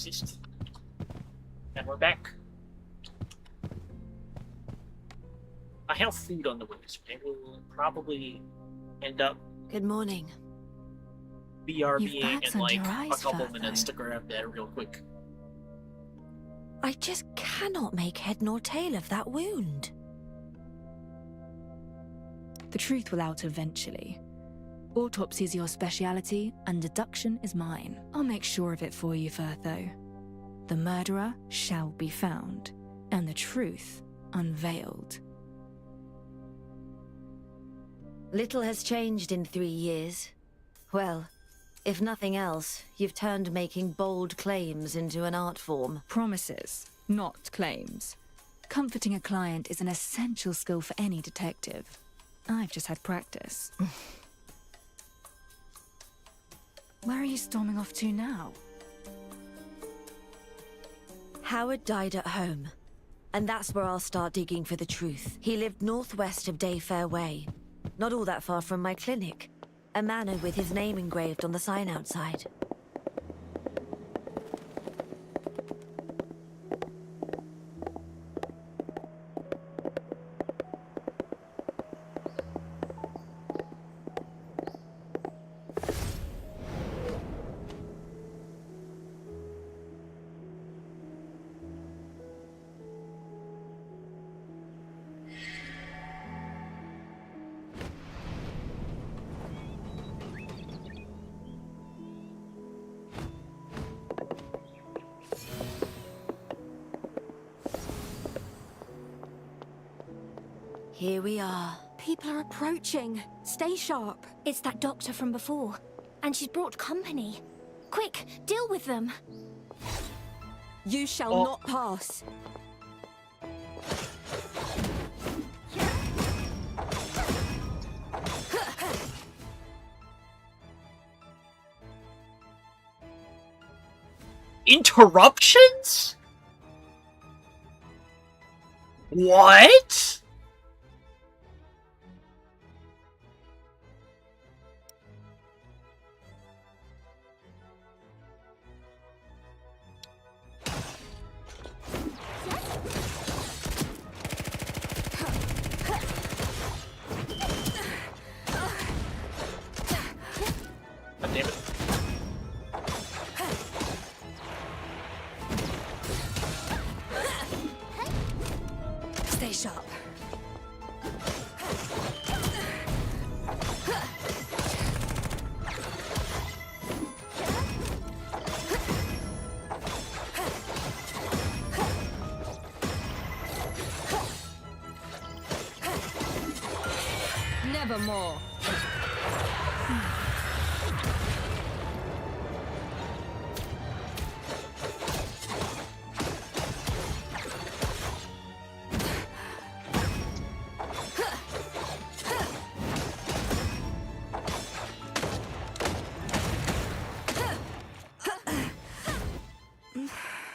exist. And we're back. I have food on the way, so I will probably end up Good morning. BRBing bags in under like your a eyes, couple Fat, minutes though. to grab that real quick. I just cannot make head nor tail of that wound. The truth will out eventually. Autopsy is your speciality, and deduction is mine. I'll make sure of it for you, Firtho. The murderer shall be found, and the truth unveiled. Little has changed in 3 years. Well, if nothing else, you've turned making bold claims into an art form. Promises, not claims. Comforting a client is an essential skill for any detective. I've just had practice. Where are you storming off to now? Howard died at home, and that's where I'll start digging for the truth. He lived northwest of Dayfair Way, not all that far from my clinic. A manor with his name engraved on the sign outside. Here we are. People are approaching. Stay sharp. It's that doctor from before. And she's brought company. Quick, deal with them. You shall not pass. Interruptions? What? God damn it. Stay sharp. Nevermore.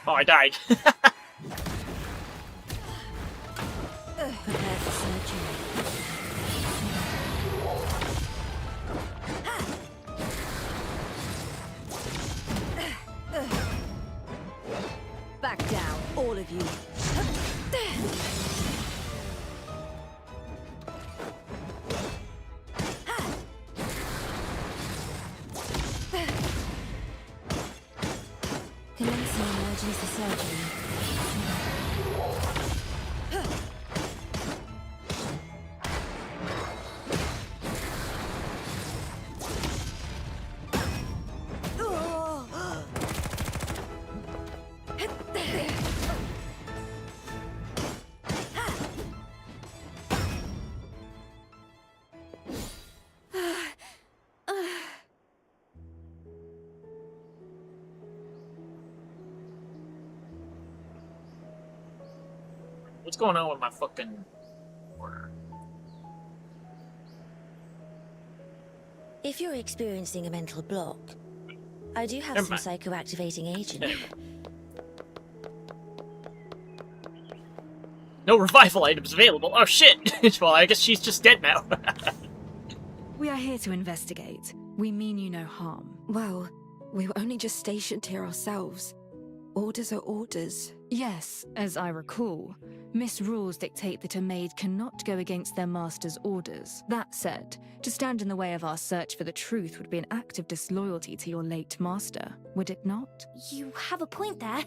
Oh, I died. Prepare for surgery. Back down, all of you. Commencing emergency surgery. What's going on with my fucking order? If you're experiencing a mental block, I do have Never some mind. psychoactivating agent. Anyway. No revival items available. Oh shit! Well, I guess she's just dead now. We are here to investigate. We mean you no harm. Well, we were only just stationed here ourselves. Orders are orders. Yes, as I recall, Miss rules dictate that a maid cannot go against their master's orders. That said, to stand in the way of our search for the truth would be an act of disloyalty to your late master, would it not? You have a point there.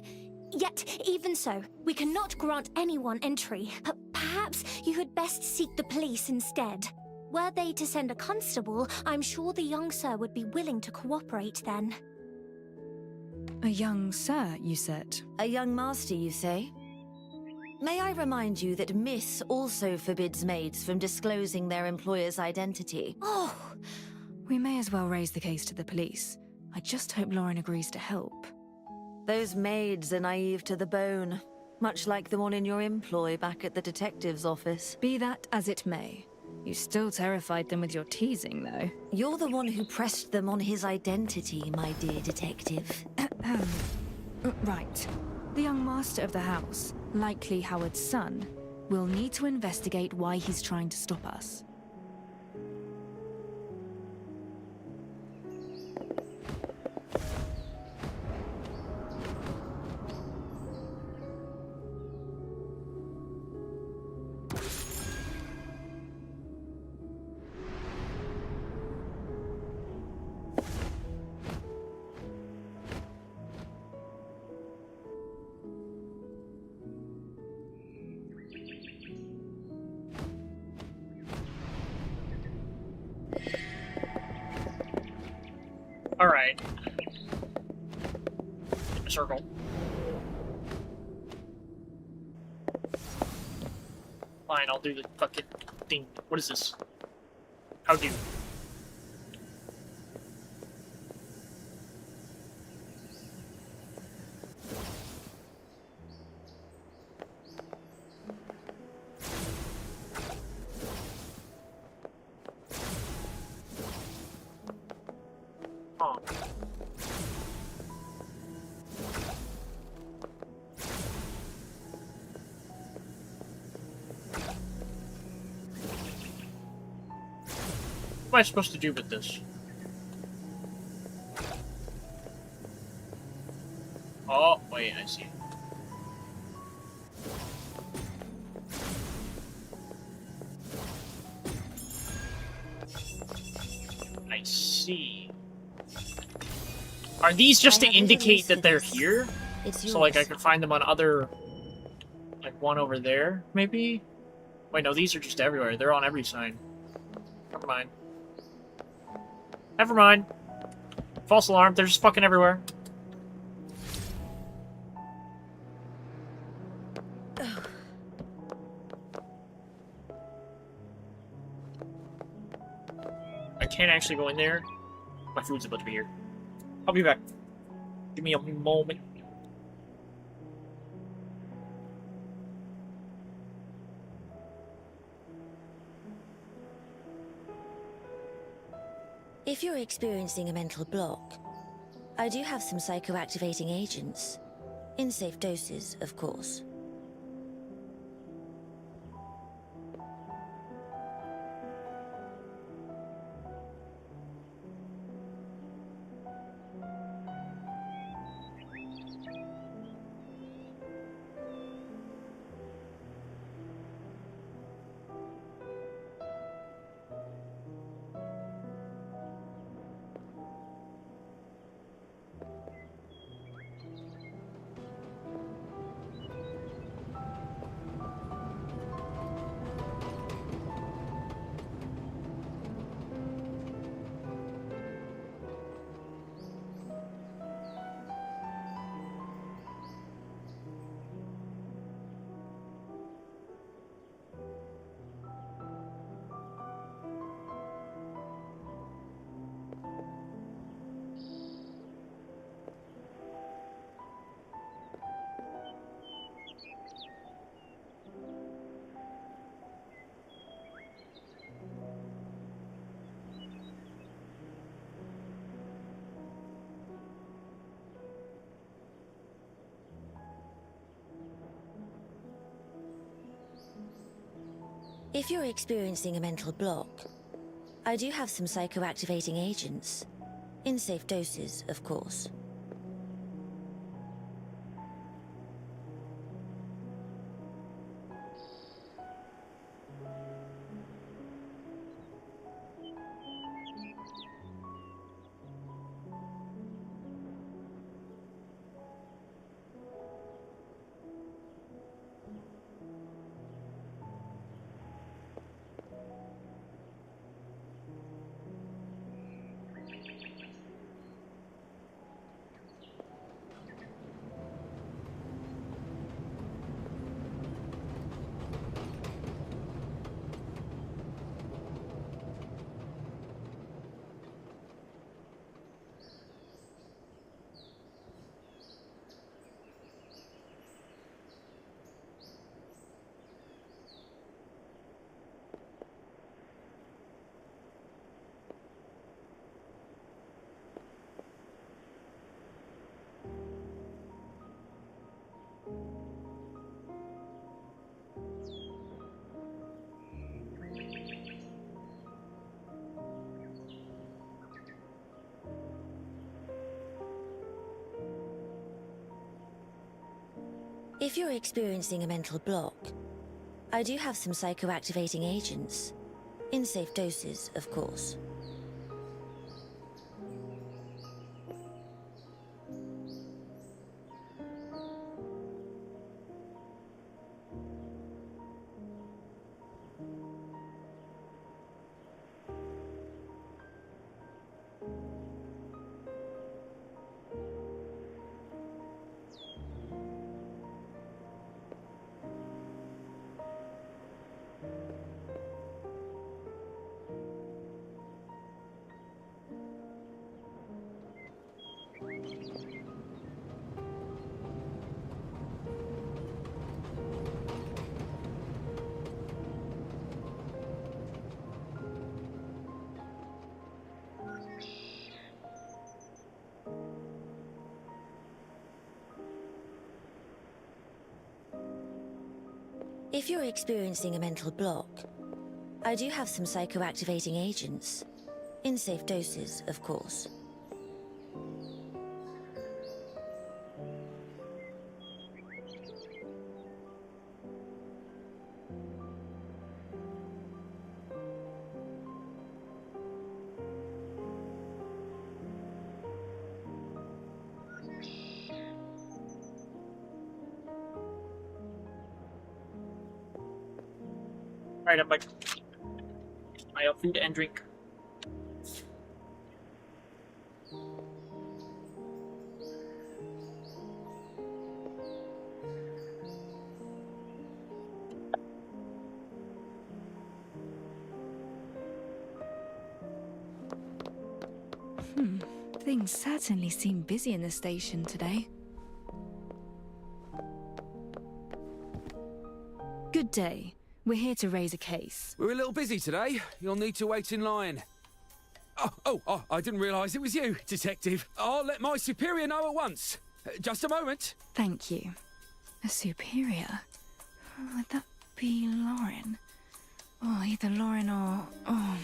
Yet, even so, we cannot grant anyone entry. Perhaps you had best seek the police instead. Were they to send a constable, I'm sure the young sir would be willing to cooperate then. A young sir, you said? A young master, you say? May I remind you that Miss also forbids maids from disclosing their employer's identity? Oh, We may as well raise the case to the police. I just hope Lauren agrees to help. Those maids are naive to the bone, much like the one in your employ back at the detective's office. Be that as it may, you still terrified them with your teasing, though. You're the one who pressed them on his identity, my dear detective. Right. The young master of the house, likely Howard's son, will need to investigate why he's trying to stop us. Alright. In a circle. Fine, I'll do the fucking thing. What is this? How do? Oh. What am I supposed to do with this? Oh, wait, I see. I see. Are these just to I have little indicate use that for they're this. here? It's yours. So, like, I can find them on other... Like, one over there, maybe? Wait, no, these are just everywhere. They're on every sign. Never mind. Never mind. False alarm. They're just fucking everywhere. I can't actually go in there. My food's about to be here. I'll be back. Give me a moment. If you're experiencing a mental block, I do have some psychoactivating agents. In safe doses, of course. If you're experiencing a mental block, I do have some psychoactivating agents. In safe doses, of course. If you're experiencing a mental block, I do have some psychoactivating agents. In safe doses, of course. If you're experiencing a mental block, I do have some psychoactivating agents. In safe doses, of course. Alright, I'm back. I have food and drink. Things certainly seem busy in the station today. Good day. We're here to raise a case. We're a little busy today. You'll need to wait in line. Oh, I didn't realise it was you, Detective. I'll let my superior know at once. Just a moment. Thank you. A superior? Would that be Lauren? Oh, either Lauren or... Oh...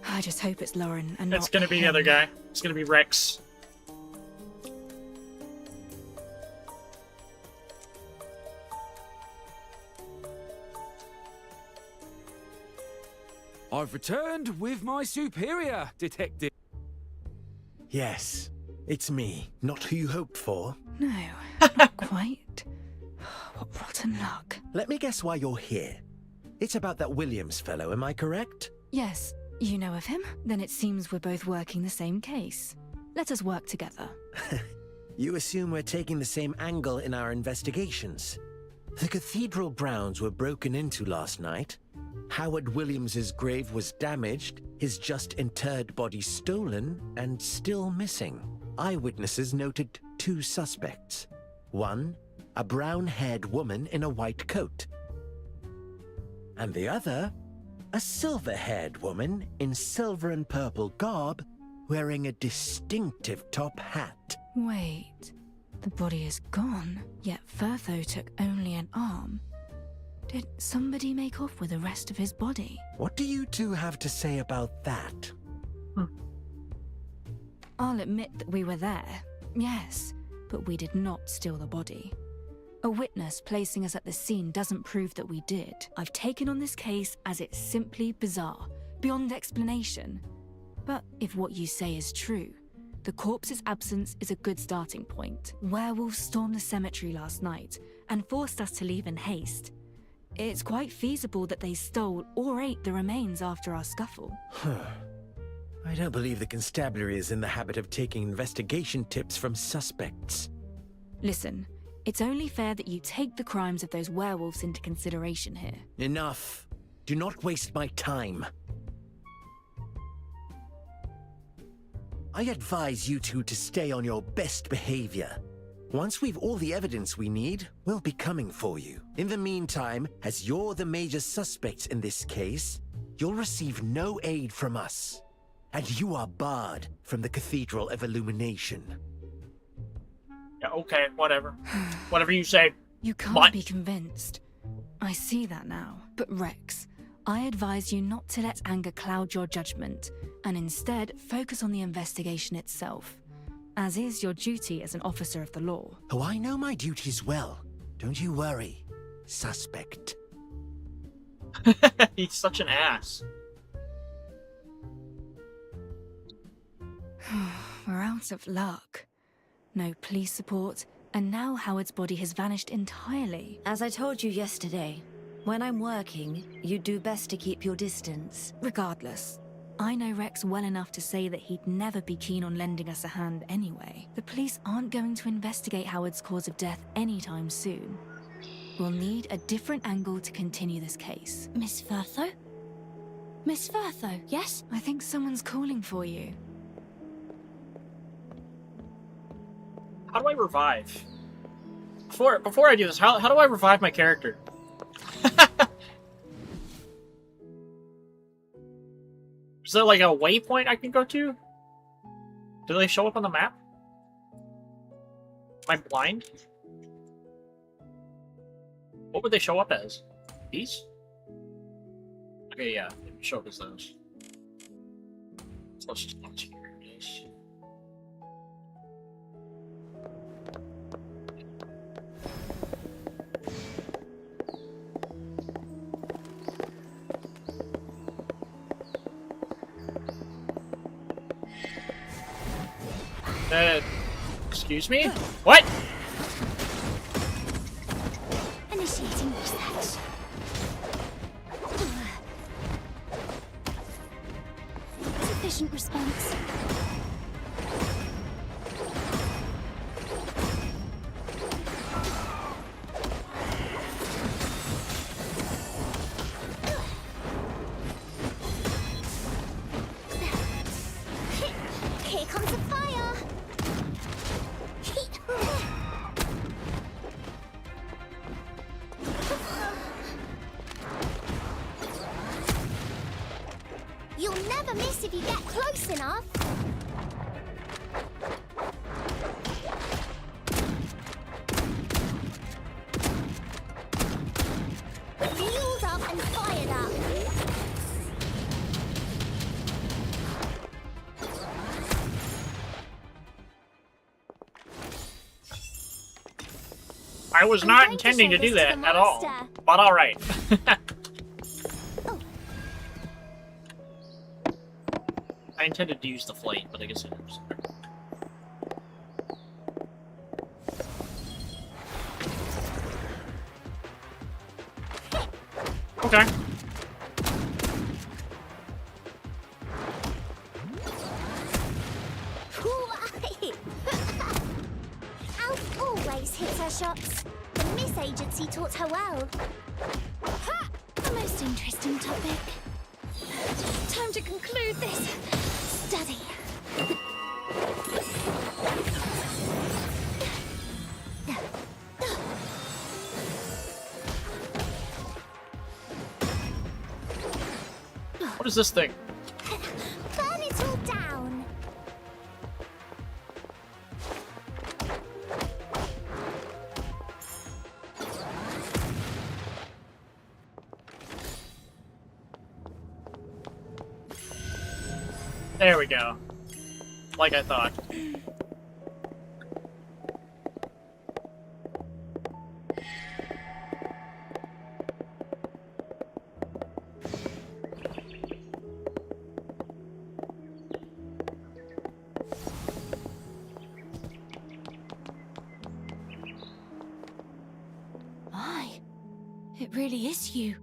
I just hope it's Lauren and It's not gonna be the him. other guy. It's gonna be Rex. I've returned with my superior, Detective. Yes, it's me. Not who you hoped for. No, not quite. What rotten luck. Let me guess why you're here. It's about that Williams fellow, am I correct? Yes, you know of him? Then it seems we're both working the same case. Let us work together. You assume we're taking the same angle in our investigations. The cathedral grounds were broken into last night. Howard Williams's grave was damaged, his just interred body stolen, and still missing. Eyewitnesses noted 2 suspects. One, a brown-haired woman in a white coat. And the other, a silver-haired woman in silver and purple garb, wearing a distinctive top hat. Wait, the body is gone, yet Firtho took only an arm. Did somebody make off with the rest of his body? What do you two have to say about that? I'll admit that we were there, yes, but we did not steal the body. A witness placing us at the scene doesn't prove that we did. I've taken on this case as it's simply bizarre, beyond explanation. But if what you say is true, the corpse's absence is a good starting point. Werewolves stormed the cemetery last night and forced us to leave in haste. It's quite feasible that they stole or ate the remains after our scuffle. I don't believe the constabulary is in the habit of taking investigation tips from suspects. Listen, it's only fair that you take the crimes of those werewolves into consideration here. Enough. Do not waste my time. I advise you two to stay on your best behavior. Once we've all the evidence we need, we'll be coming for you. In the meantime, as you're the major suspects in this case, you'll receive no aid from us. And you are barred from the Cathedral of Illumination. Yeah, okay, whatever. Whatever you say. You can't What? be convinced. I see that now. But Rex, I advise you not to let anger cloud your judgment, and instead focus on the investigation itself, as is your duty as an officer of the law. Oh, I know my duties well. Don't you worry, suspect. He's such an ass. We're out of luck. No police support, and now Howard's body has vanished entirely. As I told you yesterday, when I'm working, you do best to keep your distance. Regardless, I know Rex well enough to say that he'd never be keen on lending us a hand anyway. The police aren't going to investigate Howard's cause of death anytime soon. We'll need a different angle to continue this case. Miss Firtho? Miss Firtho, yes? I think someone's calling for you. How do I revive? Before I do this, how do I revive my character? Is there like a waypoint I can go to? Do they show up on the map? Am I blind? What would they show up as? These? Okay, yeah, they show up as those. So let's just launch here. Excuse me? What? Initiating research. Sufficient response. Here comes the fire. You'll never miss if you get close enough. Fueled up and fired up. I was I'm not going to intending show to do this to that the at all. master. But alright. Oh. I intended to use the flame, but I guess it was. Okay. Alf always hits her shots. The Miss Agency taught her well. Ha! A most interesting topic. Time to conclude this study. What is this thing? Burn it all down. There we go. Like I thought. My, it really is you.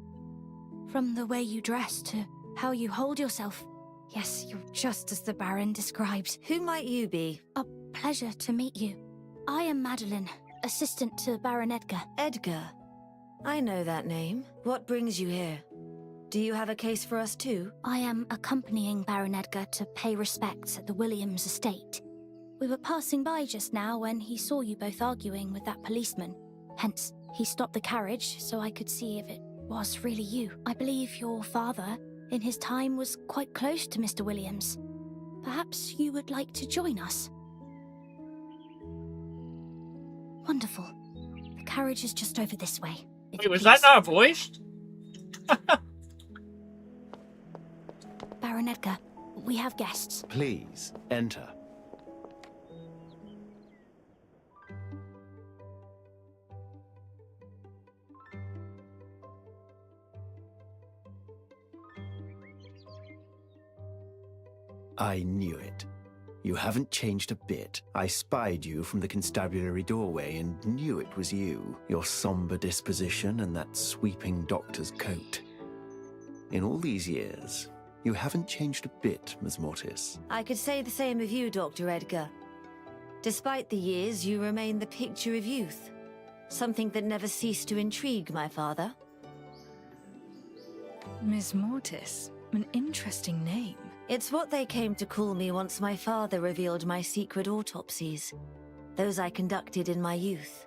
From the way you dress to how you hold yourself. Yes, you're just as the Baron described. Who might you be? A pleasure to meet you. I am Madeline, assistant to Baron Edgar. Edgar. I know that name. What brings you here? Do you have a case for us too? I am accompanying Baron Edgar to pay respects at the Williams estate. We were passing by just now when he saw you both arguing with that policeman. Hence, he stopped the carriage so I could see if it was really you. I believe your father, in his time, was quite close to Mr. Williams. Perhaps you would like to join us? Wonderful. The carriage is just over this way. if Wait, you was that please. not voiced? Baron Edgar, we have guests. Please, enter. I knew it. You haven't changed a bit. I spied you from the constabulary doorway and knew it was you. Your somber disposition and that sweeping doctor's coat. In all these years, you haven't changed a bit, Ms. Mortis. I could say the same of you, Dr. Edgar. Despite the years, you remain the picture of youth. Something that never ceased to intrigue my father. Miss Mortis, an interesting name. It's what they came to call me once my father revealed my secret autopsies. Those I conducted in my youth.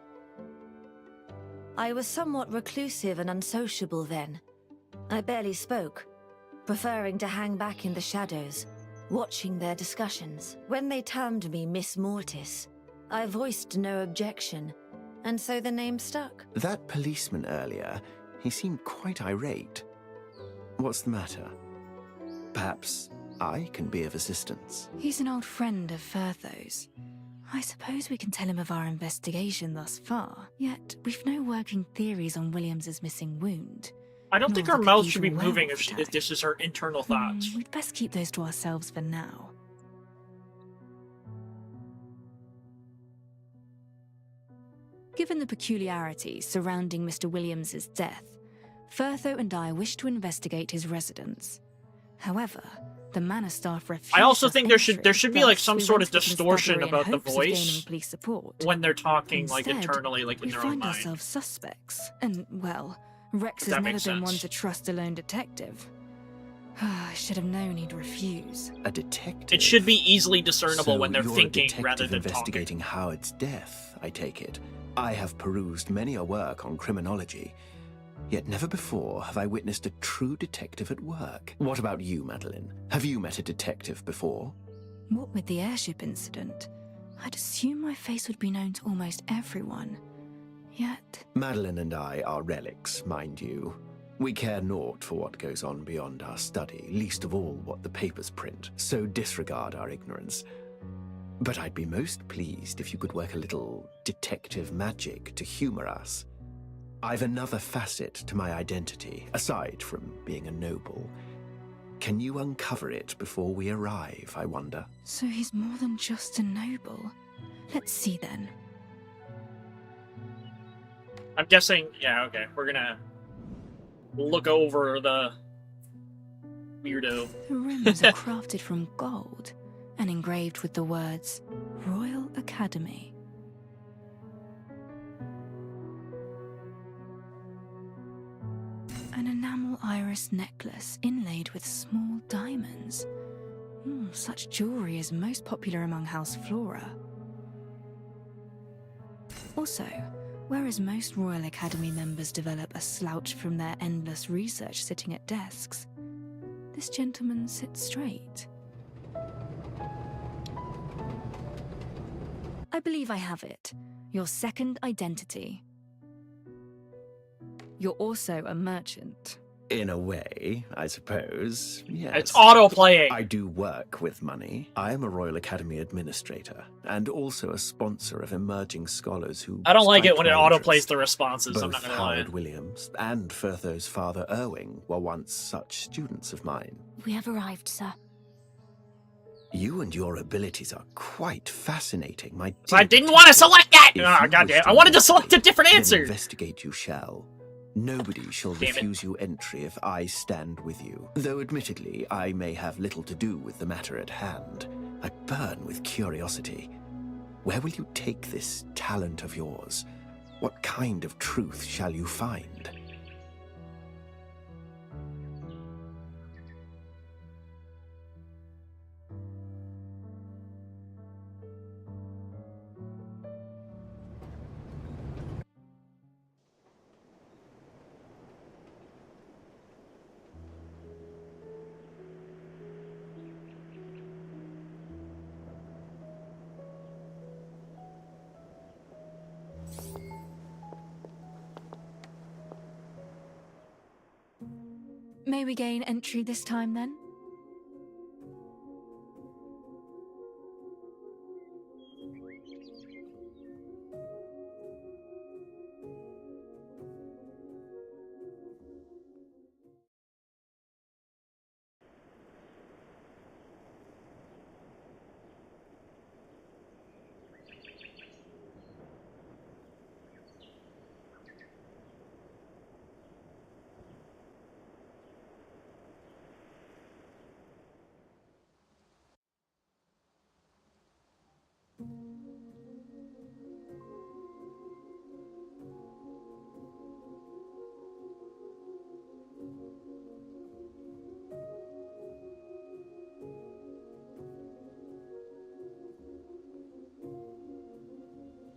I was somewhat reclusive and unsociable then. I barely spoke, preferring to hang back in the shadows, watching their discussions. When they termed me Miss Mortis, I voiced no objection, and so the name stuck. That policeman earlier, he seemed quite irate. What's the matter? Perhaps I can be of assistance. He's an old friend of Firtho's. I suppose we can tell him of our investigation thus far, yet we've no working theories on Williams's missing wound. I don't think Nor her the mouth should be cathedral moving werewolf if this is her internal thoughts. We'd best keep those to ourselves for now. Given the peculiarities surrounding Mr. Williams's death, Firtho and I wish to investigate his residence. However, the manor staff refused. I also us think there should entry, be like thus some we sort went of to the distortion constabulary in about the hopes of gaining voice police support. when they're talking like Instead, internally, like in we their own find mind. ourselves suspects, and well, Rex If has that never makes been one sense. to trust a lone detective. I should have known he'd refuse. A detective? It should be easily discernible So when they're you're a thinking detective rather than investigating Howard's death, I take it. I have perused many a work on criminology, yet never before have I witnessed a true detective at work. What about you, Madeline? Have you met a detective before? What with the airship incident, I'd assume my face would be known to almost everyone. Yet, Madeline and I are relics, mind you. We care naught for what goes on beyond our study, least of all what the papers print, so disregard our ignorance. But I'd be most pleased if you could work a little detective magic to humor us. I've another facet to my identity, aside from being a noble. Can you uncover it before we arrive, I wonder? so he's more than just a noble. Let's see then. I'm guessing, yeah, okay, we're gonna look over the weirdo. The rooms are crafted from gold and engraved with the words Royal Academy. An enamel iris necklace inlaid with small diamonds. Such jewelry is most popular among House Flora. Also, whereas most Royal Academy members develop a slouch from their endless research sitting at desks, this gentleman sits straight. I believe I have it. Your second identity. You're also a merchant. In a way, I suppose, yes. It's auto-playing! I do work with money. I am a Royal Academy administrator, and also a sponsor of emerging scholars who... I don't like it strike when it my auto-plays interest. the responses, I'm not Both gonna lie. Howard Williams and Firtho's father Irving were once such students of mine. We have arrived, sir. You and your abilities are quite fascinating, my So I dear didn't want to detective. select that! If Ah, you goddamn. wish I wanted to select a investigate, different then answer! investigate you shall. Nobody shall Damn it. refuse you entry if I stand with you. Though admittedly, I may have little to do with the matter at hand. I burn with curiosity. Where will you take this talent of yours? What kind of truth shall you find? May we gain entry this time then?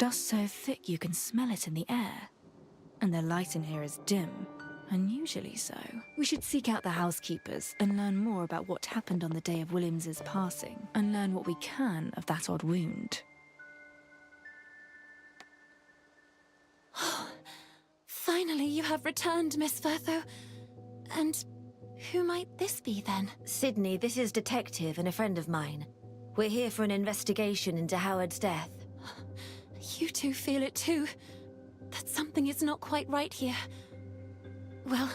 Dust so thick you can smell it in the air. And the light in here is dim, unusually so. We should seek out the housekeepers and learn more about what happened on the day of Williams's passing, and learn what we can of that odd wound. Finally, you have returned, Miss Firtho. And who might this be, then? Sydney, this is Detective and a friend of mine. We're here for an investigation into Howard's death. You two feel it too. That something is not quite right here. Well,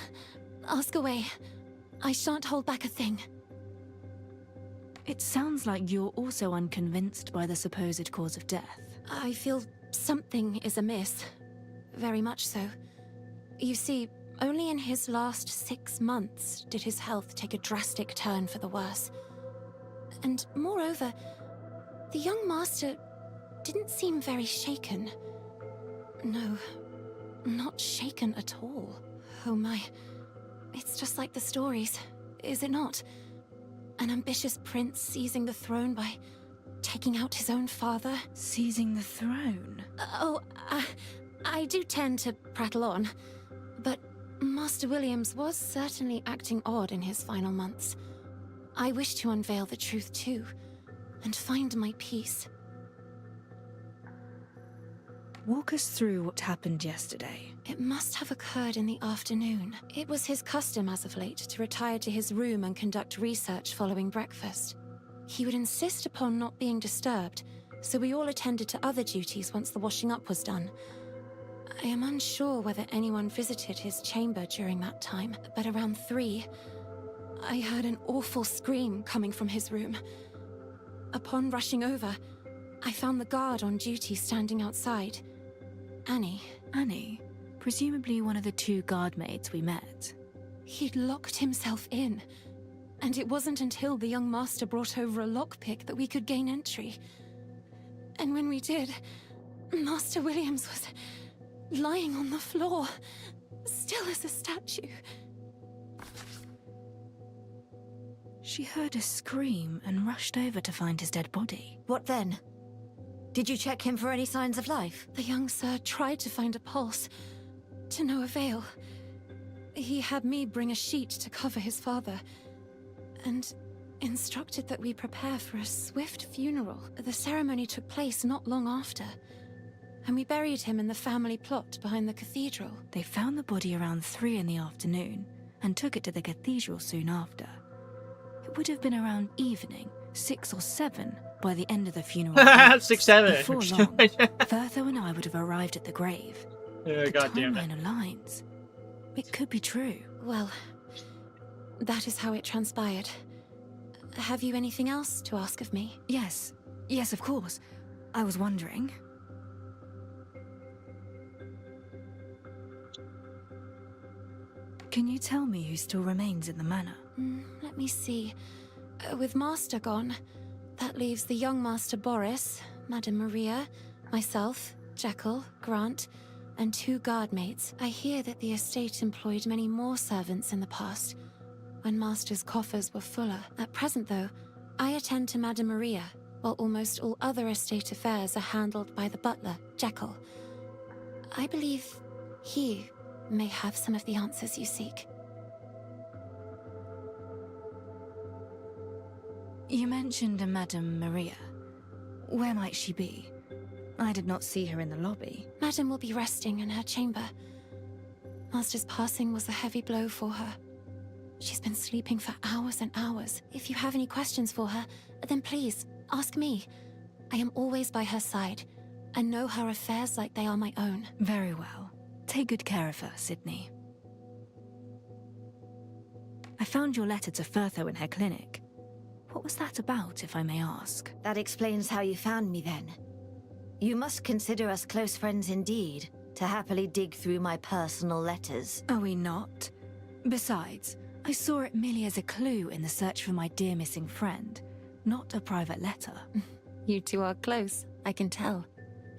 ask away. I shan't hold back a thing. It sounds like you're also unconvinced by the supposed cause of death. I feel something is amiss. Very much so. You see, only in his last 6 months did his health take a drastic turn for the worse. And moreover, the young master didn't seem very shaken. No, not shaken at all. Oh my, it's just like the stories, is it not? An ambitious prince seizing the throne by taking out his own father. Seizing the throne? I do tend to prattle on, but Master Williams was certainly acting odd in his final months. I wish to unveil the truth too, and find my peace. Walk us through what happened yesterday. It must have occurred in the afternoon. It was his custom as of late to retire to his room and conduct research following breakfast. He would insist upon not being disturbed, so we all attended to other duties once the washing up was done. I am unsure whether anyone visited his chamber during that time, but around 3, I heard an awful scream coming from his room. Upon rushing over, I found the guard on duty standing outside. Annie. Annie? Presumably one of the 2 guard maids we met. He'd locked himself in, and it wasn't until the young master brought over a lockpick that we could gain entry. And when we did, Master Williams was lying on the floor, still as a statue. She heard a scream and rushed over to find his dead body. What then? Did you check him for any signs of life? The young sir tried to find a pulse, to no avail. He had me bring a sheet to cover his father, and instructed that we prepare for a swift funeral. The ceremony took place not long after, and we buried him in the family plot behind the cathedral. They found the body around 3 in the afternoon and took it to the cathedral soon after. It would have been around evening, 6 or 7, by the end of the funeral. 6, 7. Before long, Firtho and I would have arrived at the grave. The God damn it. timeline aligns. It could be true. Well, that is how it transpired. Have you anything else to ask of me? Yes, of course. I was wondering. Can you tell me who still remains in the manor? Let me see. With Master gone, that leaves the young Master Boris, Madame Maria, myself, Jekyll, Grant, and 2 guard mates. I hear that the estate employed many more servants in the past, when Master's coffers were fuller. At present, though, I attend to Madame Maria, while almost all other estate affairs are handled by the butler, Jekyll. I believe he may have some of the answers you seek. You mentioned a Madame Maria. Where might she be? I did not see her in the lobby. Madame will be resting in her chamber. Master's passing was a heavy blow for her. She's been sleeping for hours and hours. If you have any questions for her, then please, ask me. I am always by her side, and know her affairs like they are my own. Very well. Take good care of her, Sydney. I found your letter to Firtho in her clinic. What was that about, if I may ask? That explains how you found me then. You must consider us close friends indeed, to happily dig through my personal letters. Are we not? Besides, I saw it merely as a clue in the search for my dear missing friend, not a private letter. You two are close, I can tell.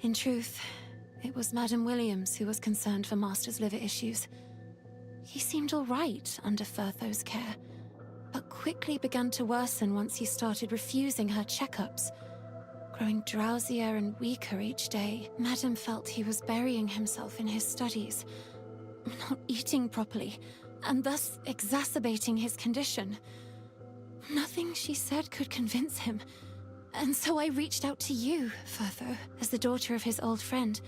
In truth, it was Madame Williams who was concerned for Master's liver issues. He seemed all right under Firtho's care, but quickly began to worsen once he started refusing her checkups. growing drowsier and weaker each day. Madame felt he was burying himself in his studies, not eating properly, and thus exacerbating his condition. Nothing she said could convince him, and so I reached out to you, Furtho, as the daughter of his old friend.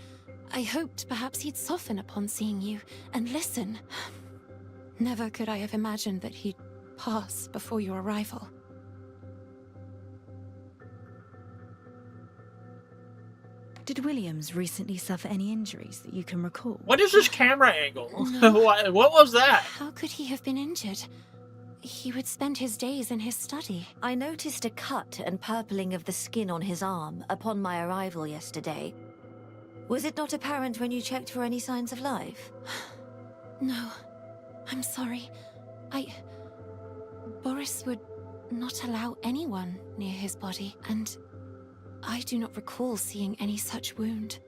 I hoped perhaps he'd soften upon seeing you and listen. Never could I have imagined that he'd pass before your arrival. Did Williams recently suffer any injuries that you can recall? What is this camera angle? No. What was that? How could he have been injured? He would spend his days in his study. I noticed a cut and purpling of the skin on his arm upon my arrival yesterday. Was it not apparent when you checked for any signs of life? No, I'm sorry. Boris would not allow anyone near his body, and I do not recall seeing any such wound.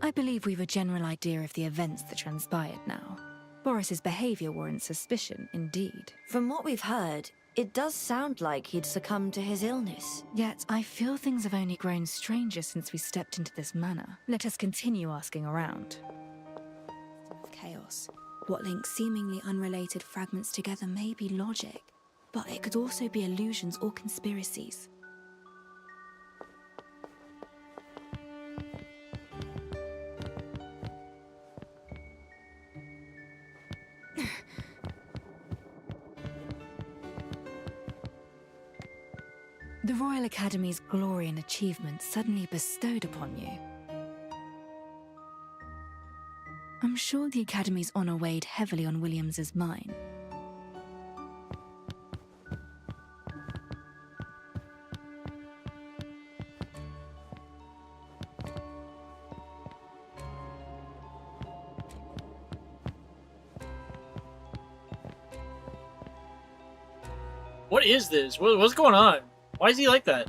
I believe we've a general idea of the events that transpired now. Boris's behavior warrants suspicion, indeed. From what we've heard, it does sound like he'd succumbed to his illness. Yet, I feel things have only grown stranger since we stepped into this manor. Let us continue asking around. Of chaos. What links seemingly unrelated fragments together may be logic, but it could also be illusions or conspiracies. The Royal Academy's glory and achievement suddenly bestowed upon you. I'm sure the Academy's honor weighed heavily on Williams's mind. What is this? What's going on? Why is he like that?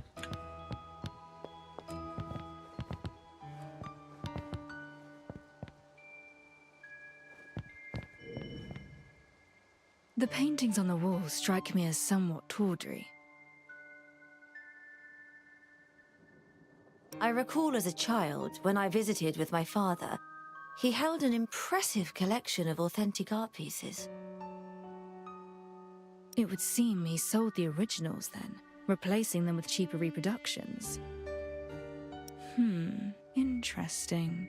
The paintings on the walls strike me as somewhat tawdry. I recall as a child, when I visited with my father, he held an impressive collection of authentic art pieces. It would seem he sold the originals then, replacing them with cheaper reproductions. Interesting.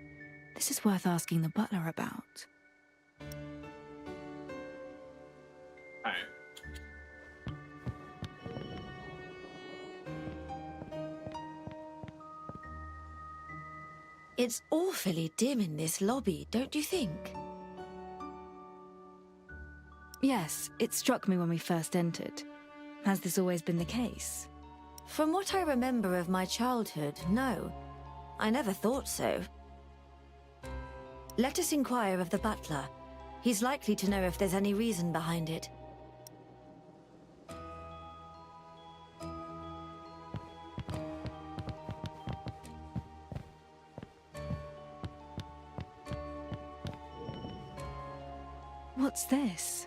This is worth asking the butler about. It's awfully dim in this lobby, don't you think? Yes, it struck me when we first entered. Has this always been the case? From what I remember of my childhood, no. I never thought so. Let us inquire of the butler. He's likely to know if there's any reason behind it. What's this?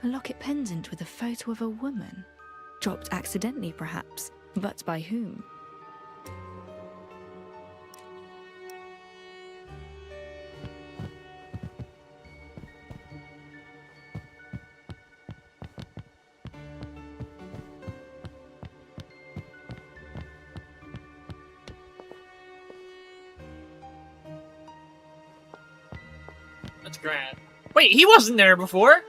A locket pendant with a photo of a woman. Dropped accidentally, perhaps, but by whom? That's grand. Wait, he wasn't there before?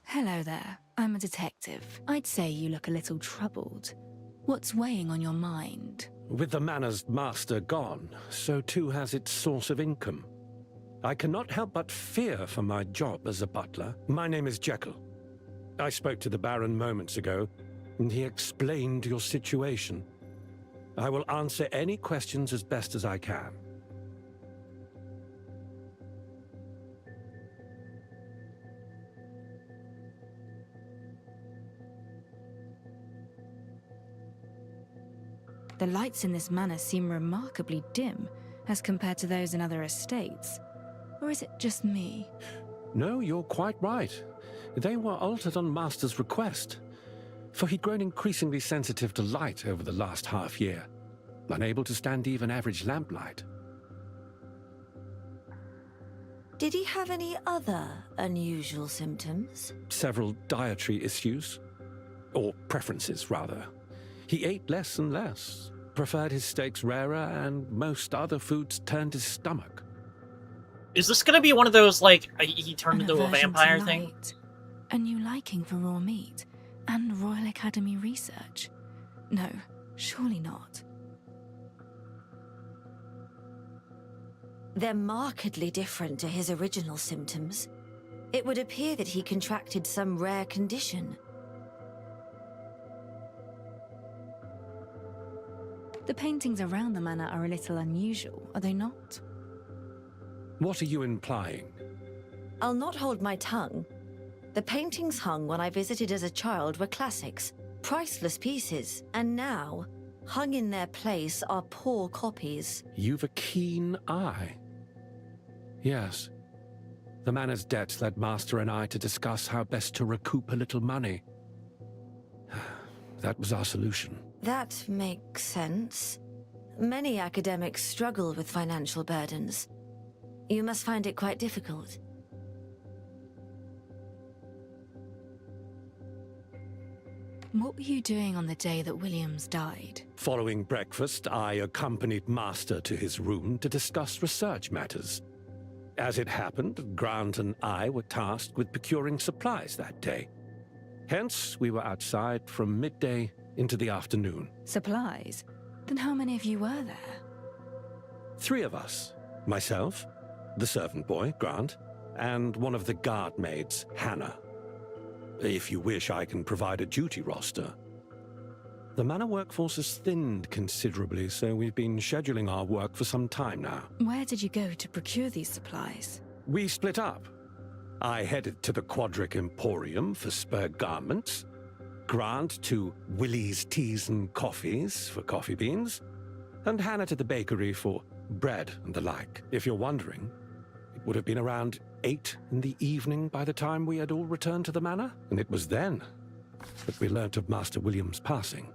Hello there. I'm a detective. I'd say you look a little troubled. What's weighing on your mind? With the manor's master gone, so too has its source of income. I cannot help but fear for my job as a butler. My name is Jekyll. I spoke to the Baron moments ago, and he explained your situation. I will answer any questions as best as I can. The lights in this manor seem remarkably dim as compared to those in other estates. Or is it just me? No, you're quite right. They were altered on Master's request, for he'd grown increasingly sensitive to light over the last half year, unable to stand even average lamplight. Did he have any other unusual symptoms? Several dietary issues, or preferences, rather. He ate less and less, preferred his steaks rarer, and most other foods turned his stomach. Is this gonna be one of those, like, he turned An into a aversion to vampire thing? light, a new liking for raw meat, and Royal Academy research? No, surely not. They're markedly different to his original symptoms. It would appear that he contracted some rare condition. The paintings around the manor are a little unusual, are they not? What are you implying? I'll not hold my tongue. The paintings hung when I visited as a child were classics, priceless pieces, and now, hung in their place are poor copies. You've a keen eye. Yes. The manor's debts led Master and I to discuss how best to recoup a little money. That was our solution. That makes sense. Many academics struggle with financial burdens. You must find it quite difficult. What were you doing on the day that Williams died? Following breakfast, I accompanied Master to his room to discuss research matters. As it happened, Grant and I were tasked with procuring supplies that day. Hence, we were outside from midday into the afternoon. Supplies? Then how many of you were there? 3 of us. Myself, the servant boy, Grant, and one of the guard maids, Hannah. If you wish, I can provide a duty roster. The manor workforce has thinned considerably, so we've been scheduling our work for some time now. Where did you go to procure these supplies? We split up. I headed to the Quadric Emporium for spur garments, Grant to Willie's Teas and Coffees for coffee beans, and Hannah to the bakery for bread and the like. If you're wondering, it would have been around 8 in the evening by the time we had all returned to the manor, and it was then that we learnt of Master William's passing.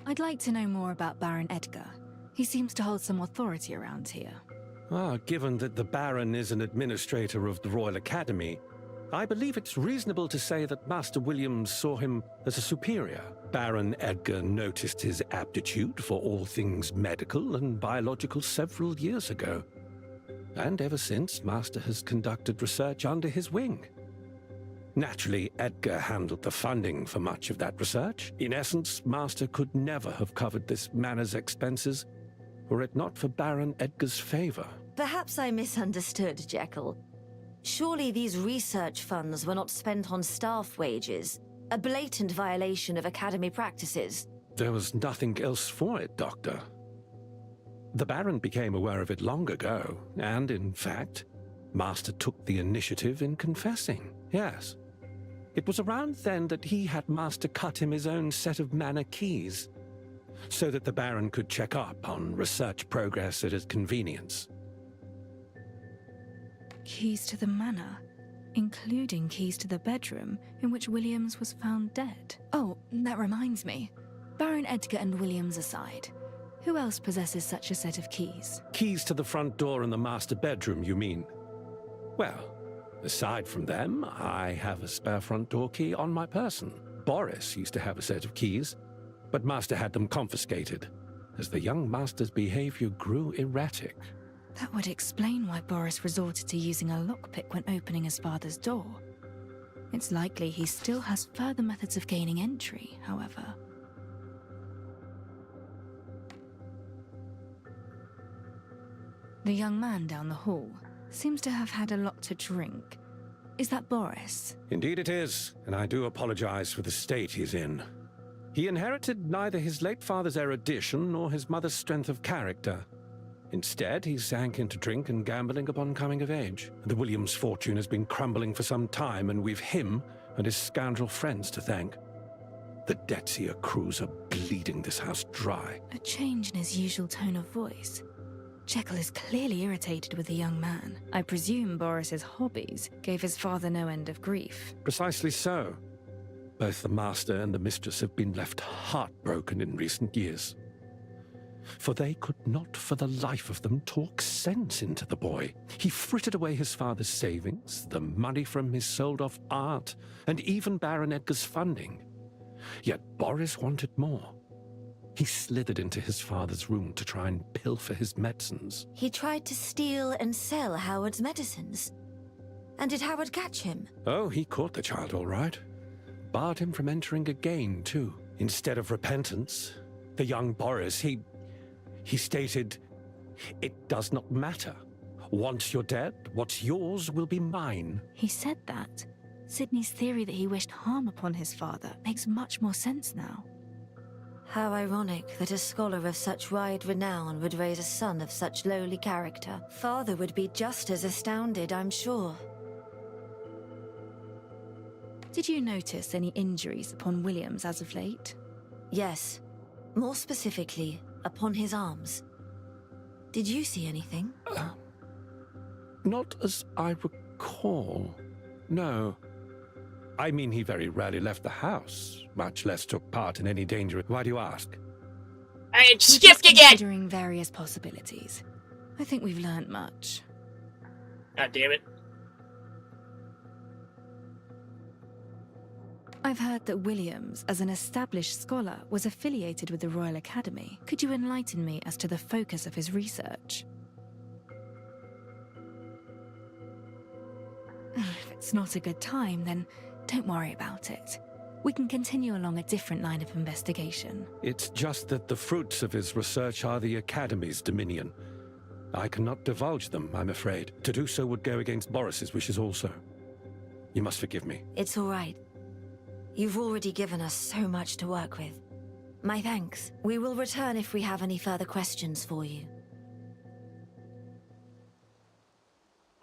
I'd like to know more about Baron Edgar. He seems to hold some authority around here. Given that the Baron is an administrator of the Royal Academy, I believe it's reasonable to say that Master Williams saw him as a superior. Baron Edgar noticed his aptitude for all things medical and biological several years ago. And ever since, Master has conducted research under his wing. Naturally, Edgar handled the funding for much of that research. In essence, Master could never have covered this manor's expenses were it not for Baron Edgar's favor. Perhaps I misunderstood, Jekyll. Surely these research funds were not spent on staff wages, a blatant violation of Academy practices. There was nothing else for it, Doctor. The Baron became aware of it long ago, and in fact, Master took the initiative in confessing. Yes. It was around then that he had Master cut him his own set of manor keys, so that the Baron could check up on research progress at his convenience. Keys to the manor, including keys to the bedroom in which Williams was found dead. Oh, that reminds me. Baron Edgar and Williams aside, who else possesses such a set of keys? Keys to the front door and the master bedroom, you mean? Well, aside from them, I have a spare front door key on my person. Boris used to have a set of keys, but Master had them confiscated, as the young Master's behavior grew erratic. That would explain why Boris resorted to using a lockpick when opening his father's door. It's likely he still has further methods of gaining entry, however. The young man down the hall seems to have had a lot to drink. Is that Boris? Indeed it is, and I do apologize for the state he's in. He inherited neither his late father's erudition nor his mother's strength of character. Instead, he sank into drink and gambling upon coming of age. The Williams' fortune has been crumbling for some time, and we've him and his scoundrel friends to thank. The Detsia crews are bleeding this house dry. A change in his usual tone of voice. Jekyll is clearly irritated with the young man. I presume Boris's hobbies gave his father no end of grief. Precisely so. Both the master and the mistress have been left heartbroken in recent years. For they could not for the life of them talk sense into the boy. He frittered away his father's savings, the money from his sold-off art, and even Baron Edgar's funding. Yet Boris wanted more. He slithered into his father's room to try and pilfer his medicines. He tried to steal and sell Howard's medicines. And did Howard catch him? Oh, he caught the child all right. Barred him from entering again, too. Instead of repentance, the young Boris, he stated, "It does not matter. Once you're dead, what's yours will be mine." He said that. Sydney's theory that he wished harm upon his father makes much more sense now. How ironic that a scholar of such wide renown would raise a son of such lowly character. Father would be just as astounded, I'm sure. Did you notice any injuries upon Williams as of late? Yes. More specifically, upon his arms. Did you see anything? Not as I recall. No. I mean, he very rarely left the house, much less took part in any danger. Why do you ask? I We're skipped just again! considering various possibilities. I think we've learned much. God damn it. I've heard that Williams, as an established scholar, was affiliated with the Royal Academy. Could you enlighten me as to the focus of his research? If it's not a good time, then don't worry about it. We can continue along a different line of investigation. It's just that the fruits of his research are the Academy's dominion. I cannot divulge them, I'm afraid. To do so would go against Boris's wishes also. You must forgive me. It's all right. You've already given us so much to work with. My thanks. We will return if we have any further questions for you.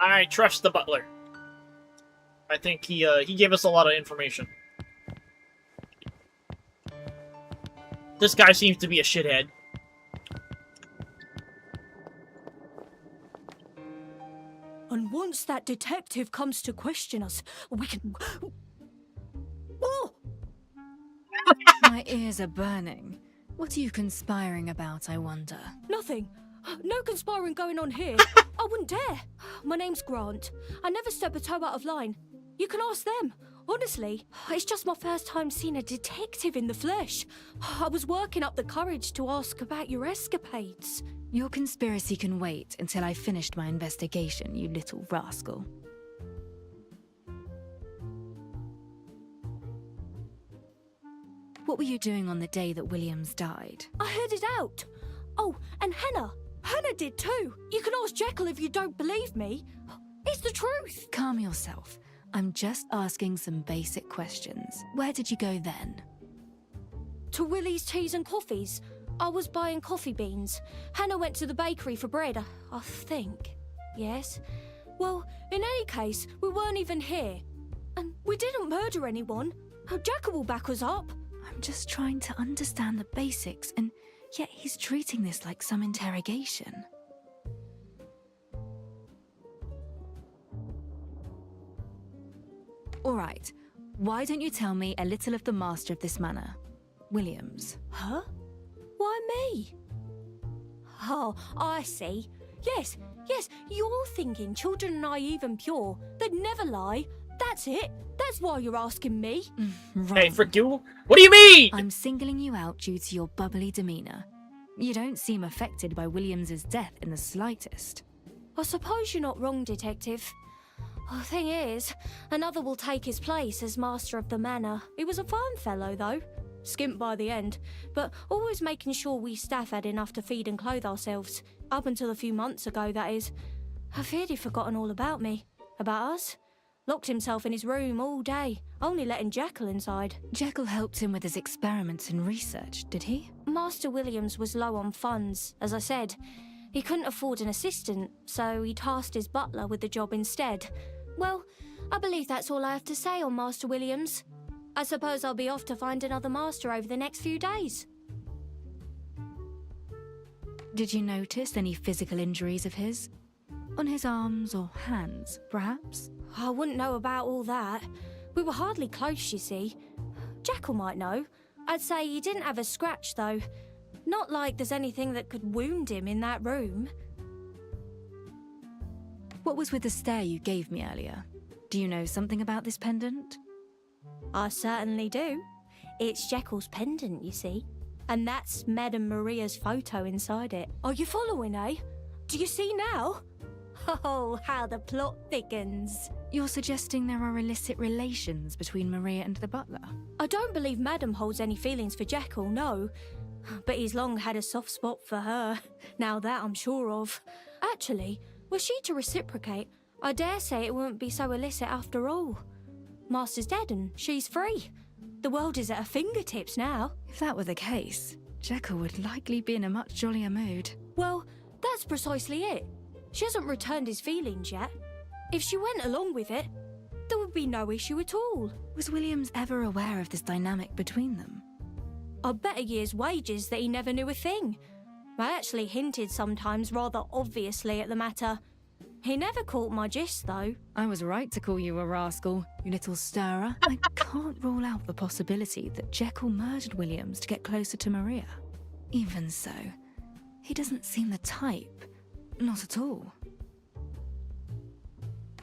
I trust the butler. I think he gave us a lot of information. This guy seems to be a shithead. And once that detective comes to question us, we can... Oh! My ears are burning. What are you conspiring about, I wonder? Nothing. No conspiring going on here. I wouldn't dare. My name's Grant. I never step a toe out of line. You can ask them. Honestly, it's just my first time seeing a detective in the flesh. I was working up the courage to ask about your escapades. Your conspiracy can wait until I've finished my investigation, you little rascal. What were you doing on the day that Williams died? I heard it out. Oh, and Hannah. Hannah did too. You can ask Jekyll if you don't believe me. It's the truth. Calm yourself. I'm just asking some basic questions. Where did you go then? To Willie's Teas and Coffees. I was buying coffee beans. Hannah went to the bakery for bread, I think. Yes. Well, in any case, we weren't even here. And we didn't murder anyone. Jekyll will back us up. I'm just trying to understand the basics, and yet he's treating this like some interrogation. All right, why don't you tell me a little of the master of this manor, Williams? Huh? Why me? Oh, I see. Yes, you're thinking children are naive and pure. They'd never lie. That's it. That's why you're asking me. Wrong. Hey, frick you. What do you mean? I'm singling you out due to your bubbly demeanor. You don't seem affected by Williams's death in the slightest. I suppose you're not wrong, Detective. The thing is, another will take his place as master of the manor. He was a fine fellow, though. Skimp by the end, but always making sure we staff had enough to feed and clothe ourselves. Up until a few months ago, that is. I feared he'd forgotten all about me. About us. Locked himself in his room all day, only letting Jekyll inside. Jekyll helped him with his experiments and research, did he? Master Williams was low on funds, as I said. He couldn't afford an assistant, so he tasked his butler with the job instead. Well, I believe that's all I have to say on Master Williams. I suppose I'll be off to find another master over the next few days. Did you notice any physical injuries of his? On his arms or hands, perhaps? I wouldn't know about all that. We were hardly close, you see. Jekyll might know. I'd say he didn't have a scratch, though. Not like there's anything that could wound him in that room. What was with the stare you gave me earlier? Do you know something about this pendant? I certainly do. It's Jekyll's pendant, you see. And that's Madame Maria's photo inside it. Are you following, eh? Do you see now? Oh, how the plot thickens. You're suggesting there are illicit relations between Maria and the butler? I don't believe Madame holds any feelings for Jekyll, no. But he's long had a soft spot for her. Now that I'm sure of. Actually, were she to reciprocate, I dare say it wouldn't be so illicit after all. Master's dead and she's free. The world is at her fingertips now. If that were the case, Jekyll would likely be in a much jollier mood. Well, that's precisely it. She hasn't returned his feelings yet. If she went along with it, there would be no issue at all. Was Williams ever aware of this dynamic between them? I bet a year's wages that he never knew a thing. I actually hinted sometimes rather obviously at the matter. He never caught my gist, though. I was right to call you a rascal, you little stirrer. I can't rule out the possibility that Jekyll murdered Williams to get closer to Maria. Even so, he doesn't seem the type. Not at all.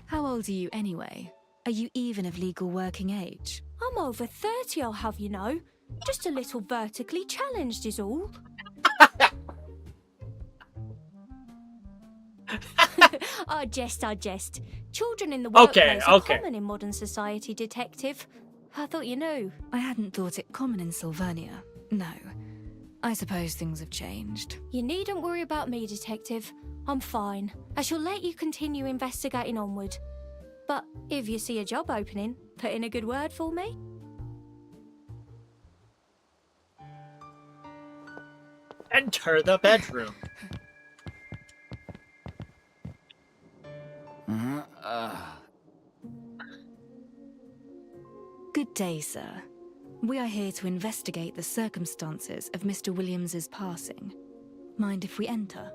How old are you anyway? Are you even of legal working age? I'm over 30, I'll have you know. Just a little vertically challenged is all. I jest. Children in the workplace are common in modern society, Detective. I thought you knew. I hadn't thought it common in Sylvernia. No. I suppose things have changed. You needn't worry about me, Detective. I'm fine. I shall let you continue investigating onward. But if you see a job opening, put in a good word for me. Enter the bedroom. Good day, sir. We are here to investigate the circumstances of Mr. Williams's passing. Mind if we enter?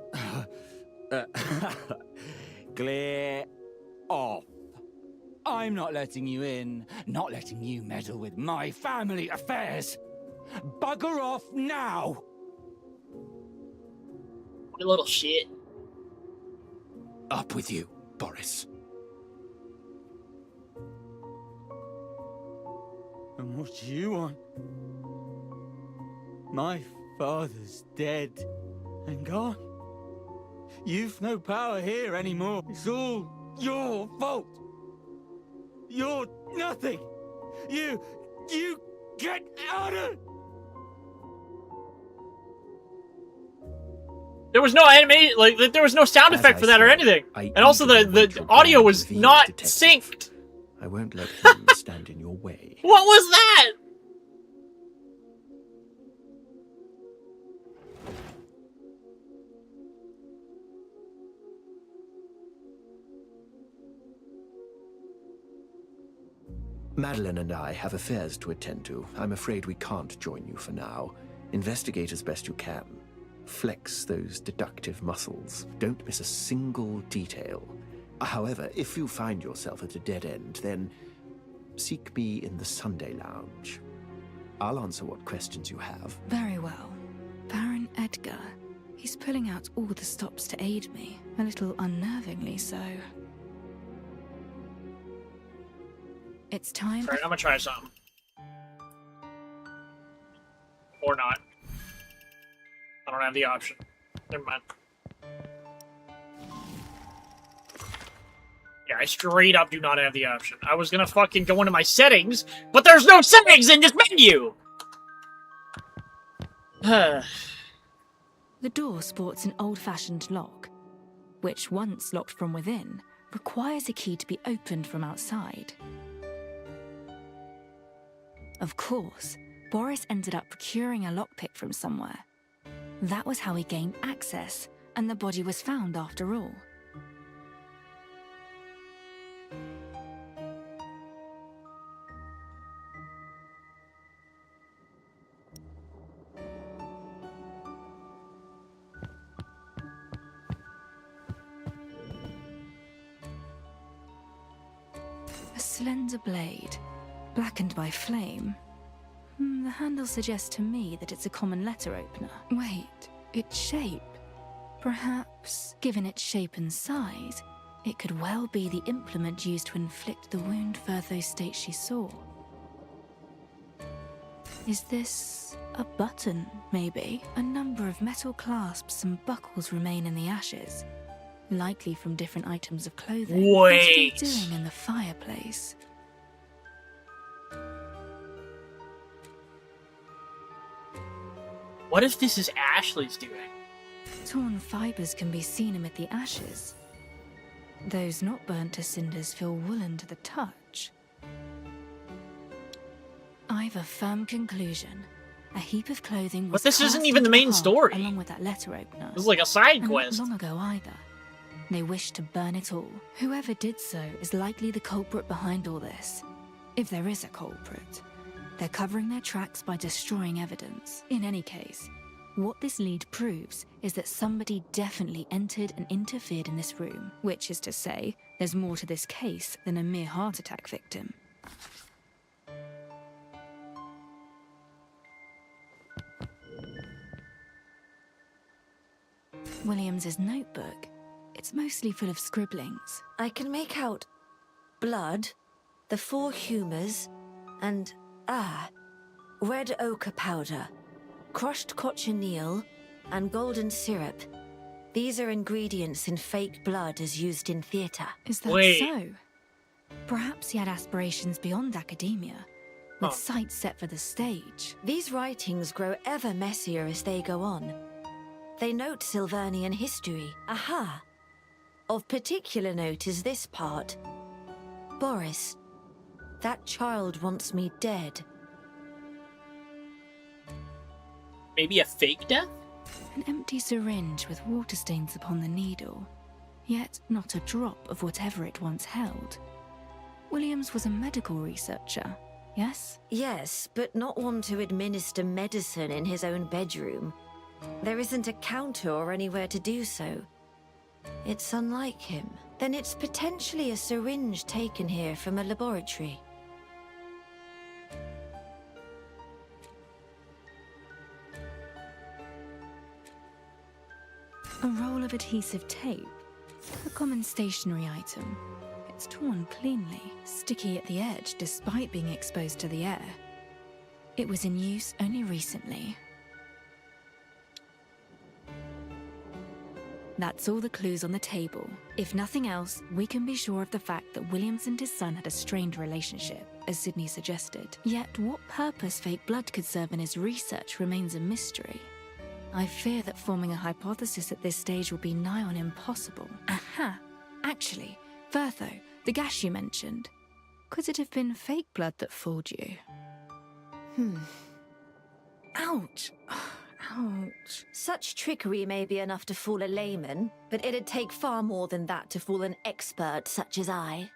Clear off. I'm not letting you in, not letting you meddle with my family affairs. Bugger off now! You little shit. Up with you, Boris. And what do you want? My father's dead and gone. You've no power here anymore. It's all your fault. You're nothing. You get out of... There was no anime, like there was no sound effect for that or anything, and also the audio was not synced. I won't let him stand in your way. What was that? Madeline and I have affairs to attend to. I'm afraid we can't join you for now. Investigate as best you can. Flex those deductive muscles. Don't miss a single detail. However, if you find yourself at a dead end, then seek me in the Sunday Lounge. I'll answer what questions you have. Very well. Baron Edgar. He's pulling out all the stops to aid me, a little unnervingly so. It's time. Alright, I'm gonna try something. Or not. I don't have the option. Never mind. Yeah, I straight up do not have the option. I was gonna fucking go into my settings, but there's no settings in this menu! The door sports an old-fashioned lock, which, once locked from within, requires a key to be opened from outside. Of course, Boris ended up procuring a lockpick from somewhere. That was how he gained access, and the body was found after all. slender blade, blackened by flame. The handle suggests to me that it's a common letter opener. Wait, its shape. Perhaps, given its shape and size, it could well be the implement used to inflict the wound Firtho states she saw. Is this a button, maybe? A number of metal clasps and buckles remain in the ashes, likely from different items of clothing. Wait. What are they doing in the fireplace? What if this is Ashley's doing? Torn fibers can be seen amid the ashes. Those not burnt to cinders feel woolen to the touch. I've a firm conclusion. A heap of clothing was But this isn't cast even the into main half story. along with that letter opener. This is like a side And quest. not long ago either. They wished to burn it all. Whoever did so is likely the culprit behind all this. If there is a culprit. They're covering their tracks by destroying evidence. In any case, what this lead proves is that somebody definitely entered and interfered in this room. Which is to say, there's more to this case than a mere heart attack victim. Williams's notebook. It's mostly full of scribblings. I can make out blood, the 4 humours, and, red ochre powder, crushed cochineal, and golden syrup. These are ingredients in fake blood as used in theatre. Is that Wait. so? Perhaps he had aspirations beyond academia, with Huh. sights set for the stage. These writings grow ever messier as they go on. They note Silvernian history. Aha! Of particular note is this part. Boris, that child wants me dead. Maybe a fake death? An empty syringe with water stains upon the needle, yet not a drop of whatever it once held. Williams was a medical researcher, yes? Yes, but not one to administer medicine in his own bedroom. There isn't a counter or anywhere to do so. It's unlike him. Then it's potentially a syringe taken here from a laboratory. A roll of adhesive tape, a common stationery item. It's torn cleanly, sticky at the edge despite being exposed to the air. It was in use only recently. That's all the clues on the table. If nothing else, we can be sure of the fact that Williams and his son had a strained relationship, as Sydney suggested. Yet what purpose fake blood could serve in his research remains a mystery. I fear that forming a hypothesis at this stage will be nigh on impossible. Aha! Actually, Firtho, the gash you mentioned. Could it have been fake blood that fooled you? Ouch! Ouch. Such trickery may be enough to fool a layman, but it'd take far more than that to fool an expert such as I.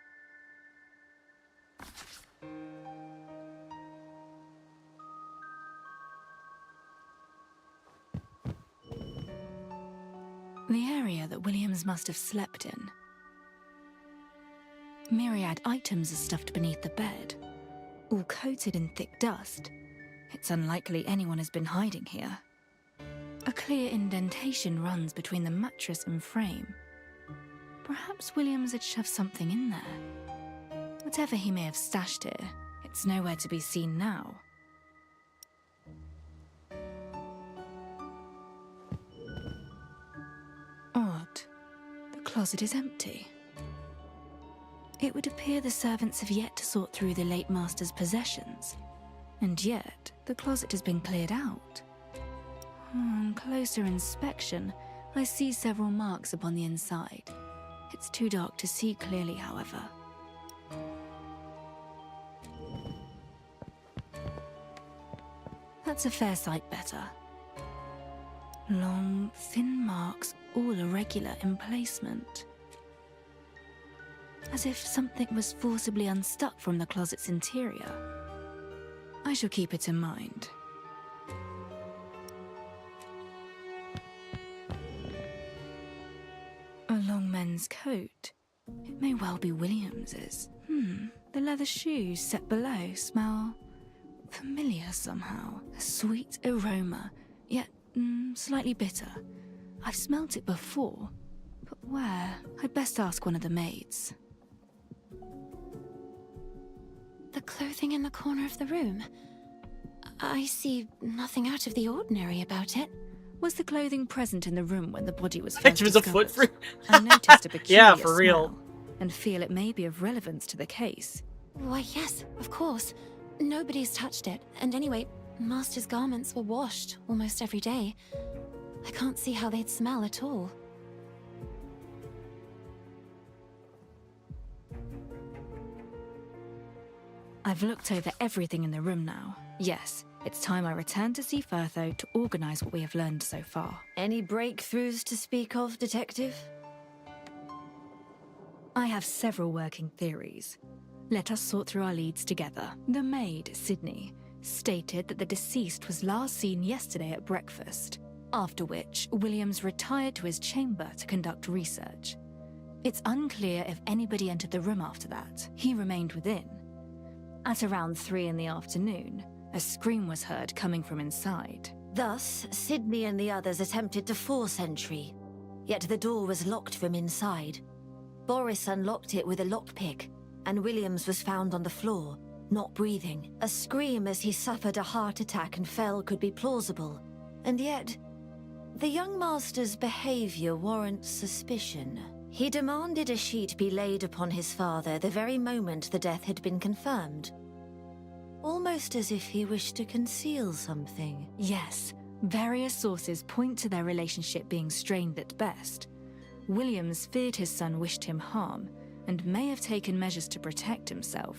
The area that Williams must have slept in. Myriad items are stuffed beneath the bed, all coated in thick dust. It's unlikely anyone has been hiding here. A clear indentation runs between the mattress and frame. Perhaps Williams had shoved something in there. Whatever he may have stashed here, it's nowhere to be seen now. Odd. The closet is empty. It would appear the servants have yet to sort through the late master's possessions. And yet, the closet has been cleared out. On closer inspection, I see several marks upon the inside. It's too dark to see clearly, however. That's a fair sight better. Long, thin marks, all irregular in placement. As if something was forcibly unstuck from the closet's interior. I shall keep it in mind. A long men's coat. It may well be Williams's. The leather shoes set below smell familiar somehow. A sweet aroma, yet slightly bitter. I've smelt it before, but where? I'd best ask one of the maids. The clothing in the corner of the room. I see nothing out of the ordinary about it. Was the clothing present in the room when the body was Like first it was a foot discovered? free. I noticed a peculiar Yeah, for real. smell and feel it may be of relevance to the case. Why, yes, of course. Nobody's touched it. And anyway, Master's garments were washed almost every day. I can't see how they'd smell at all. I've looked over everything in the room now. Yes, it's time I return to see Firtho to organize what we have learned so far. Any breakthroughs to speak of, Detective? I have several working theories. Let us sort through our leads together. The maid, Sydney, stated that the deceased was last seen yesterday at breakfast, after which Williams retired to his chamber to conduct research. It's unclear if anybody entered the room after that. He remained within. At around 3 in the afternoon, a scream was heard coming from inside. Thus, Sydney and the others attempted to force entry, yet the door was locked from inside. Boris unlocked it with a lockpick, and Williams was found on the floor, not breathing. A scream as he suffered a heart attack and fell could be plausible, and yet, the young master's behavior warrants suspicion. He demanded a sheet be laid upon his father the very moment the death had been confirmed. Almost as if he wished to conceal something. Yes, various sources point to their relationship being strained at best. Williams feared his son wished him harm, and may have taken measures to protect himself.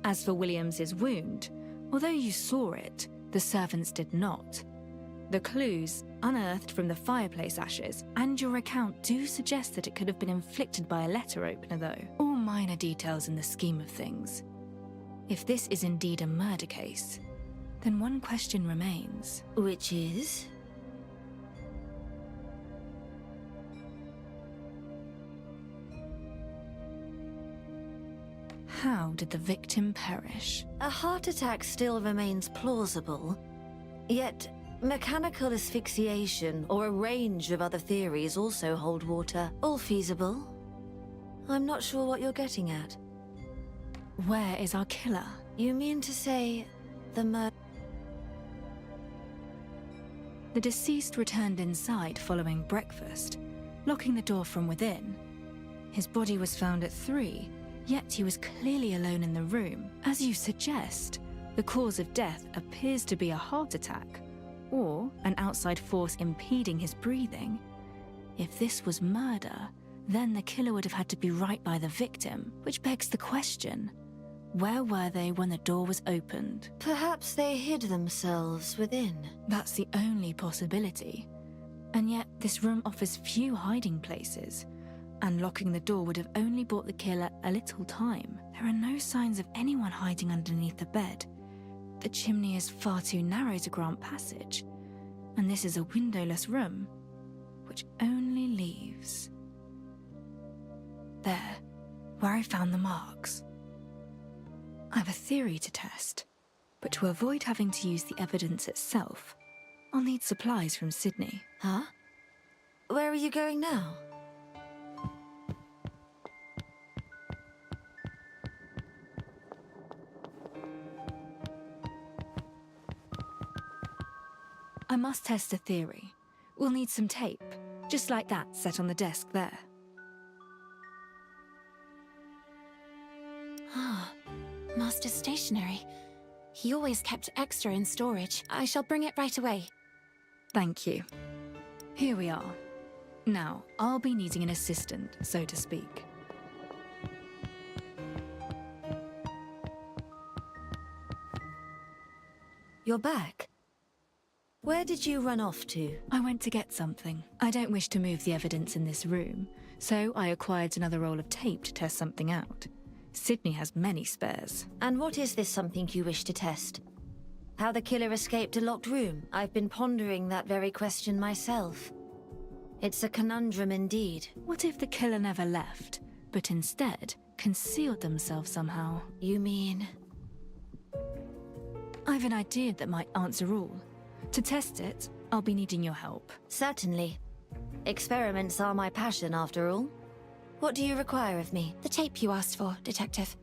As for Williams's wound, although you saw it, the servants did not. The clues, unearthed from the fireplace ashes, and your account do suggest that it could have been inflicted by a letter opener though. All minor details in the scheme of things. If this is indeed a murder case, then one question remains. Which is? How did the victim perish? A heart attack still remains plausible, yet mechanical asphyxiation or a range of other theories also hold water. All feasible. I'm not sure what you're getting at. Where is our killer? You mean to say the The deceased returned inside following breakfast, locking the door from within. His body was found at 3, yet he was clearly alone in the room. As you suggest, the cause of death appears to be a heart attack, or an outside force impeding his breathing. If this was murder, then the killer would have had to be right by the victim, which begs the question, where were they when the door was opened? Perhaps they hid themselves within. That's the only possibility. And yet, this room offers few hiding places. Unlocking the door would have only bought the killer a little time. There are no signs of anyone hiding underneath the bed. The chimney is far too narrow to grant passage. And this is a windowless room, which only leaves... there, where I found the marks. I have a theory to test, but to avoid having to use the evidence itself, I'll need supplies from Sydney. Huh? Where are you going now? I must test a theory. We'll need some tape, just like that set on the desk there. Ah, Master's stationery. He always kept extra in storage. I shall bring it right away. Thank you. Here we are. Now, I'll be needing an assistant, so to speak. You're back. Where did you run off to? I went to get something. I don't wish to move the evidence in this room, so I acquired another roll of tape to test something out. Sydney has many spares. And what is this something you wish to test? How the killer escaped a locked room? I've been pondering that very question myself. It's a conundrum indeed. What if the killer never left, but instead concealed themselves somehow. You mean? I've an idea that might answer all. To test it, I'll be needing your help. Certainly. Experiments are my passion, after all. What do you require of me? The tape you asked for, Detective.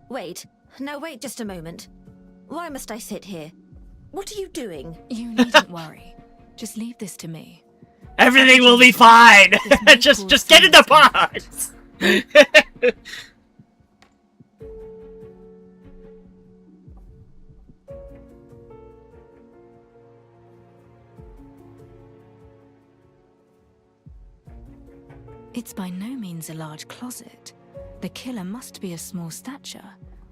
Wait. Now wait just a moment. Why must I sit here? What are you doing? You needn't worry. Just leave this to me. Everything will be fine. just get in the box. It's by no means a large closet. The killer must be of small stature,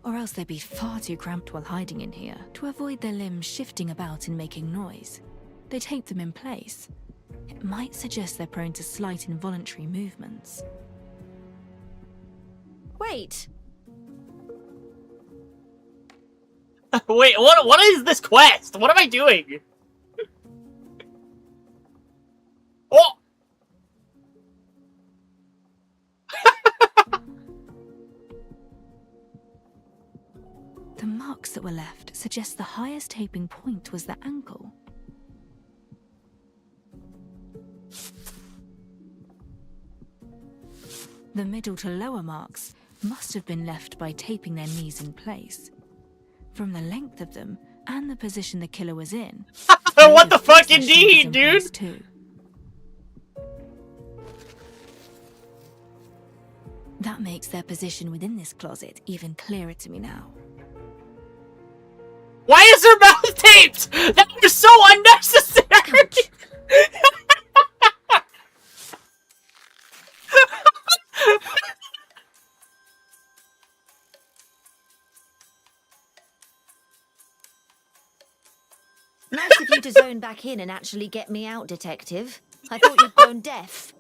or else they'd be far too cramped while hiding in here. To avoid their limbs shifting about and making noise, they tape them in place. It might suggest they're prone to slight involuntary movements. Wait. Wait, what is this quest? What am I doing? Oh! The marks that were left suggest the highest taping point was the ankle. The middle to lower marks must have been left by taping their knees in place. From the length of them and the position the killer was in. What the fuck indeed, dude? Too. That makes their position within this closet even clearer to me now. Why is her mouth taped? That was so unnecessary! Nice of you to zone back in and actually get me out, Detective. I thought you'd grown deaf.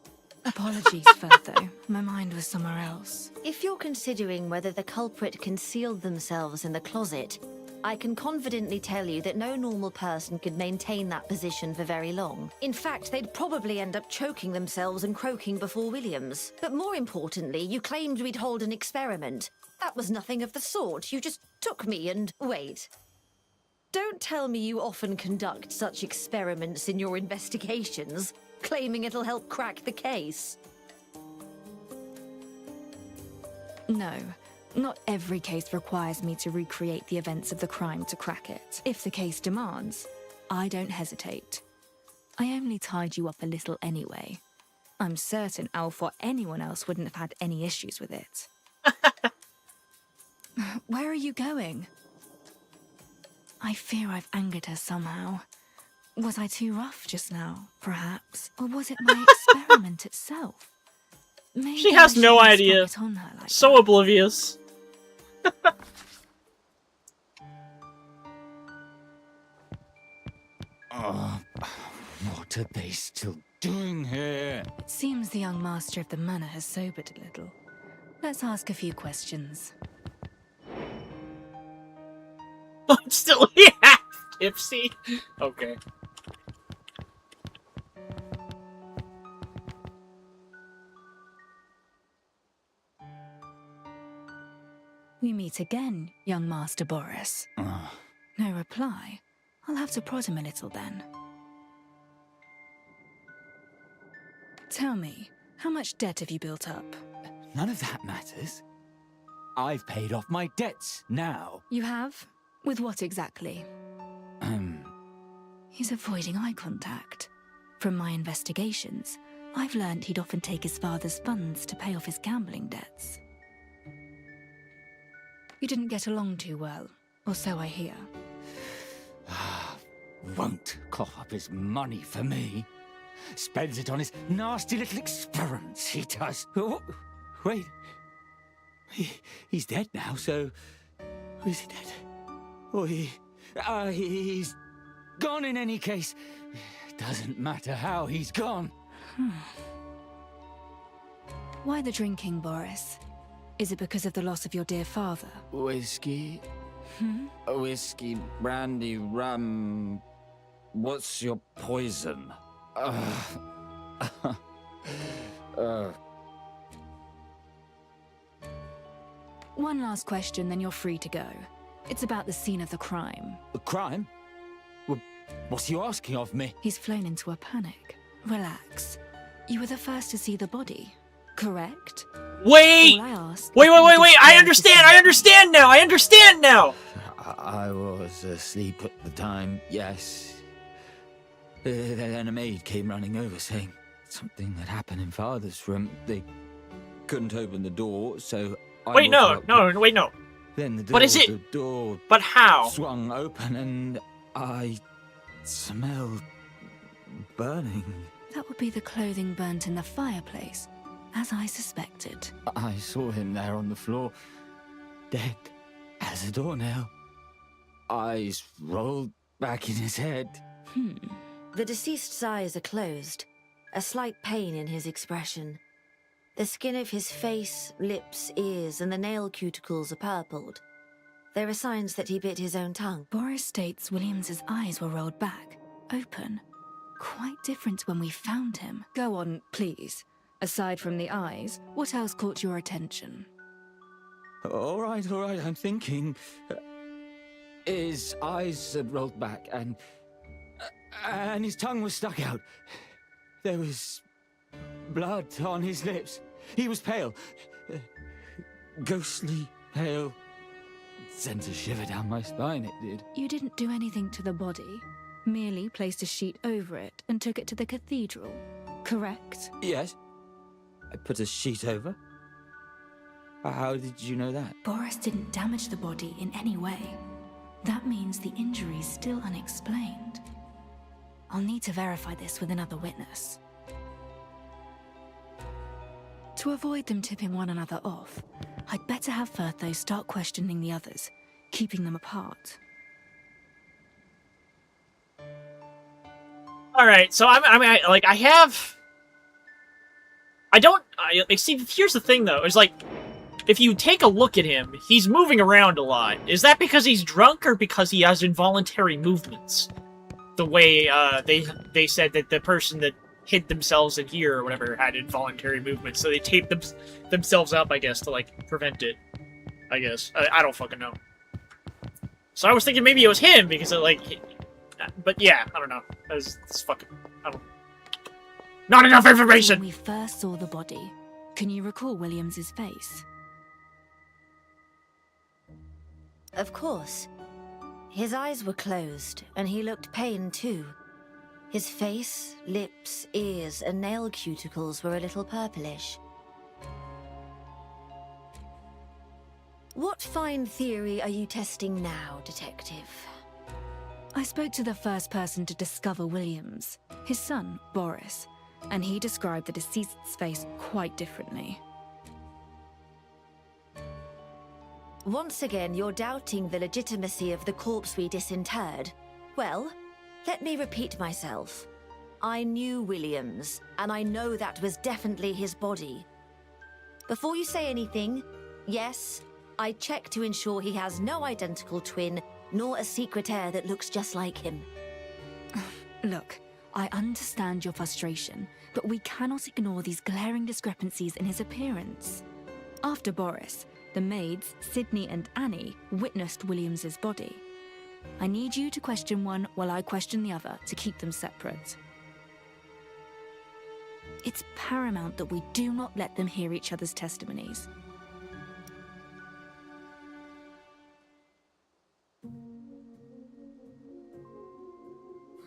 Apologies, Furtho. My mind was somewhere else. If you're considering whether the culprit concealed themselves in the closet, I can confidently tell you that no normal person could maintain that position for very long. In fact, they'd probably end up choking themselves and croaking before Williams. But more importantly, you claimed we'd hold an experiment. That was nothing of the sort. You just took me and... Wait. Don't tell me you often conduct such experiments in your investigations, claiming it'll help crack the case. No. Not every case requires me to recreate the events of the crime to crack it. If the case demands, I don't hesitate. I only tied you up a little anyway. I'm certain Alf or anyone else wouldn't have had any issues with it. Where are you going? I fear I've angered her somehow. Was I too rough just now, perhaps? Or was it my experiment itself? Maybe She has I no shouldn't have idea. sprung it on her like So that. oblivious. What are they still doing here? It seems the young master of the manor has sobered a little. Let's ask a few questions. I'm still half tipsy. Okay. We meet again, young Master Boris. No reply. I'll have to prod him a little then. Tell me, how much debt have you built up? None of that matters. I've paid off my debts now. You have? With what exactly? He's avoiding eye contact. From my investigations, I've learned he'd often take his father's funds to pay off his gambling debts. You didn't get along too well, or so I hear. Won't cough up his money for me. Spends it on his nasty little experiments, he does. Oh, wait. He's dead now, so... Is he dead? Or he's gone in any case. doesn't matter how he's gone. Why the drinking, Boris? Is it because of the loss of your dear father? Whiskey? Whiskey, brandy, rum. What's your poison? One last question, then you're free to go. It's about the scene of the crime. The crime? What's he asking of me? He's flown into a panic. Relax. You were the first to see the body, correct? Wait! All I asked Wait! is that you I describe understand! the I understand now! I understand now! I was asleep at the time, yes. Then a maid came running over saying something had happened in Father's room. They couldn't open the door, so I Wait, woke no, up. wait, no. Then the door, But is it- the door But how? swung open and I smelled burning. That would be the clothing burnt in the fireplace, as I suspected. I saw him there on the floor, dead as a doornail. Eyes rolled back in his head. The deceased's eyes are closed, a slight pain in his expression. The skin of his face, lips, ears, and the nail cuticles are purpled. There are signs that he bit his own tongue. Boris states Williams's eyes were rolled back, open. Quite different to when we found him. Go on, please. Aside from the eyes, what else caught your attention? All right, I'm thinking. His eyes had rolled back and his tongue was stuck out. There was blood on his lips. He was pale. Ghostly pale. Sent a shiver down my spine, it did. You didn't do anything to the body, merely placed a sheet over it and took it to the cathedral, correct? Yes. I put a sheet over. How did you know that? Boris didn't damage the body in any way. That means the injury's still unexplained. I'll need to verify this with another witness. To avoid them tipping one another off, I'd better have Firtho start questioning the others, keeping them apart. All right, so see, here's the thing though, is like, if you take a look at him, he's moving around a lot. Is that because he's drunk or because he has involuntary movements? The way, they said that the person that hid themselves in here or whatever had involuntary movements, so they taped themselves up, I guess, to, like, prevent it. I guess. I don't fucking know. So I was thinking maybe it was him, because, but yeah, I don't know. It's fucking, I don't... Not enough information! When we first saw the body, can you recall Williams's face? Of course. His eyes were closed, and he looked pained too. His face, lips, ears, and nail cuticles were a little purplish. What fine theory are you testing now, Detective? I spoke to the first person to discover Williams, his son, Boris, and he described the deceased's face quite differently. Once again, you're doubting the legitimacy of the corpse we disinterred. Well, let me repeat myself. I knew Williams, and I know that was definitely his body. Before you say anything, yes, I checked to ensure he has no identical twin, nor a secret heir that looks just like him. Look, I understand your frustration, but we cannot ignore these glaring discrepancies in his appearance. After Boris, the maids, Sydney and Annie, witnessed Williams's body. I need you to question one while I question the other to keep them separate. It's paramount that we do not let them hear each other's testimonies.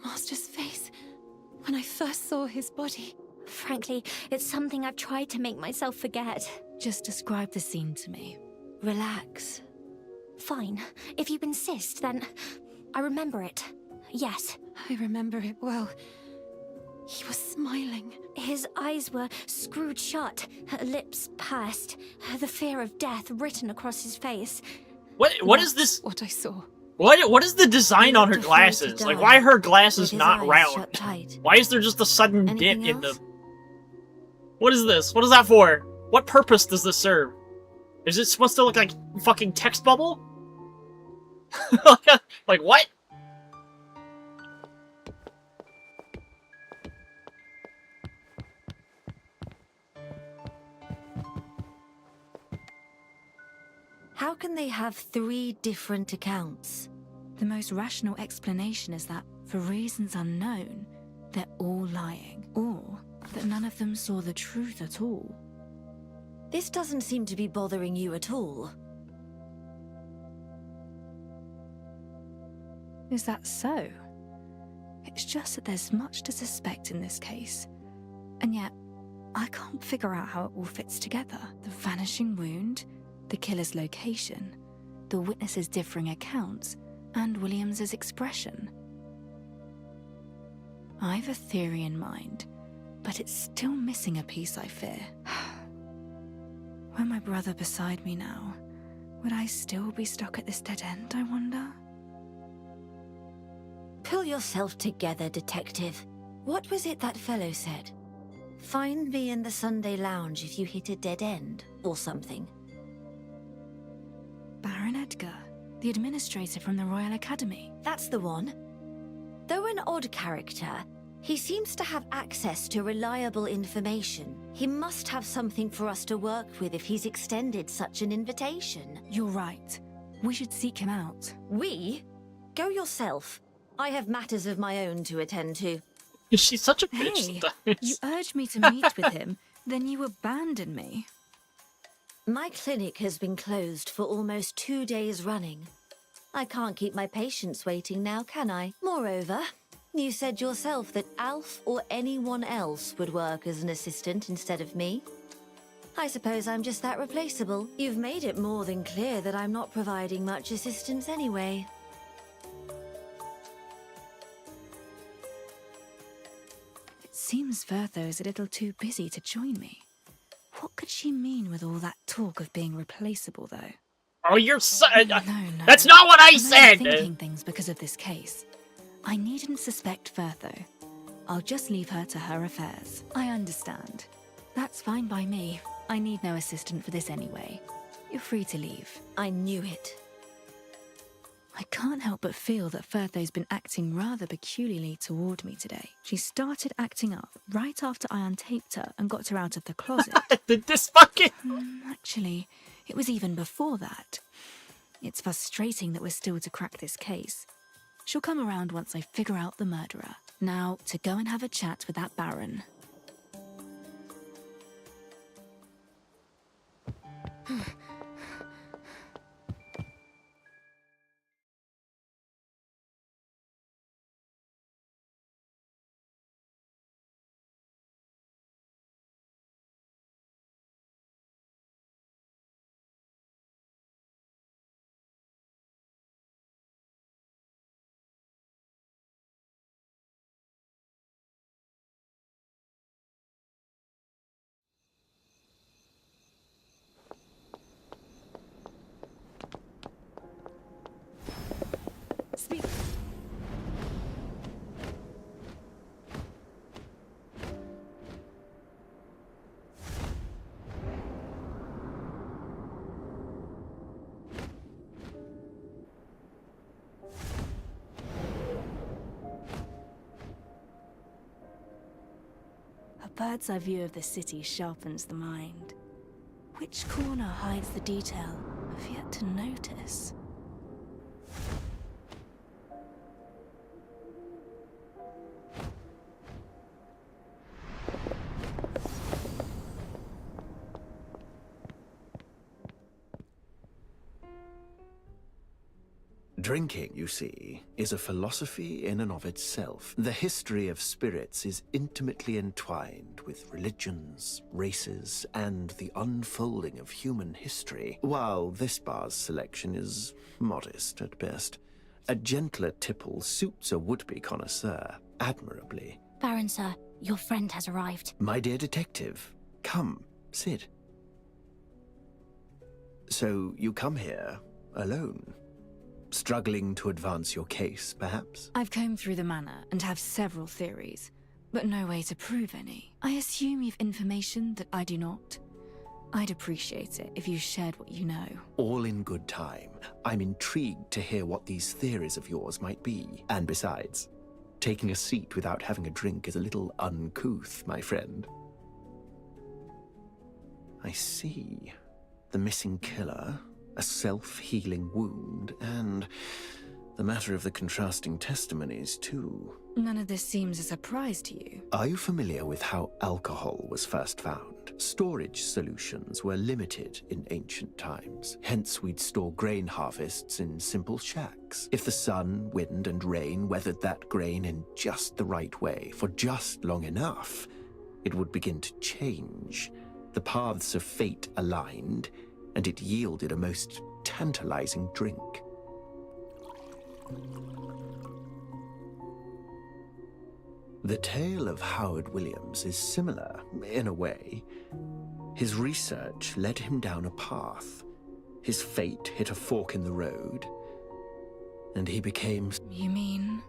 Master's face, when I first saw his body. Frankly, it's something I've tried to make myself forget. Just describe the scene to me. Relax. Fine. If you insist, then I remember it. Yes. I remember it well. He was smiling. His eyes were screwed shut, lips pursed, the fear of death written across his face. What is this? What I saw. What is the design He on her looked afraid to glasses? Like, die, why are her with glasses his not eyes round? shut tight. Why is there just a sudden Anything dip in else? them? What is this? What is that for? What purpose does this serve? Is it supposed to look like fucking text bubble? Like what? How can they have 3 different accounts? The most rational explanation is that, for reasons unknown, they're all lying, or that none of them saw the truth at all. This doesn't seem to be bothering you at all. Is that so? It's just that there's much to suspect in this case. And yet, I can't figure out how it all fits together. The vanishing wound, the killer's location, the witnesses' differing accounts, and Williams's expression. I've a theory in mind, but it's still missing a piece, I fear. Were my brother beside me now, would I still be stuck at this dead end, I wonder? Pull yourself together, detective. What was it that fellow said? Find me in the Sunday lounge if you hit a dead end, or something. Baron Edgar, the administrator from the Royal Academy. That's the one. Though an odd character, he seems to have access to reliable information. He must have something for us to work with if he's extended such an invitation. You're right. We should seek him out. We? Go yourself. I have matters of my own to attend to. She's such a bitch Hey, sometimes. you urged me to meet with him, then you abandoned me. My clinic has been closed for almost 2 days running. I can't keep my patients waiting now, can I? Moreover, you said yourself that Alf or anyone else would work as an assistant instead of me. I suppose I'm just that replaceable. You've made it more than clear that I'm not providing much assistance anyway. It seems Vertho is a little too busy to join me. What could she mean with all that talk of being replaceable, though? Oh, you're so... No. That's not what I I'm said! overthinking things because of this case. I needn't suspect Vertho. I'll just leave her to her affairs. I understand. That's fine by me. I need no assistant for this anyway. You're free to leave. I knew it. I can't help but feel that Vertho's been acting rather peculiarly toward me today. She started acting up right after I untaped her and got her out of the closet. Did this fucking... Actually, it was even before that. It's frustrating that we're still to crack this case. She'll come around once I figure out the murderer. Now, to go and have a chat with that Baron. Speak. A bird's eye view of the city sharpens the mind. Which corner hides the detail I've yet to notice? Drinking, you see, is a philosophy in and of itself. The history of spirits is intimately entwined with religions, races, and the unfolding of human history. While this bar's selection is modest at best, a gentler tipple suits a would-be connoisseur admirably. Baron, sir, your friend has arrived. My dear detective, come, sit. So you come here alone? Struggling to advance your case, perhaps? I've combed through the manor and have several theories, but no way to prove any. I assume you've information that I do not. I'd appreciate it if you shared what you know. All in good time. I'm intrigued to hear what these theories of yours might be. And besides, taking a seat without having a drink is a little uncouth, my friend. I see. The missing killer, a self-healing wound, and the matter of the contrasting testimonies, too. None of this seems a surprise to you. Are you familiar with how alcohol was first found? Storage solutions were limited in ancient times. Hence, we'd store grain harvests in simple shacks. If the sun, wind, and rain weathered that grain in just the right way for just long enough, it would begin to change. The paths of fate aligned, and it yielded a most tantalizing drink. The tale of Howard Williams is similar, in a way. His research led him down a path. His fate hit a fork in the road, and he became... You mean...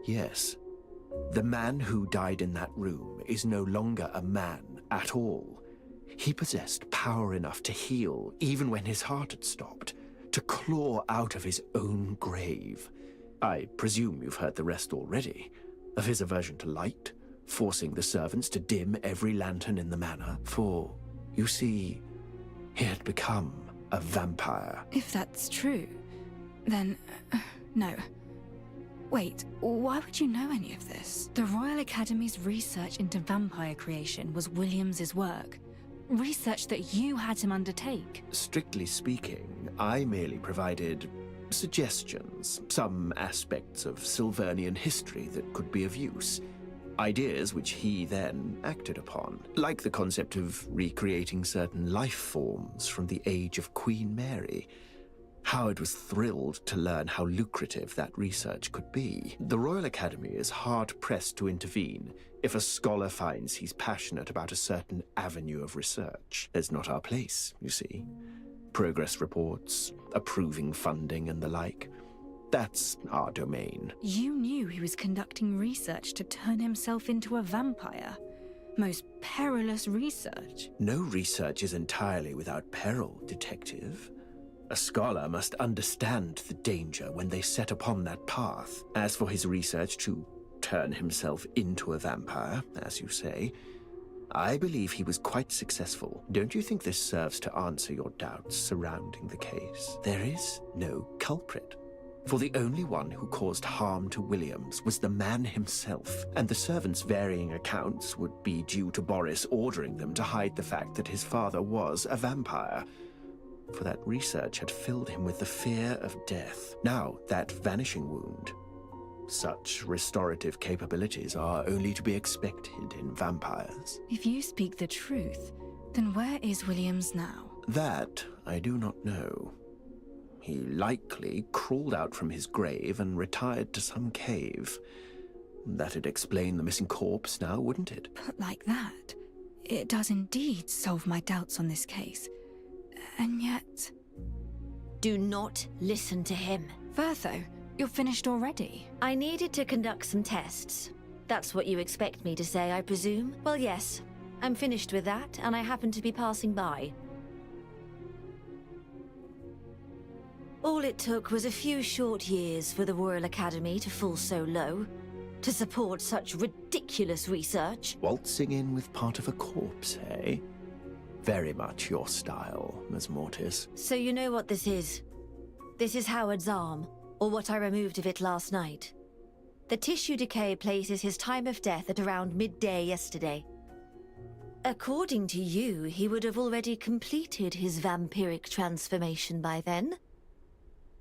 Yes. The man who died in that room is no longer a man at all. He possessed power enough to heal even when his heart had stopped, to claw out of his own grave. I presume you've heard the rest already, of his aversion to light, forcing the servants to dim every lantern in the manor, for, you see, he had become a vampire. If that's true, then... no. Wait, why would you know any of this? The Royal Academy's research into vampire creation was Williams's work. Research that you had him undertake. Strictly speaking, I merely provided suggestions, some aspects of Silvernian history that could be of use. Ideas which he then acted upon, like the concept of recreating certain life forms from the age of Queen Mary. Howard was thrilled to learn how lucrative that research could be. The Royal Academy is hard-pressed to intervene if a scholar finds he's passionate about a certain avenue of research. There's not our place, you see. Progress reports, approving funding, and the like. That's our domain. You knew he was conducting research to turn himself into a vampire. Most perilous research. No research is entirely without peril, detective. A scholar must understand the danger when they set upon that path. As for his research to turn himself into a vampire, as you say, I believe he was quite successful. Don't you think this serves to answer your doubts surrounding the case? There is no culprit. For the only one who caused harm to Williams was the man himself, and the servants' varying accounts would be due to Boris ordering them to hide the fact that his father was a vampire. For that research had filled him with the fear of death. Now, that vanishing wound. Such restorative capabilities are only to be expected in vampires. If you speak the truth, then where is Williams now? That I do not know. He likely crawled out from his grave and retired to some cave. That'd explain the missing corpse now, wouldn't it? Put like that, it does indeed solve my doubts on this case. And yet... Do not listen to him. Vertho, you're finished already. I needed to conduct some tests. That's what you expect me to say, I presume? Well, yes. I'm finished with that, and I happen to be passing by. All it took was a few short years for the Royal Academy to fall so low, to support such ridiculous research. Waltzing in with part of a corpse, eh? Very much your style, Ms. Mortis. So you know what this is? This is Howard's arm, or what I removed of it last night. The tissue decay places his time of death at around midday yesterday. According to you, he would have already completed his vampiric transformation by then.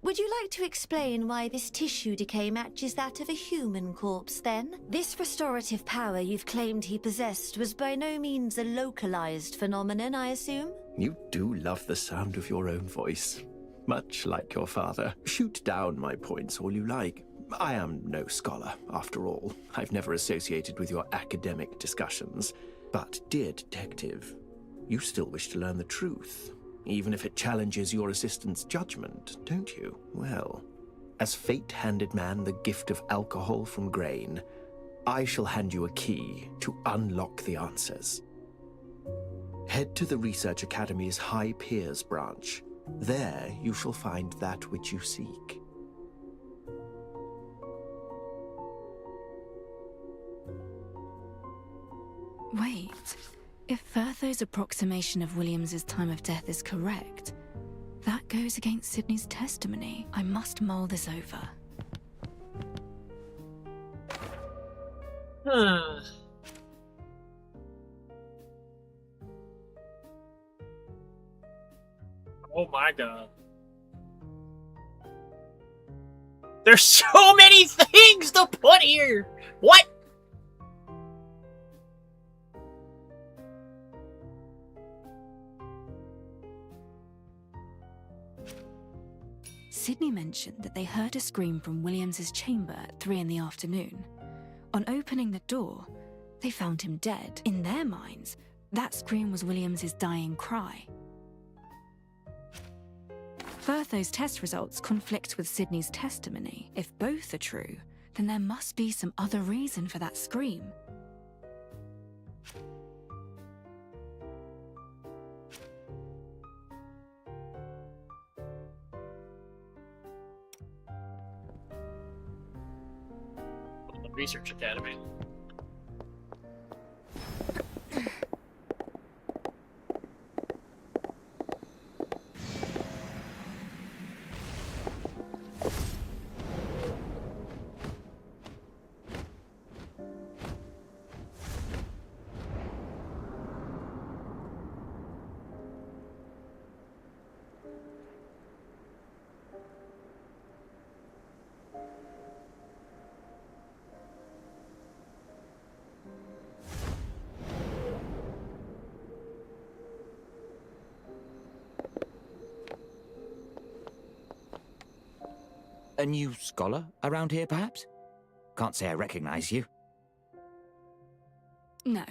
Would you like to explain why this tissue decay matches that of a human corpse, then? This restorative power you've claimed he possessed was by no means a localized phenomenon, I assume? You do love the sound of your own voice. Much like your father. Shoot down my points all you like. I am no scholar, after all. I've never associated with your academic discussions. But, dear detective, You still wish to learn the truth, even if it challenges your assistant's judgment, don't you? Well, as fate handed man the gift of alcohol from grain, I shall hand you a key to unlock the answers. Head to the Research Academy's High Piers branch. There you shall find that which you seek. Wait, if Firtho's approximation of Williams's time of death is correct, that goes against Sydney's testimony. I must mull this over. Oh my god. There's so many things to put here! What? Sydney mentioned that they heard a scream from Williams's chamber at 3 in the afternoon. On opening the door, they found him dead. In their minds, that scream was Williams's dying cry. Firtho's test results conflict with Sydney's testimony. If both are true, then there must be some other reason for that scream. Research Academy. A new scholar around here, perhaps? Can't say I recognize you. No,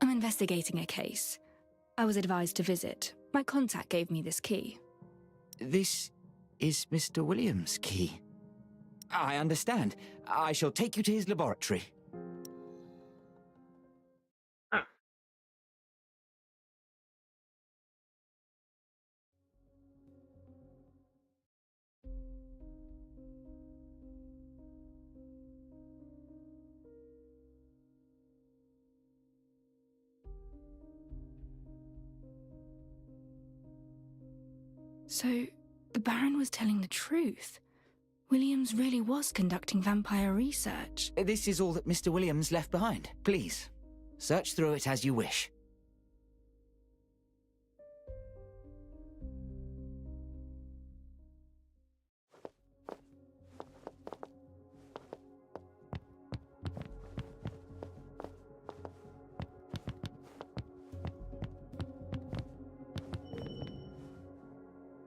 I'm investigating a case. I was advised to visit. My contact gave me this key. This is Mr. Williams' key. I understand. I shall take you to his laboratory. So, the Baron was telling the truth. Williams really was conducting vampire research. This is all that Mr. Williams left behind. Please, search through it as you wish.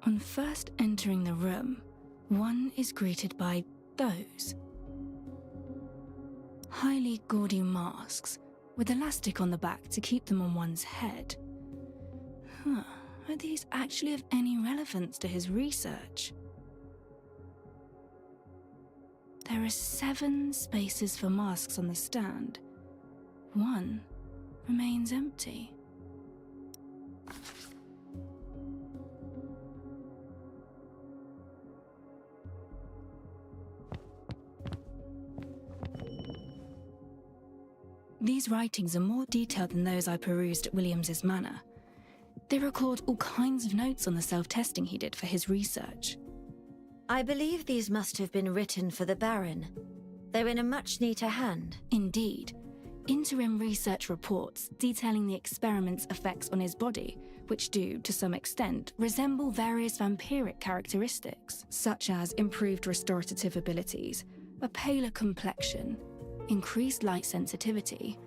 On first entering the room, one is greeted by those. Highly gaudy masks, with elastic on the back to keep them on one's head. Are these actually of any relevance to his research? There are 7 spaces for masks on the stand. 1 remains empty. These writings are more detailed than those I perused at Williams's manor. They record all kinds of notes on the self-testing he did for his research. I believe these must have been written for the Baron. They're in a much neater hand. Indeed. Interim research reports detailing the experiment's effects on his body, which do, to some extent, resemble various vampiric characteristics, such as improved restorative abilities, a paler complexion, increased light sensitivity,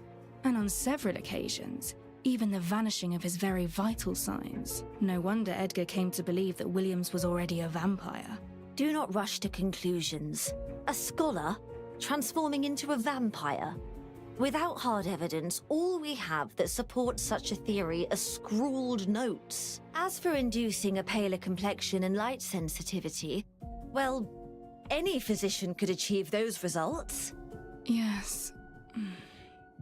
and on several occasions, even the vanishing of his very vital signs. No wonder Edgar came to believe that Williams was already a vampire. Do not rush to conclusions. A scholar transforming into a vampire? Without hard evidence, all we have that supports such a theory are scrawled notes. As for inducing a paler complexion and light sensitivity, well, any physician could achieve those results. Yes.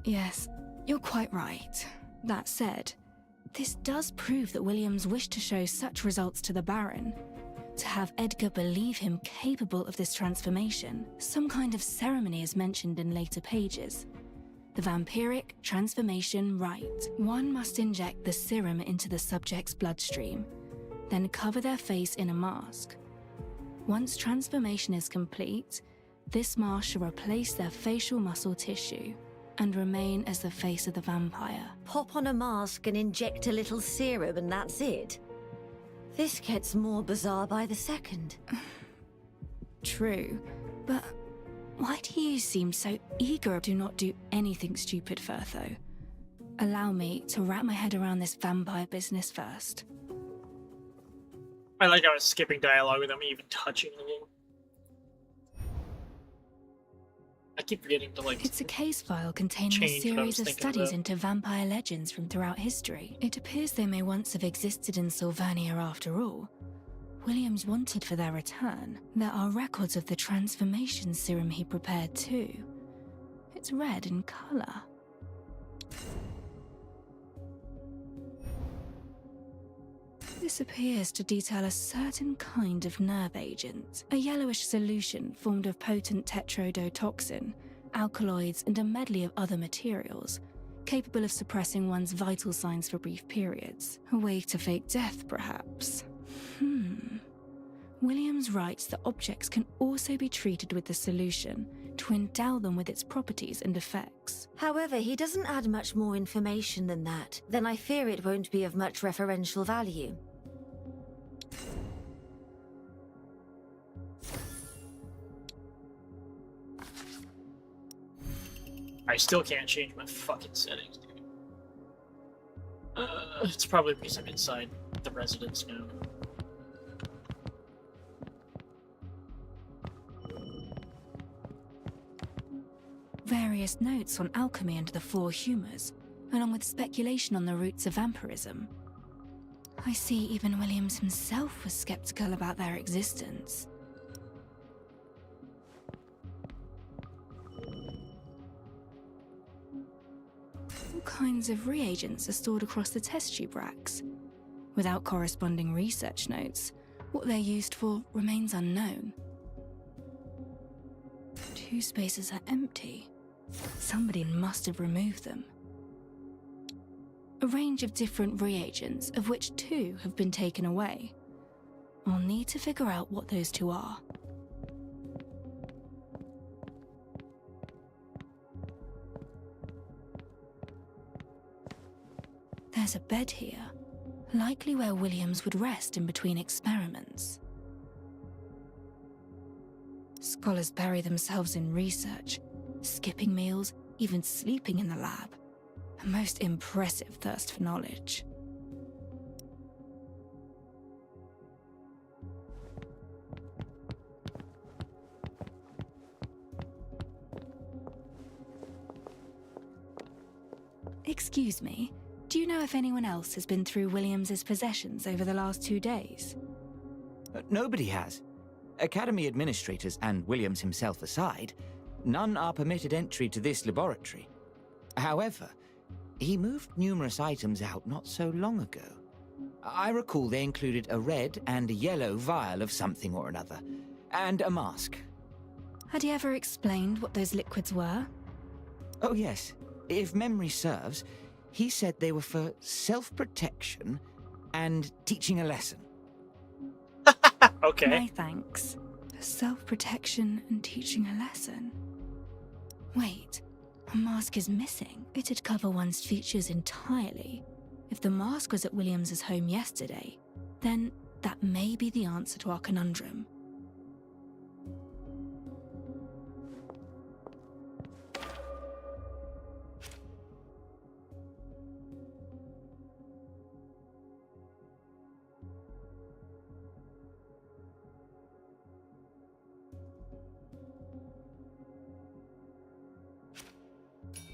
Yes, you're quite right. That said, this does prove that Williams wished to show such results to the Baron. To have Edgar believe him capable of this transformation, some kind of ceremony is mentioned in later pages. The vampiric transformation rite. One must inject the serum into the subject's bloodstream, then cover their face in a mask. Once transformation is complete, this mask shall replace their facial muscle tissue and remain as the face of the vampire. Pop on a mask and inject a little serum and that's it. This gets more bizarre by the second. True, but why do you seem so eager? Do not do anything stupid, Firtho. Allow me to wrap my head around this vampire business first. I like how I was skipping dialogue without me even touching the game. I keep forgetting to, like... It's a case file containing a change what I was series of thinking studies about. into vampire legends from throughout history. It appears they may once have existed in Sylvania after all. Williams wanted for their return. There are records of the transformation serum he prepared too. It's red in colour. This appears to detail a certain kind of nerve agent, a yellowish solution formed of potent tetrodotoxin, alkaloids, and a medley of other materials, capable of suppressing one's vital signs for brief periods. A way to fake death, perhaps. Williams writes that objects can also be treated with the solution to endow them with its properties and effects. However, he doesn't add much more information than that. Then I fear it won't be of much referential value. I still can't change my fucking settings, dude. It's probably because I'm inside the residence now. Various notes on alchemy and the four humours, along with speculation on the roots of vampirism. I see even Williams himself was skeptical about their existence. All kinds of reagents are stored across the test tube racks. Without corresponding research notes, what they're used for remains unknown. 2 spaces are empty. Somebody must have removed them. A range of different reagents, of which 2 have been taken away. I'll need to figure out what those 2 are. There's a bed here, likely where Williams would rest in between experiments. Scholars bury themselves in research, skipping meals, even sleeping in the lab. A most impressive thirst for knowledge. Excuse me, do you know if anyone else has been through Williams's possessions over the last 2 days? Nobody has. Academy administrators and Williams himself aside, none are permitted entry to this laboratory. However, he moved numerous items out not so long ago. I recall they included a red and a yellow vial of something or another, and a mask. Had he ever explained what those liquids were? Oh yes, if memory serves, he said they were for self-protection and teaching a lesson. Okay. My thanks. For self-protection and teaching a lesson. Wait, a mask is missing. It'd cover one's features entirely. If the mask was at Williams's home yesterday, then that may be the answer to our conundrum.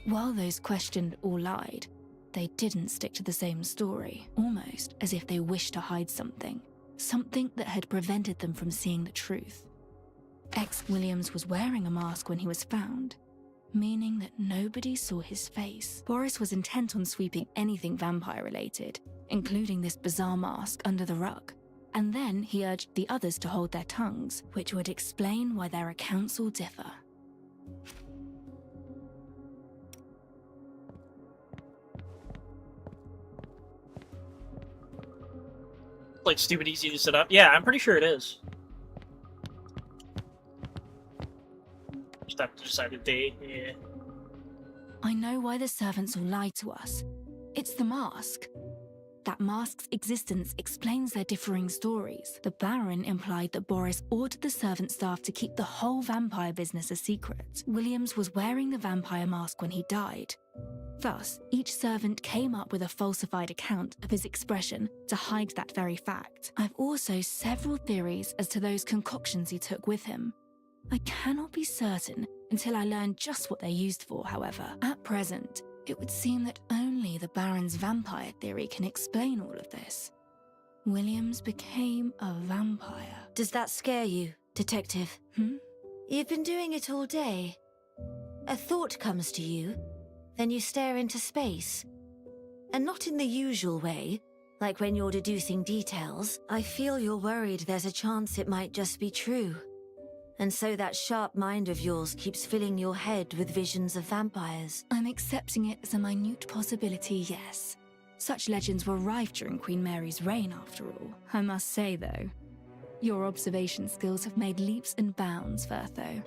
While those questioned all lied, they didn't stick to the same story, almost as if they wished to hide something that had prevented them from seeing the truth. Williams was wearing a mask when he was found, meaning that nobody saw his face. Boris was intent on sweeping anything vampire-related, including this bizarre mask, under the rug. And then he urged the others to hold their tongues, which would explain why their accounts all differ. Like, stupid easy to set up. Yeah, I'm pretty sure it is. Just have to decide a date, yeah. I know why the servants all lied to us. It's the mask. That mask's existence explains their differing stories. The Baron implied that Boris ordered the servant staff to keep the whole vampire business a secret. Williams was wearing the vampire mask when he died. Thus, each servant came up with a falsified account of his expression to hide that very fact. I've also several theories as to those concoctions he took with him. I cannot be certain until I learn just what they're used for, however. At present, it would seem that only the Baron's vampire theory can explain all of this. Williams became a vampire. Does that scare you, Detective? You've been doing it all day. A thought comes to you, then you stare into space. And not in the usual way, like when you're deducing details. I feel you're worried there's a chance it might just be true. And so that sharp mind of yours keeps filling your head with visions of vampires. I'm accepting it as a minute possibility, yes. Such legends were rife during Queen Mary's reign, after all. I must say, though, your observation skills have made leaps and bounds, Vertho.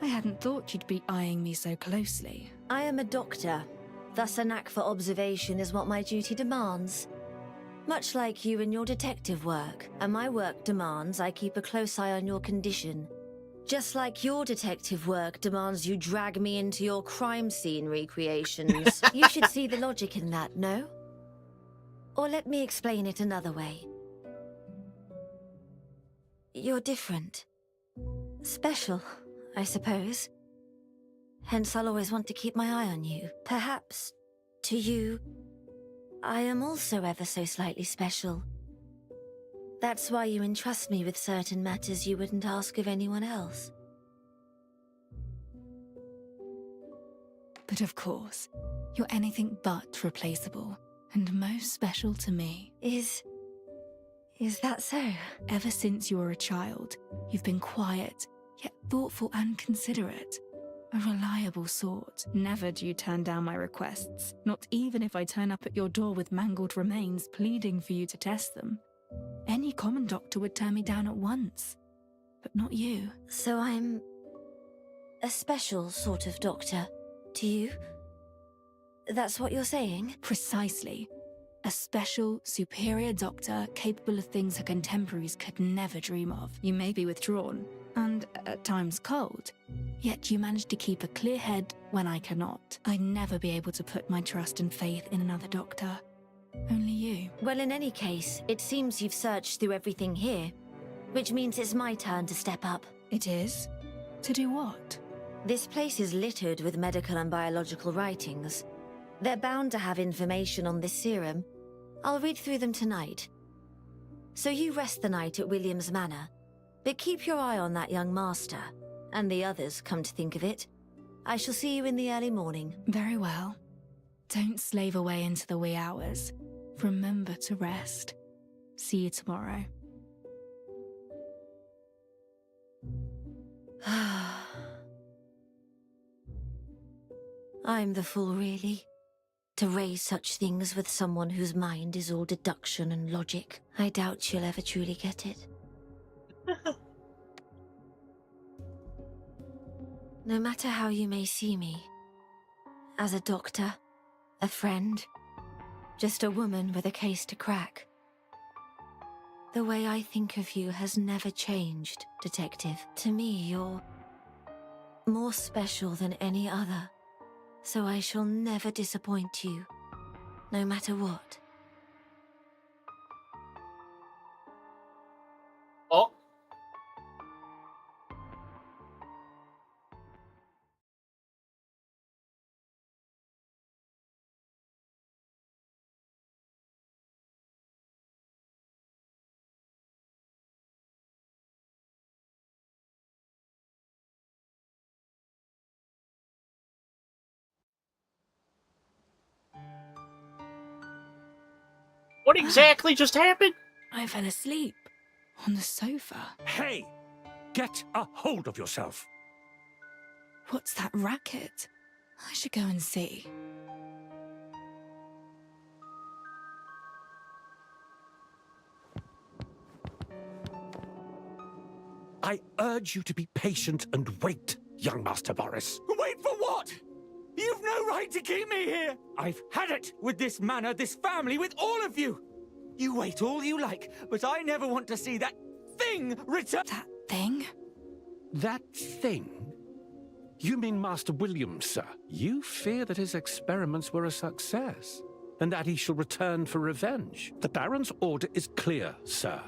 I hadn't thought you'd be eyeing me so closely. I am a doctor. Thus a knack for observation is what my duty demands. Much like you and your detective work, and my work demands I keep a close eye on your condition. Just like your detective work demands you drag me into your crime scene recreations. You should see the logic in that, no? Or let me explain it another way. You're different. Special, I suppose. Hence I'll always want to keep my eye on you. Perhaps, to you, I am also ever so slightly special. That's why you entrust me with certain matters you wouldn't ask of anyone else. But of course, you're anything but replaceable, and most special to me. Is that so? Ever since you were a child, you've been quiet, yet thoughtful and considerate. A reliable sort. Never do you turn down my requests, not even if I turn up at your door with mangled remains pleading for you to test them. Any common doctor would turn me down at once, but not you. So I'm a special sort of doctor to you? That's what you're saying? Precisely. A special, superior doctor capable of things her contemporaries could never dream of. You may be withdrawn, and at times cold, yet you manage to keep a clear head when I cannot. I'd never be able to put my trust and faith in another doctor. Only you. Well, in any case, it seems you've searched through everything here, which means it's my turn to step up. It is? To do what? This place is littered with medical and biological writings. They're bound to have information on this serum. I'll read through them tonight. So you rest the night at Williams Manor, but keep your eye on that young master, and the others, come to think of it. I shall see you in the early morning. Very well. Don't slave away into the wee hours. Remember to rest. See you tomorrow. I'm the fool, really. To raise such things with someone whose mind is all deduction and logic. I doubt she'll ever truly get it. No matter how you may see me, as a doctor, a friend, just a woman with a case to crack, the way I think of you has never changed, Detective. To me, you're more special than any other. So I shall never disappoint you, no matter what. Oh. What exactly just happened? I fell asleep on the sofa. Hey! Get a hold of yourself! What's that racket? I should go and see. I urge you to be patient and wait, young Master Boris. Wait for what? You've no right to keep me here! I've had it with this manor, this family, with all of you! You wait all you like, but I never want to see that thing return. That thing? That thing? You mean Master Williams, sir? You fear that his experiments were a success, and that he shall return for revenge. The Baron's order is clear, sir.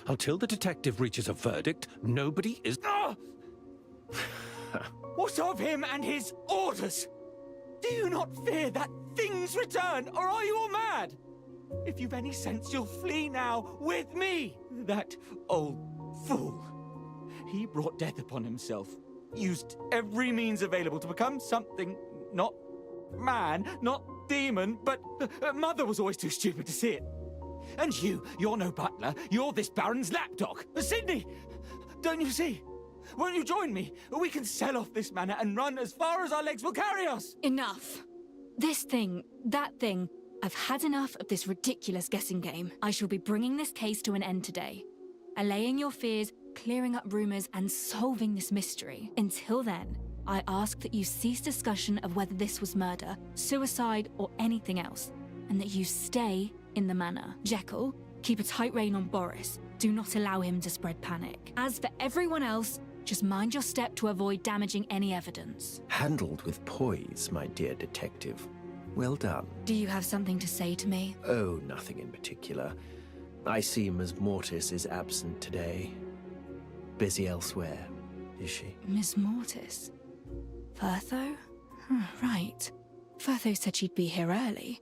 Until the detective reaches a verdict, nobody is... Ah! What of him and his orders? Do you not fear that thing's return, or are you all mad? If you've any sense, you'll flee now with me. That old fool. He brought death upon himself, used every means available to become something, not man, not demon, but Mother was always too stupid to see it. And you're no butler, you're this Baron's lapdog. Sydney, don't you see? Won't you join me? We can sell off this manor and run as far as our legs will carry us. Enough. This thing, that thing. I've had enough of this ridiculous guessing game. I shall be bringing this case to an end today. Allaying your fears, clearing up rumors, and solving this mystery. Until then, I ask that you cease discussion of whether this was murder, suicide, or anything else, and that you stay in the manor. Jekyll, keep a tight rein on Boris. Do not allow him to spread panic. As for everyone else, just mind your step to avoid damaging any evidence. Handled with poise, my dear detective. Well done. Do you have something to say to me? Oh, nothing in particular. I see Ms. Mortis is absent today. Busy elsewhere, is she? Miss Mortis? Firtho? Right. Firtho said she'd be here early.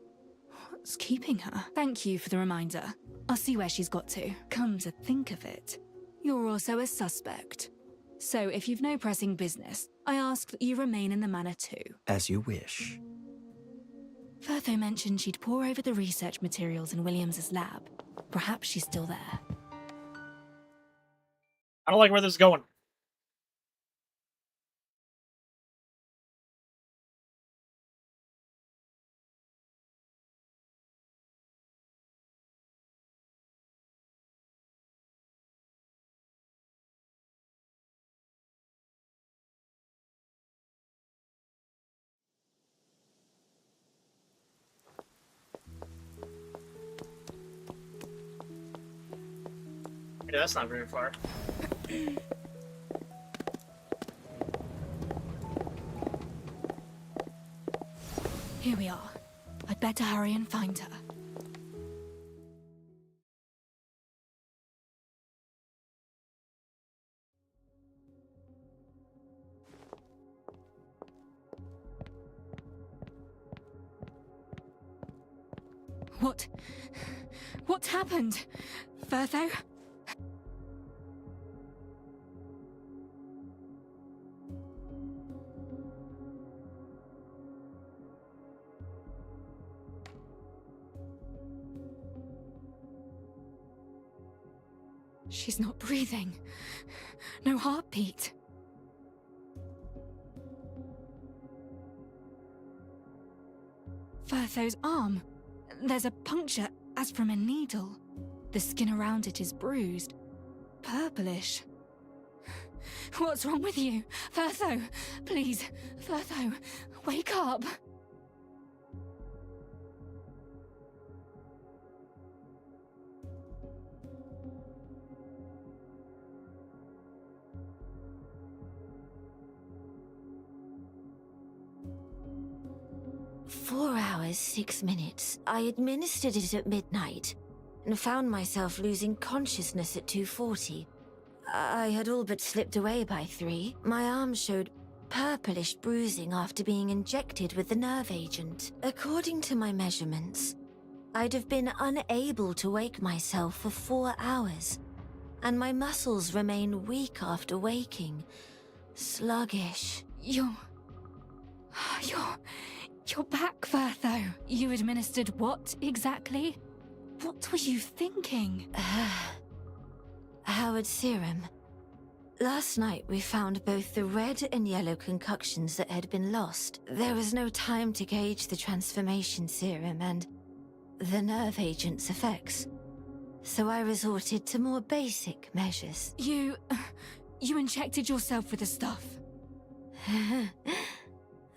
What's keeping her? Thank you for the reminder. I'll see where she's got to. Come to think of it, you're also a suspect. So if you've no pressing business, I ask that you remain in the manor too. As you wish. Firtho mentioned she'd pore over the research materials in Williams's lab. Perhaps she's still there. I don't like where this is going. Yeah, that's not very far. Here we are. I'd better hurry and find her. What happened? Firtho? She's not breathing. No heartbeat. Firtho's arm. There's a puncture as from a needle. The skin around it is bruised. Purplish. What's wrong with you? Firtho! Please, Firtho, wake up! "4 hours, 6 minutes. I administered it at midnight and found myself losing consciousness at 2:40. I had all but slipped away by 3. My arm showed purplish bruising after being injected with the nerve agent. According to my measurements, I'd have been unable to wake myself for 4 hours, and my muscles remain weak after waking. Sluggish. You're back, Firtho. You administered what, exactly? What were you thinking? Howard serum. Last night we found both the red and yellow concoctions that had been lost. There was no time to gauge the transformation serum and the nerve agent's effects. So I resorted to more basic measures. You injected yourself with the stuff.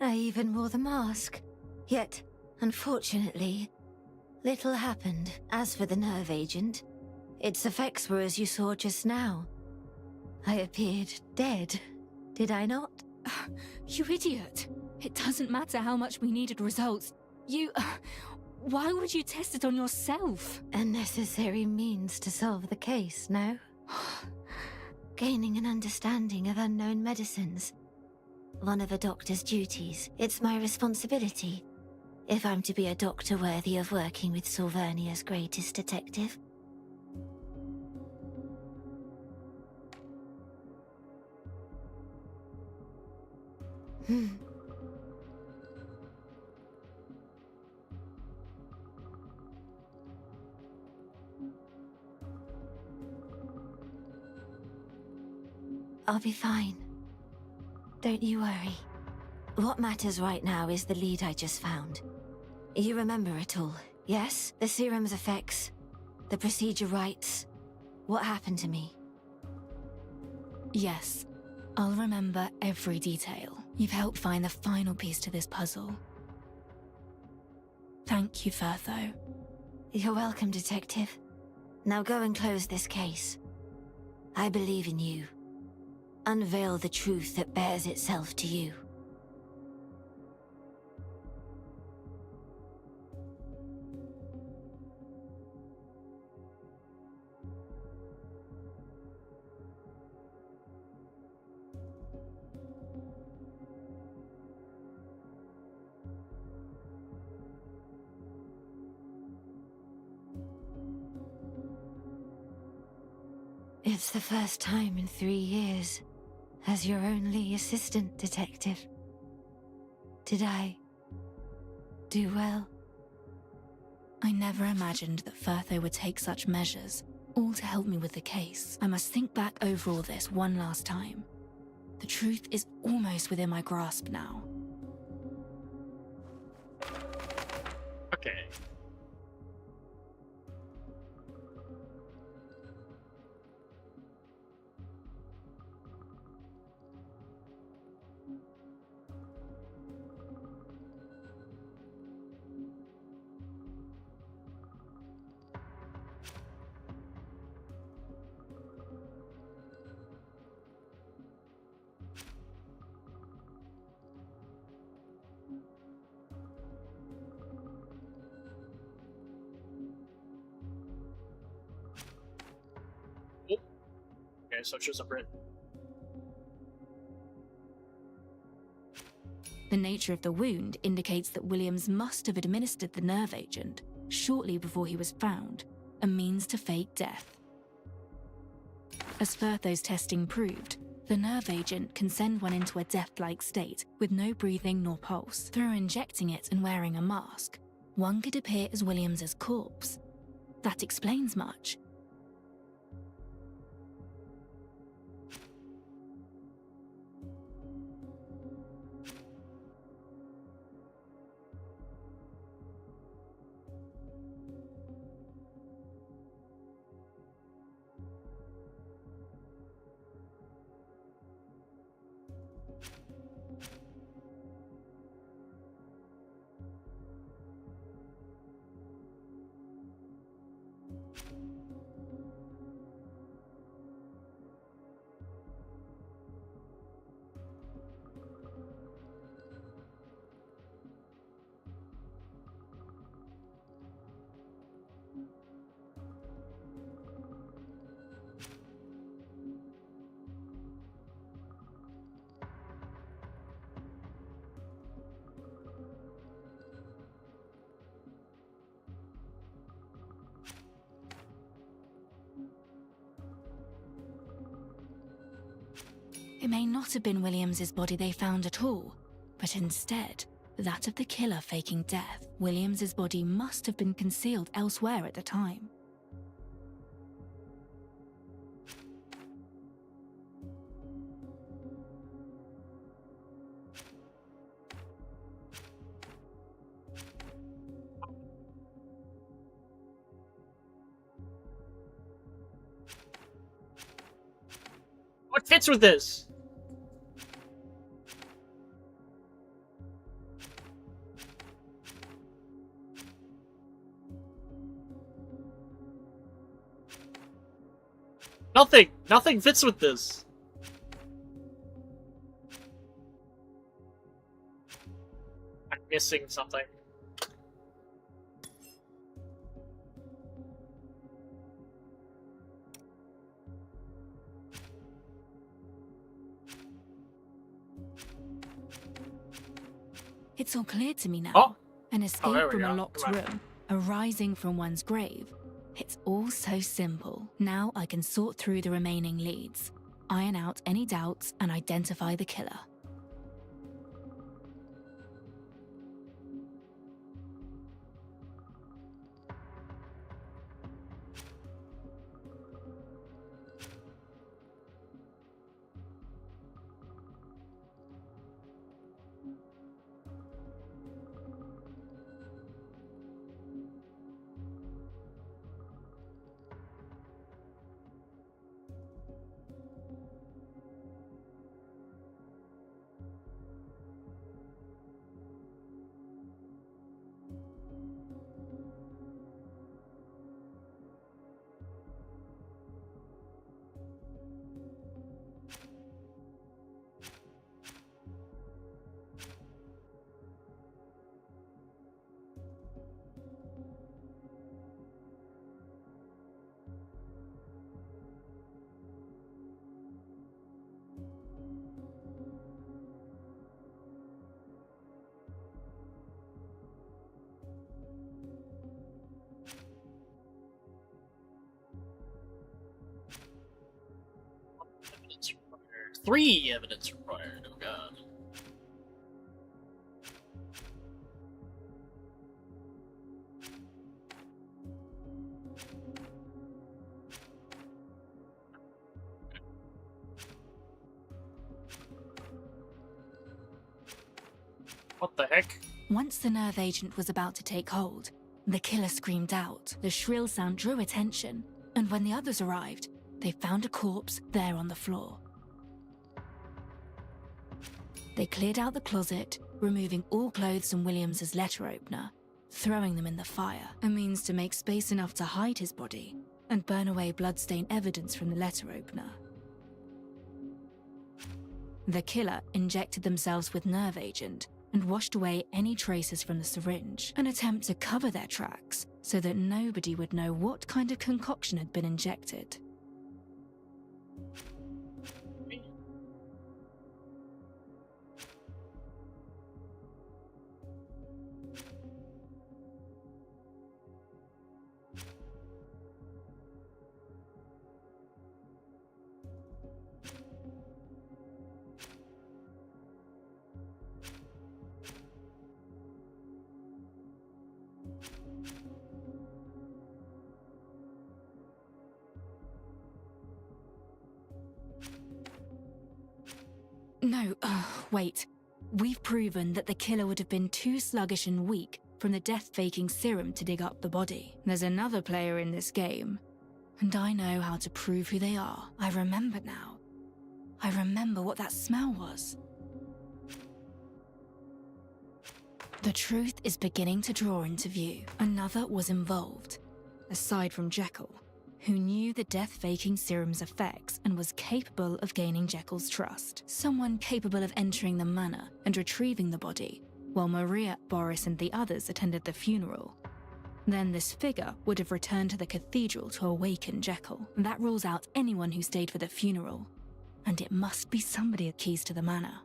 I even wore the mask. Yet, unfortunately, little happened. As for the nerve agent, its effects were as you saw just now. I appeared dead, did I not? You idiot! It doesn't matter how much we needed results. Why would you test it on yourself? A necessary means to solve the case, no? Gaining an understanding of unknown medicines. One of a doctor's duties. It's my responsibility, if I'm to be a doctor worthy of working with Sylvernia's greatest detective. I'll be fine. Don't you worry. What matters right now is the lead I just found. You remember it all, yes? The serum's effects, the procedure rights, what happened to me. Yes, I'll remember every detail. You've helped find the final piece to this puzzle. Thank you, Firtho. You're welcome, Detective. Now go and close this case. I believe in you. Unveil the truth that bears itself to you. It's the first time in 3 years as your only assistant detective. Did I do well? I never imagined that Firtho would take such measures, all to help me with the case. I must think back over all this one last time. The truth is almost within my grasp now. Okay. Okay, so it shows up red. The nature of the wound indicates that Williams must have administered the nerve agent shortly before he was found, a means to fake death. As Firtho's testing proved, the nerve agent can send one into a death-like state with no breathing nor pulse. Through injecting it and wearing a mask, one could appear as Williams's corpse. That explains much. It may not have been Williams's body they found at all, but instead, that of the killer faking death. Williams's body must have been concealed elsewhere at the time. What fits with this? Nothing fits with this. I'm missing something. It's all clear to me now. Oh. An there escape we from go. a locked Come on. room, a rising from one's grave. It's all so simple. Now I can sort through the remaining leads, iron out any doubts, and identify the killer. Evidence required. 3 evidence required. Oh god. What the heck? Once the nerve agent was about to take hold, the killer screamed out. The shrill sound drew attention, and when the others arrived, they found a corpse there on the floor. They cleared out the closet, removing all clothes and Williams's letter opener, throwing them in the fire, a means to make space enough to hide his body and burn away bloodstain evidence from the letter opener. The killer injected themselves with nerve agent and washed away any traces from the syringe, an attempt to cover their tracks so that nobody would know what kind of concoction had been injected. No, wait. We've proven that the killer would have been too sluggish and weak from the death-faking serum to dig up the body. There's another player in this game, and I know how to prove who they are. I remember now. I remember what that smell was. The truth is beginning to draw into view. Another was involved, aside from Jekyll, who knew the death-faking serum's effects and was capable of gaining Jekyll's trust. Someone capable of entering the manor and retrieving the body, while Maria, Boris, and the others attended the funeral. Then this figure would have returned to the cathedral to awaken Jekyll. That rules out anyone who stayed for the funeral, and it must be somebody with keys to the manor.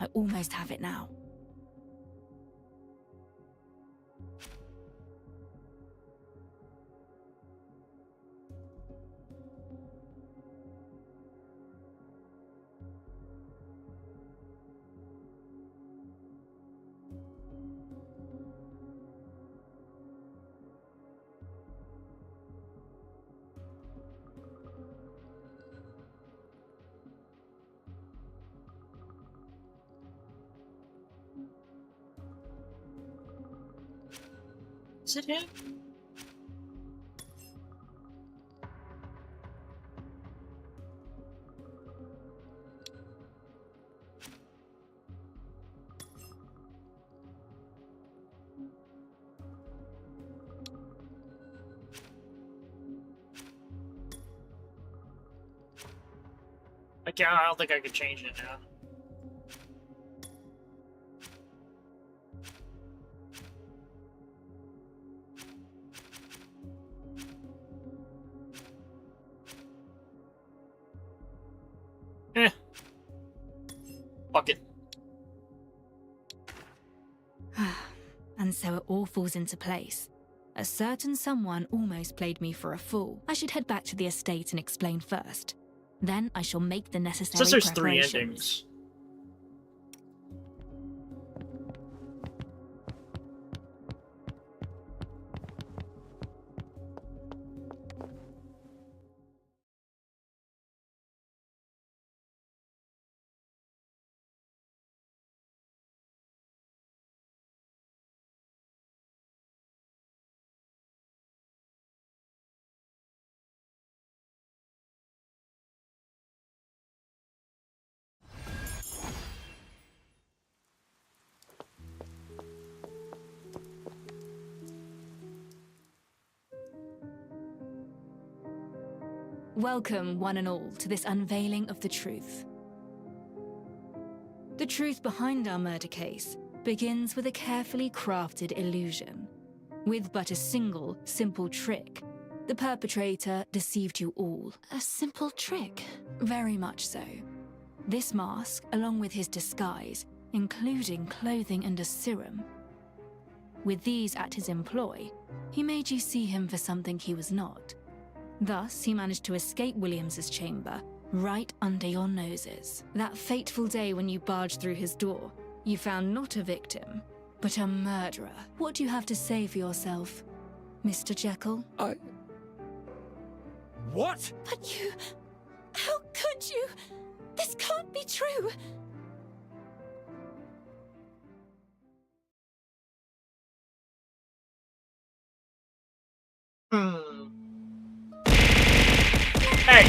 I almost have it now. Is it him? I don't think I could change it now. Fuck it. And so it all falls into place. A certain someone almost played me for a fool. I should head back to the estate and explain first. Then I shall make the necessary Since there's 3 preparations. endings. Welcome, one and all, to this unveiling of the truth. The truth behind our murder case begins with a carefully crafted illusion. With but a single, simple trick, the perpetrator deceived you all. A simple trick. Very much so. This mask, along with his disguise, including clothing and a serum. With these at his employ, he made you see him for something he was not. Thus, he managed to escape Williams's chamber, right under your noses. That fateful day when you barged through his door, you found not a victim, but a murderer. What do you have to say for yourself, Mr. Jekyll? What? But you... How could you? This can't be true. Hey!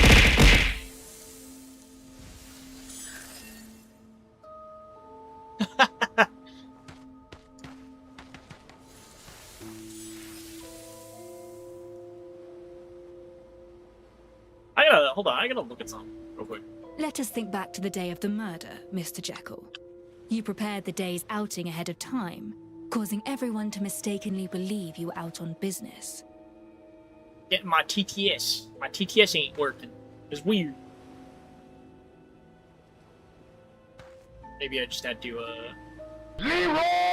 Hold on, I gotta look at something real quick. Let us think back to the day of the murder, Mr. Jekyll. You prepared the day's outing ahead of time, causing everyone to mistakenly believe you were out on business. Getting my TTS. My TTS ain't working. It's weird. Maybe I just had to, Dragons!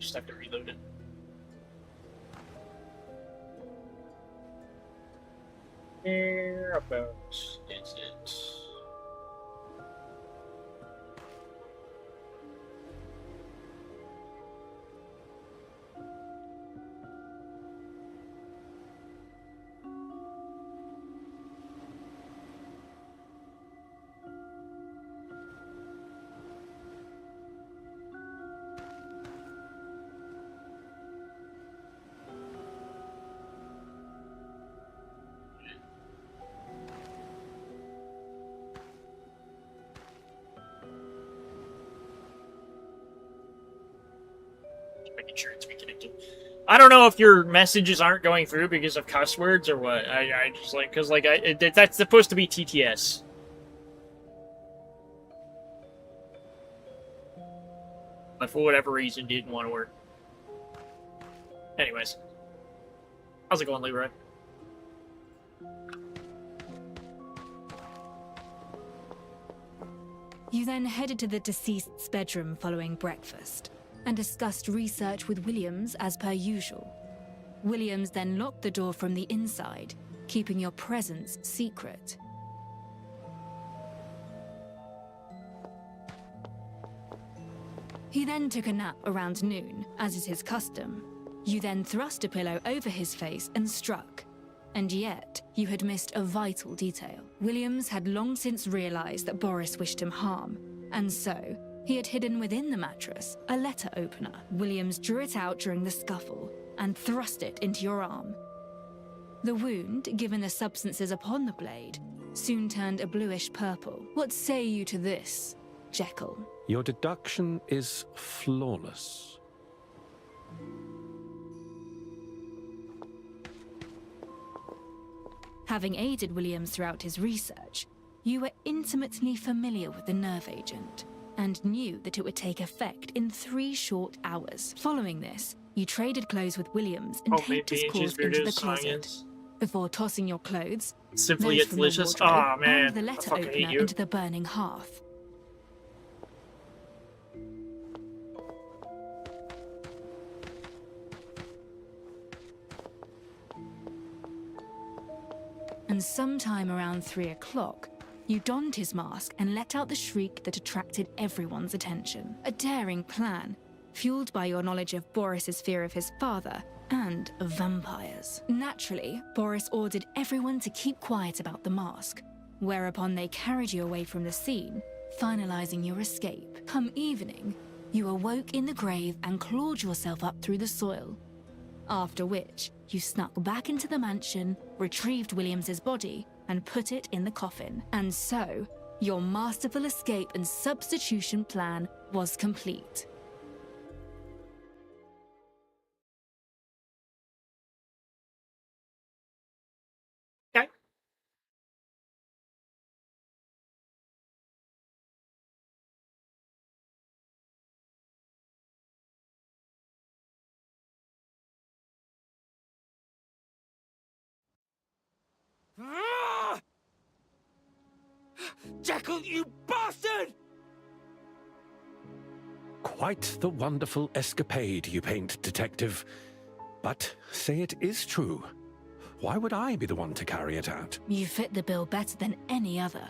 just have to reload it. Whereabouts is it? making sure it's reconnected. I don't know if your messages aren't going through because of cuss words or what. I just like, because like that's supposed to be TTS. But for whatever reason, didn't want to work. Anyways, how's it going, Leroy? You then headed to the deceased's bedroom following breakfast and discussed research with Williams as per usual. Williams then locked the door from the inside, keeping your presence secret. He then took a nap around noon, as is his custom. You then thrust a pillow over his face and struck. And yet, you had missed a vital detail. Williams had long since realized that Boris wished him harm, and so he had hidden within the mattress a letter opener. Williams drew it out during the scuffle and thrust it into your arm. The wound, given the substances upon the blade, soon turned a bluish purple. What say you to this, Jekyll? Your deduction is flawless. Having aided Williams throughout his research, you were intimately familiar with the nerve agent and knew that it would take effect in 3 short hours. Following this, you traded clothes with Williams and taped his corpse into the closet. Before tossing your clothes, Simply those Yet from your Delicious. wardrobe, Aw, man. and the I letter fucking hate opener you. into the burning hearth. And sometime around 3 o'clock, you donned his mask and let out the shriek that attracted everyone's attention. A daring plan, fueled by your knowledge of Boris's fear of his father and of vampires. Naturally, Boris ordered everyone to keep quiet about the mask, whereupon they carried you away from the scene, finalizing your escape. Come evening, you awoke in the grave and clawed yourself up through the soil. After which, you snuck back into the mansion, retrieved Williams's body, and put it in the coffin. And so, your masterful escape and substitution plan was complete. Okay. Ah! Jekyll, you bastard! Quite the wonderful escapade you paint, Detective. But say it is true. Why would I be the one to carry it out? You fit the bill better than any other.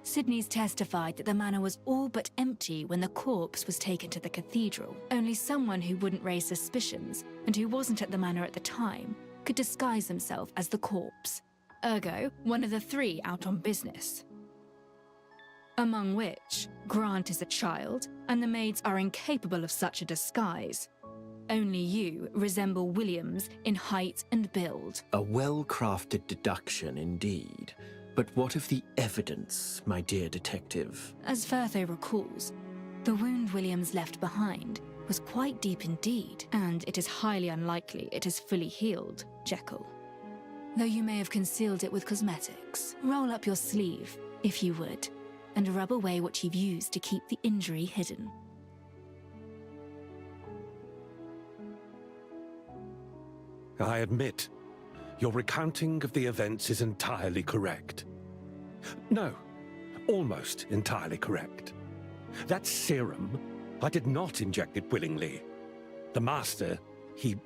Sidney's testified that the manor was all but empty when the corpse was taken to the cathedral. Only someone who wouldn't raise suspicions, and who wasn't at the manor at the time, could disguise himself as the corpse. Ergo, one of the 3 out on business. Among which, Grant is a child, and the maids are incapable of such a disguise. Only you resemble Williams in height and build. A well-crafted deduction indeed. But what of the evidence, my dear detective? As Firtho recalls, the wound Williams left behind was quite deep indeed, and it is highly unlikely it is fully healed, Jekyll. Though you may have concealed it with cosmetics. Roll up your sleeve, if you would, and rub away what you've used to keep the injury hidden. I admit, your recounting of the events is entirely correct. No, almost entirely correct. That serum, I did not inject it willingly. The master, he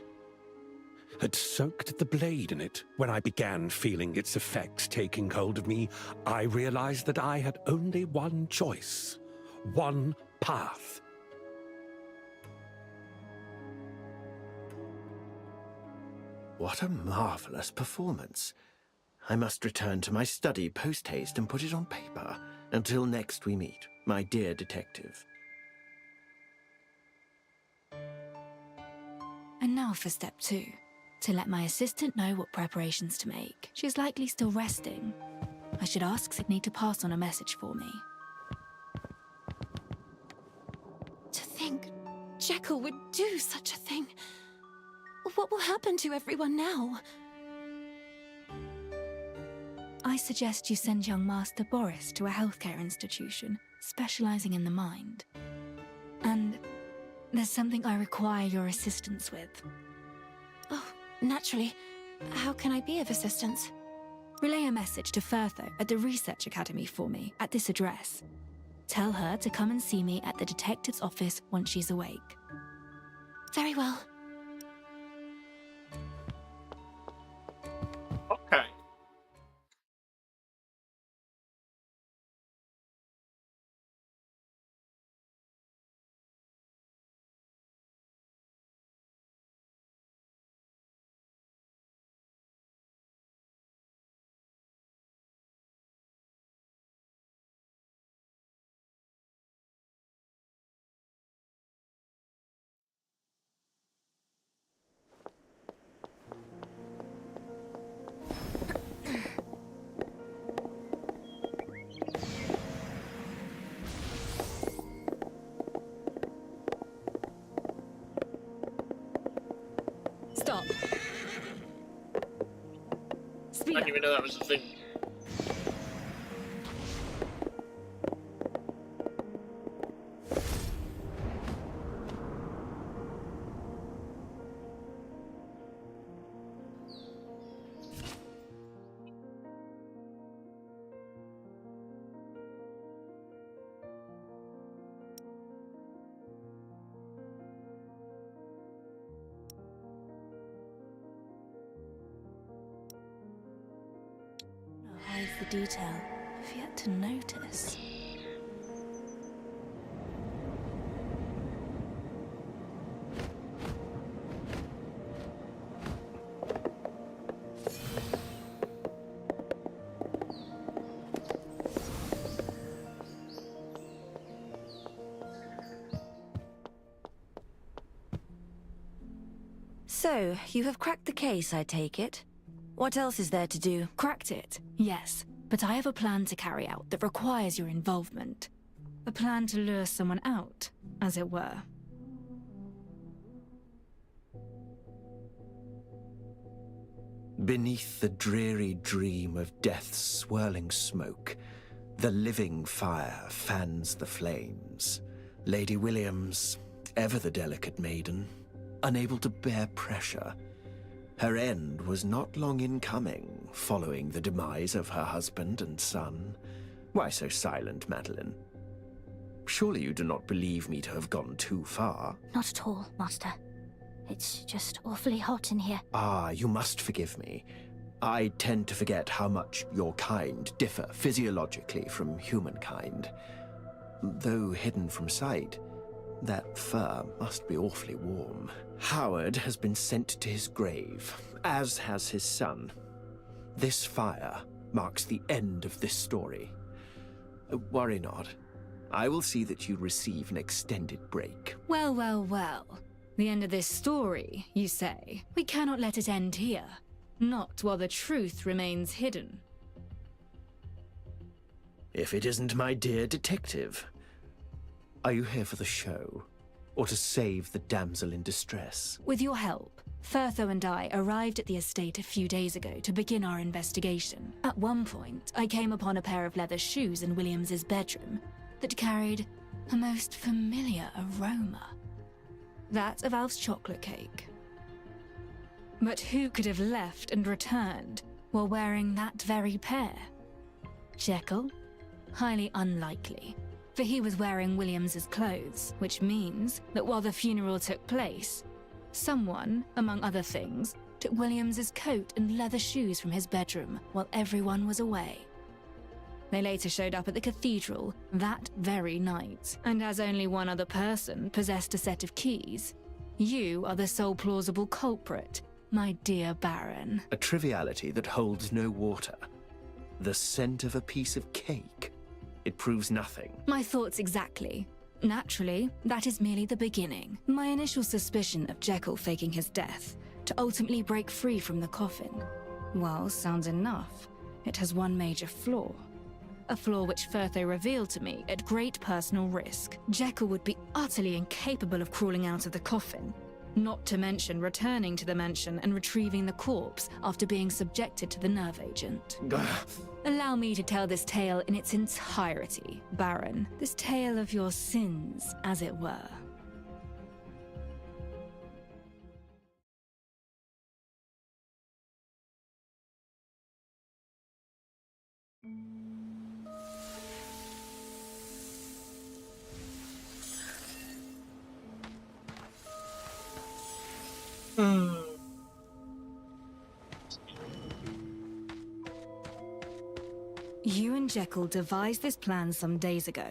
had soaked the blade in it. When I began feeling its effects taking hold of me, I realized that I had only one choice, one path. What a marvelous performance. I must return to my study post-haste and put it on paper. Until next we meet, my dear detective. And now for step 2. To let my assistant know what preparations to make. She's likely still resting. I should ask Sidney to pass on a message for me. To think Jekyll would do such a thing. What will happen to everyone now? I suggest you send young Master Boris to a healthcare institution specializing in the mind. And there's something I require your assistance with. Oh, naturally. How can I be of assistance? Relay a message to Firtho at the Research Academy for me at this address. Tell her to come and see me at the detective's office once she's awake. Very well. Okay. Stop. Speed I up. didn't even know that was a thing. Hides the detail I've yet to notice. So, you have cracked the case, I take it? What else is there to do? Cracked it, yes. But I have a plan to carry out that requires your involvement. A plan to lure someone out, as it were. Beneath the dreary dream of death's swirling smoke, the living fire fans the flames. Lady Williams, ever the delicate maiden, unable to bear pressure. Her end was not long in coming, following the demise of her husband and son. Why so silent, Madeline? Surely you do not believe me to have gone too far? Not at all, Master. It's just awfully hot in here. Ah, you must forgive me. I tend to forget how much your kind differ physiologically from humankind. Though hidden from sight, that fur must be awfully warm. Howard has been sent to his grave, as has his son. This fire marks the end of this story. Worry not. I will see that you receive an extended break. Well, well, well. The end of this story, you say? We cannot let it end here. Not while the truth remains hidden. If it isn't my dear detective. Are you here for the show? Or to save the damsel in distress? With your help, Firtho and I arrived at the estate a few days ago to begin our investigation. At one point, I came upon a pair of leather shoes in Williams's bedroom that carried a most familiar aroma. That of Alf's chocolate cake. But who could have left and returned while wearing that very pair? Jekyll? Highly unlikely, for he was wearing Williams's clothes, which means that while the funeral took place, someone, among other things, took Williams's coat and leather shoes from his bedroom while everyone was away. They later showed up at the cathedral that very night, and as only one other person possessed a set of keys, you are the sole plausible culprit, my dear Baron. A triviality that holds no water. The scent of a piece of cake. It proves nothing. My thoughts exactly. Naturally, that is merely the beginning. My initial suspicion of Jekyll faking his death to ultimately break free from the coffin. Well, sounds enough. It has one major flaw. a flaw which Firtho revealed to me at great personal risk. Jekyll would be utterly incapable of crawling out of the coffin, not to mention returning to the mansion and retrieving the corpse after being subjected to the nerve agent. Allow me to tell this tale in its entirety, Baron. This tale of your sins, as it were. You and Jekyll devised this plan some days ago.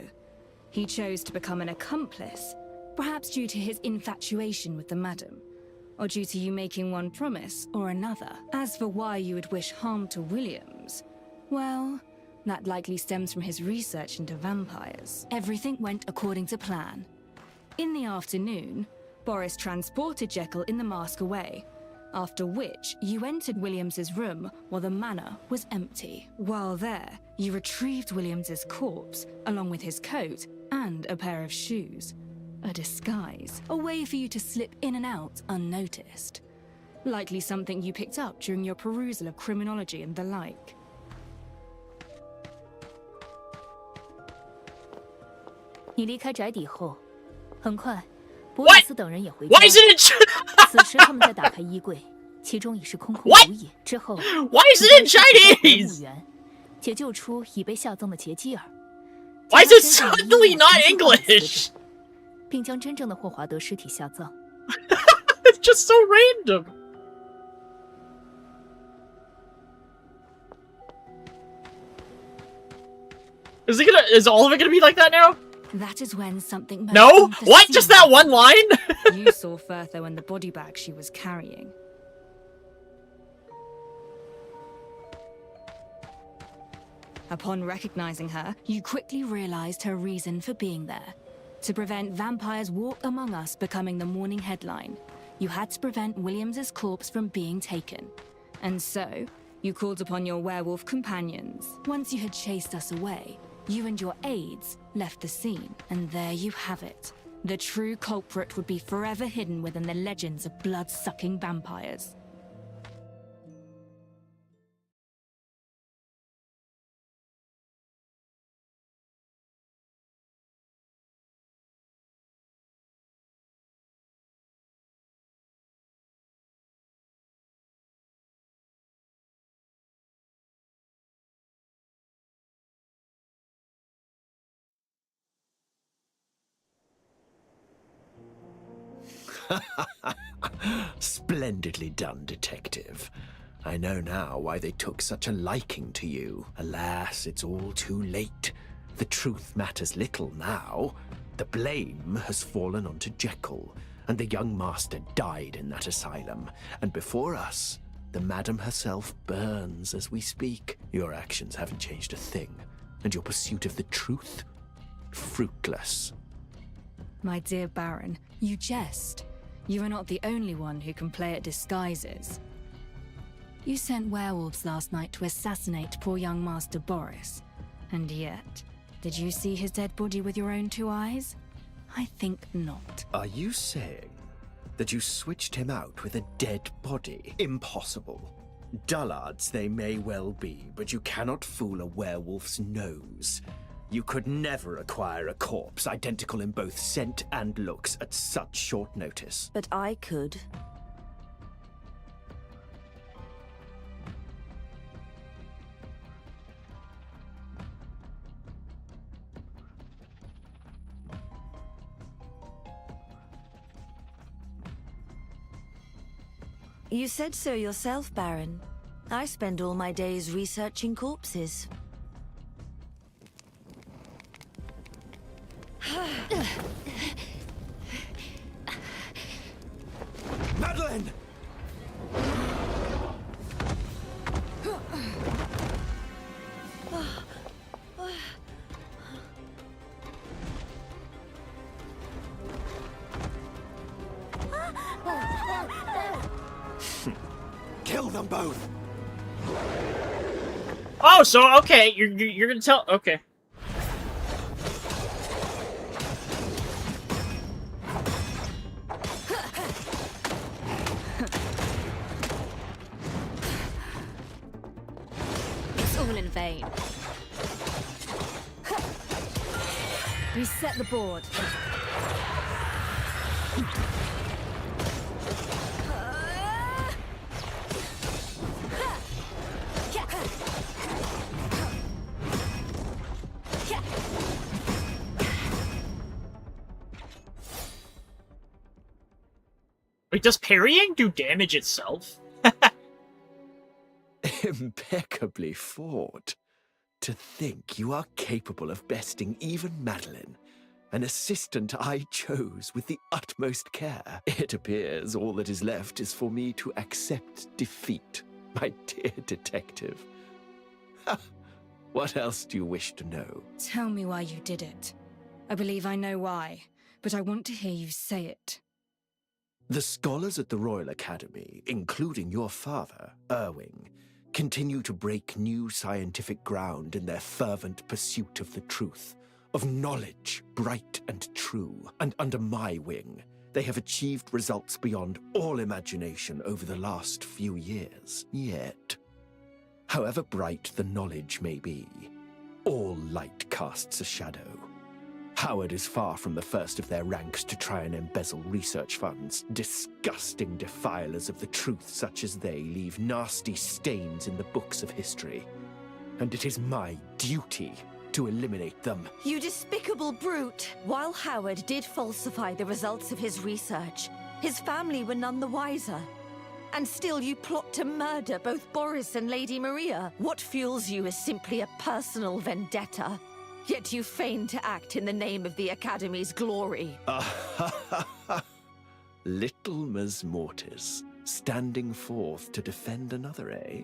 He chose to become an accomplice, perhaps due to his infatuation with the madam, or due to you making one promise or another. As for why you would wish harm to Williams, well, that likely stems from his research into vampires. Everything went according to plan. In the afternoon, Boris transported Jekyll in the mask away, after which you entered Williams's room while the manor was empty. While there, you retrieved Williams's corpse, along with his coat and a pair of shoes. A disguise, a way for you to slip in and out unnoticed. Likely something you picked up during your perusal of criminology and the like. Why isn't it Chinese? Why is it suddenly not English? It's just so random. Is all of it gonna be like that now? That is when something... No? What? Just that one line? You saw Firtho and the body bag she was carrying. Upon recognizing her, you quickly realized her reason for being there. To prevent vampires walk among us becoming the morning headline, you had to prevent Williams's corpse from being taken. And so, you called upon your werewolf companions. Once you had chased us away, you and your aides left the scene, and there you have it. The true culprit would be forever hidden within the legends of blood-sucking vampires. Splendidly done, detective. I know now why they took such a liking to you. Alas, it's all too late. The truth matters little now. The blame has fallen onto Jekyll, and the young master died in that asylum. And before us, the madam herself burns as we speak. Your actions haven't changed a thing, and your pursuit of the truth? Fruitless. My dear Baron, you jest. You are not the only one who can play at disguises. You sent werewolves last night to assassinate poor young Master Boris. And yet, did you see his dead body with your own two eyes? I think not. Are you saying that you switched him out with a dead body? Impossible. Dullards they may well be, but you cannot fool a werewolf's nose. You could never acquire a corpse identical in both scent and looks at such short notice. But I could. You said so yourself, Baron. I spend all my days researching corpses. Madeline! Kill them both! Oh, so okay, you're gonna tell. Okay. It's all in vain. Reset the board. Wait, does parrying do damage itself? Impeccably fought. To think you are capable of besting even Madeline, an assistant I chose with the utmost care. It appears all that is left is for me to accept defeat, my dear detective. What else do you wish to know? Tell me why you did it. I believe I know why, but I want to hear you say it. The scholars at the Royal Academy, including your father, Irving, continue to break new scientific ground in their fervent pursuit of the truth, of knowledge, bright and true. And under my wing, they have achieved results beyond all imagination over the last few years. Yet, however bright the knowledge may be, all light casts a shadow. Howard is far from the first of their ranks to try and embezzle research funds. Disgusting defilers of the truth such as they leave nasty stains in the books of history. And it is my duty to eliminate them. You despicable brute! While Howard did falsify the results of his research, his family were none the wiser. And still you plot to murder both Boris and Lady Maria. What fuels you is simply a personal vendetta. Yet you feign to act in the name of the Academy's glory. Little Ms. Mortis, standing forth to defend another, eh?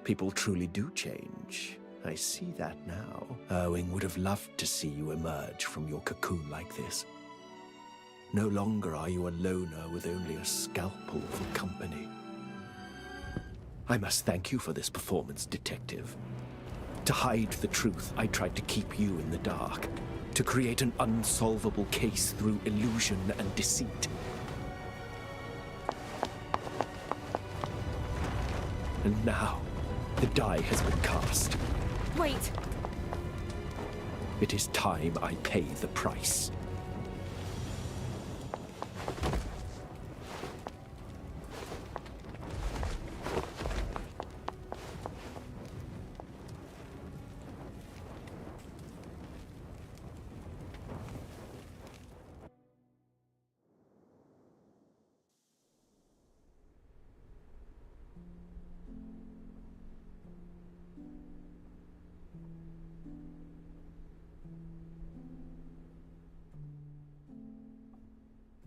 People truly do change. I see that now. Irving would have loved to see you emerge from your cocoon like this. No longer are you a loner with only a scalpel for company. I must thank you for this performance, Detective. To hide the truth, I tried to keep you in the dark. To create an unsolvable case through illusion and deceit. And now, the die has been cast. Wait! It is time I pay the price.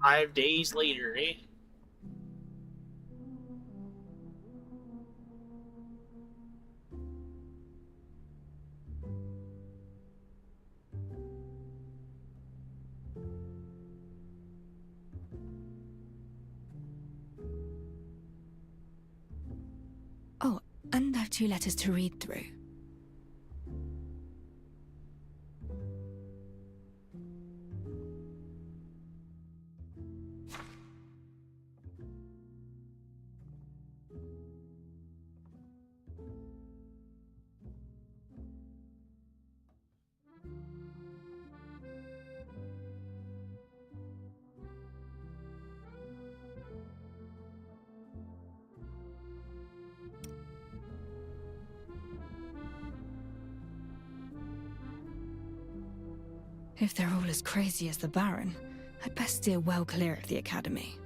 Five days later, eh? Oh, and I have 2 letters to read through. If they're all as crazy as the Baron, I'd best steer well clear of the Academy.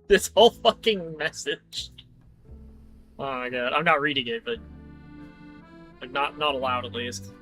This whole fucking message. Oh my god, I'm not reading it, but like not aloud at least.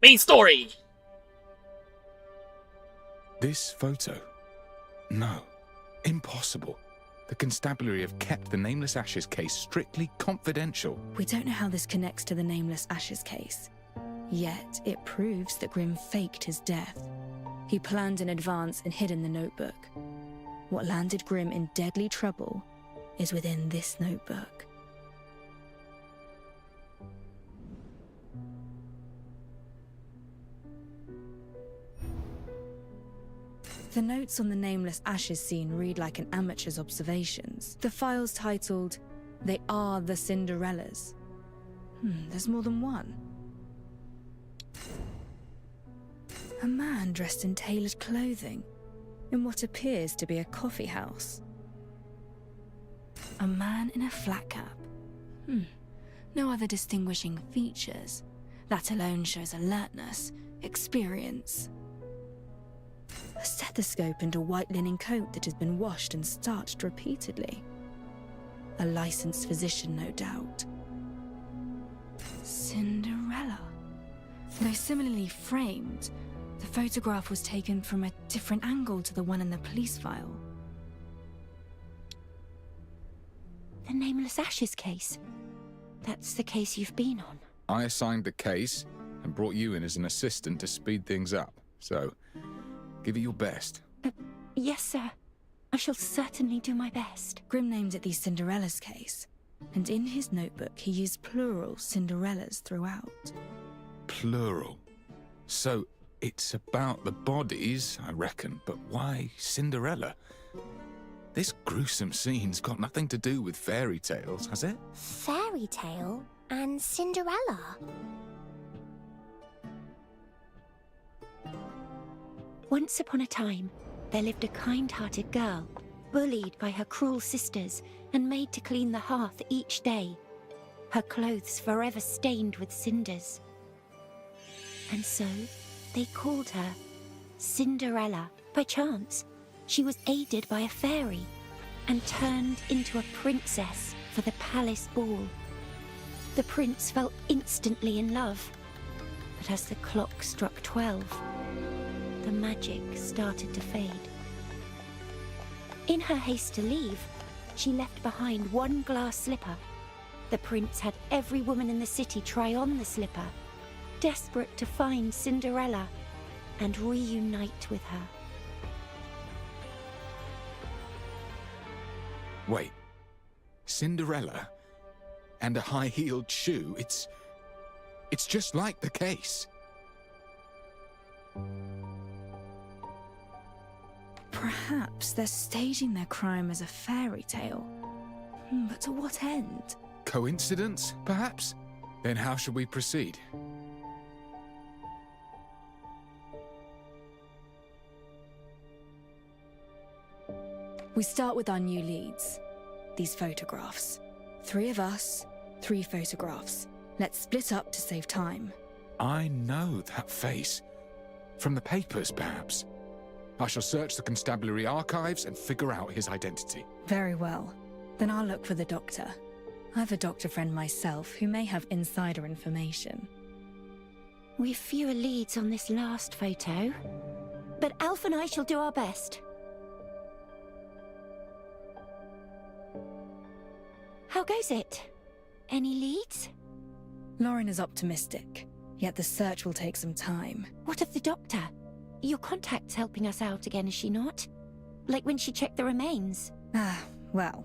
Main story! This photo? No. Impossible. The constabulary have kept the Nameless Ashes case strictly confidential. We don't know how this connects to the Nameless Ashes case. Yet, it proves that Grimm faked his death. He planned in advance and hid in the notebook. What landed Grimm in deadly trouble is within this notebook. The notes on the Nameless Ashes scene read like an amateur's observations. The file's titled, "They Are the Cinderellas." There's more than one. A man dressed in tailored clothing, in what appears to be a coffee house. A man in a flat cap. No other distinguishing features. That alone shows alertness, experience. A stethoscope and a white linen coat that has been washed and starched repeatedly. A licensed physician, no doubt. Cinderella. Though similarly framed, the photograph was taken from a different angle to the one in the police file. The Nameless Ashes case. That's the case you've been on. I assigned the case and brought you in as an assistant to speed things up. So, give it your best. Yes, sir. I shall certainly do my best. Grimm named it the Cinderella's case, and in his notebook he used plural Cinderellas throughout. Plural. So, it's about the bodies, I reckon, but why Cinderella? This gruesome scene's got nothing to do with fairy tales, has it? Fairy tale and Cinderella. Once upon a time, there lived a kind-hearted girl, bullied by her cruel sisters and made to clean the hearth each day, her clothes forever stained with cinders. And so, they called her Cinderella. By chance, she was aided by a fairy and turned into a princess for the palace ball. The prince fell instantly in love, but as the clock struck 12, the magic started to fade. In her haste to leave, she left behind one glass slipper. The prince had every woman in the city try on the slipper, desperate to find Cinderella and reunite with her. Wait. Cinderella? And a high-heeled shoe? It's just like the case. Perhaps they're staging their crime as a fairy tale. But to what end? Coincidence, perhaps? Then how should we proceed? We start with our new leads. These photographs. 3 of us, 3 photographs. Let's split up to save time. I know that face. From the papers, perhaps. I shall search the constabulary archives and figure out his identity. Very well. Then I'll look for the doctor. I have a doctor friend myself who may have insider information. We've fewer leads on this last photo, but Alf and I shall do our best. How goes it? Any leads? Lauren is optimistic, yet the search will take some time. What of the doctor? Your contact's helping us out again, is she not? Like when she checked the remains? Well.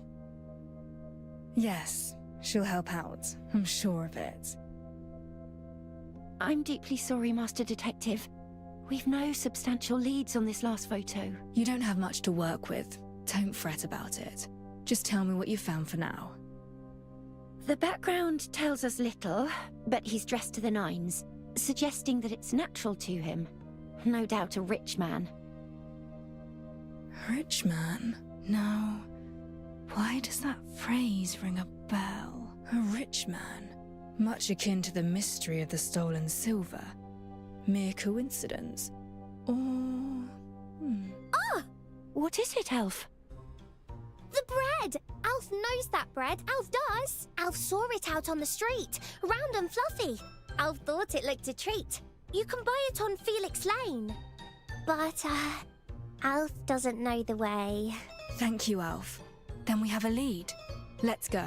Yes, she'll help out. I'm sure of it. I'm deeply sorry, Master Detective. We've no substantial leads on this last photo. You don't have much to work with. Don't fret about it. Just tell me what you found for now. The background tells us little, but he's dressed to the nines, suggesting that it's natural to him. No doubt a rich man. Rich man? No. Why does that phrase ring a bell? A rich man? Much akin to the mystery of the stolen silver. Mere coincidence? Or... Ah! What is it, Elf? The bread! Alf knows that bread. Alf does. Alf saw it out on the street, round and fluffy. Alf thought it looked a treat. You can buy it on Felix Lane. But, Alf doesn't know the way. Thank you, Alf. Then we have a lead. Let's go.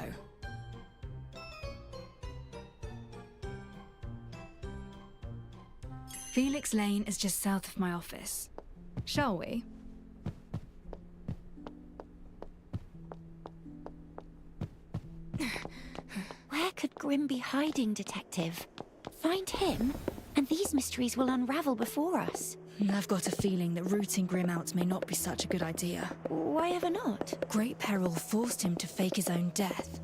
Felix Lane is just south of my office. Shall we? Where could Grim be hiding, Detective? Find him, and these mysteries will unravel before us. I've got a feeling that rooting Grim out may not be such a good idea. Why ever not? Great peril forced him to fake his own death.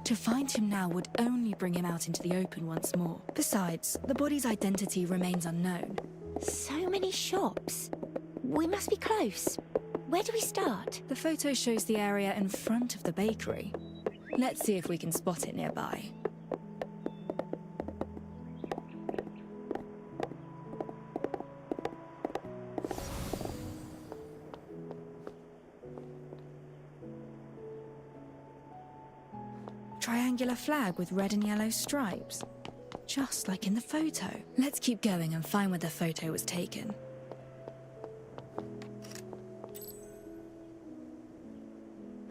To find him now would only bring him out into the open once more. Besides, the body's identity remains unknown. So many shops. We must be close. Where do we start? The photo shows the area in front of the bakery. Let's see if we can spot it nearby. Triangular flag with red and yellow stripes. Just like in the photo. Let's keep going and find where the photo was taken.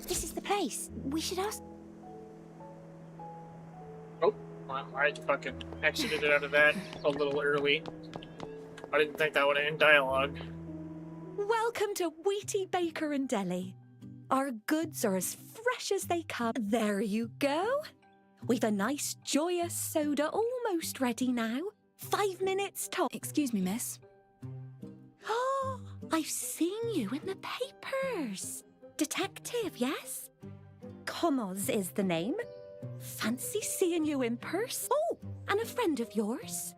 This is the place. We should ask... Oh, well, I fucking exited out of that a little early. I didn't think that would end dialogue. Welcome to Wheaty Baker and Deli. Our goods are as fresh as they come. There you go. We've a nice, joyous soda almost ready now. 5 minutes top. Excuse me, miss. Oh, I've seen you in the papers. Detective, yes? Comoz is the name. Fancy seeing you in person. Oh, and a friend of yours.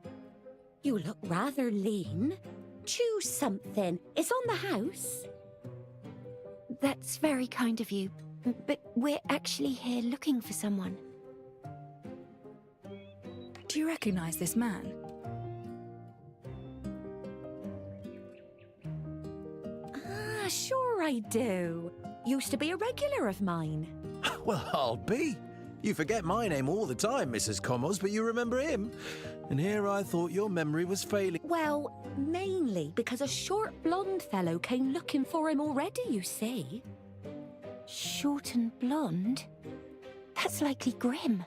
You look rather lean. Choose something. It's on the house. That's very kind of you, but we're actually here looking for someone. Do you recognize this man? Ah, sure I do. Used to be a regular of mine. Well, I'll be. You forget my name all the time, Mrs. Commos, but you remember him. And here I thought your memory was failing. Well, mainly because a short blonde fellow came looking for him already, you see. Short and blonde? That's likely Grim.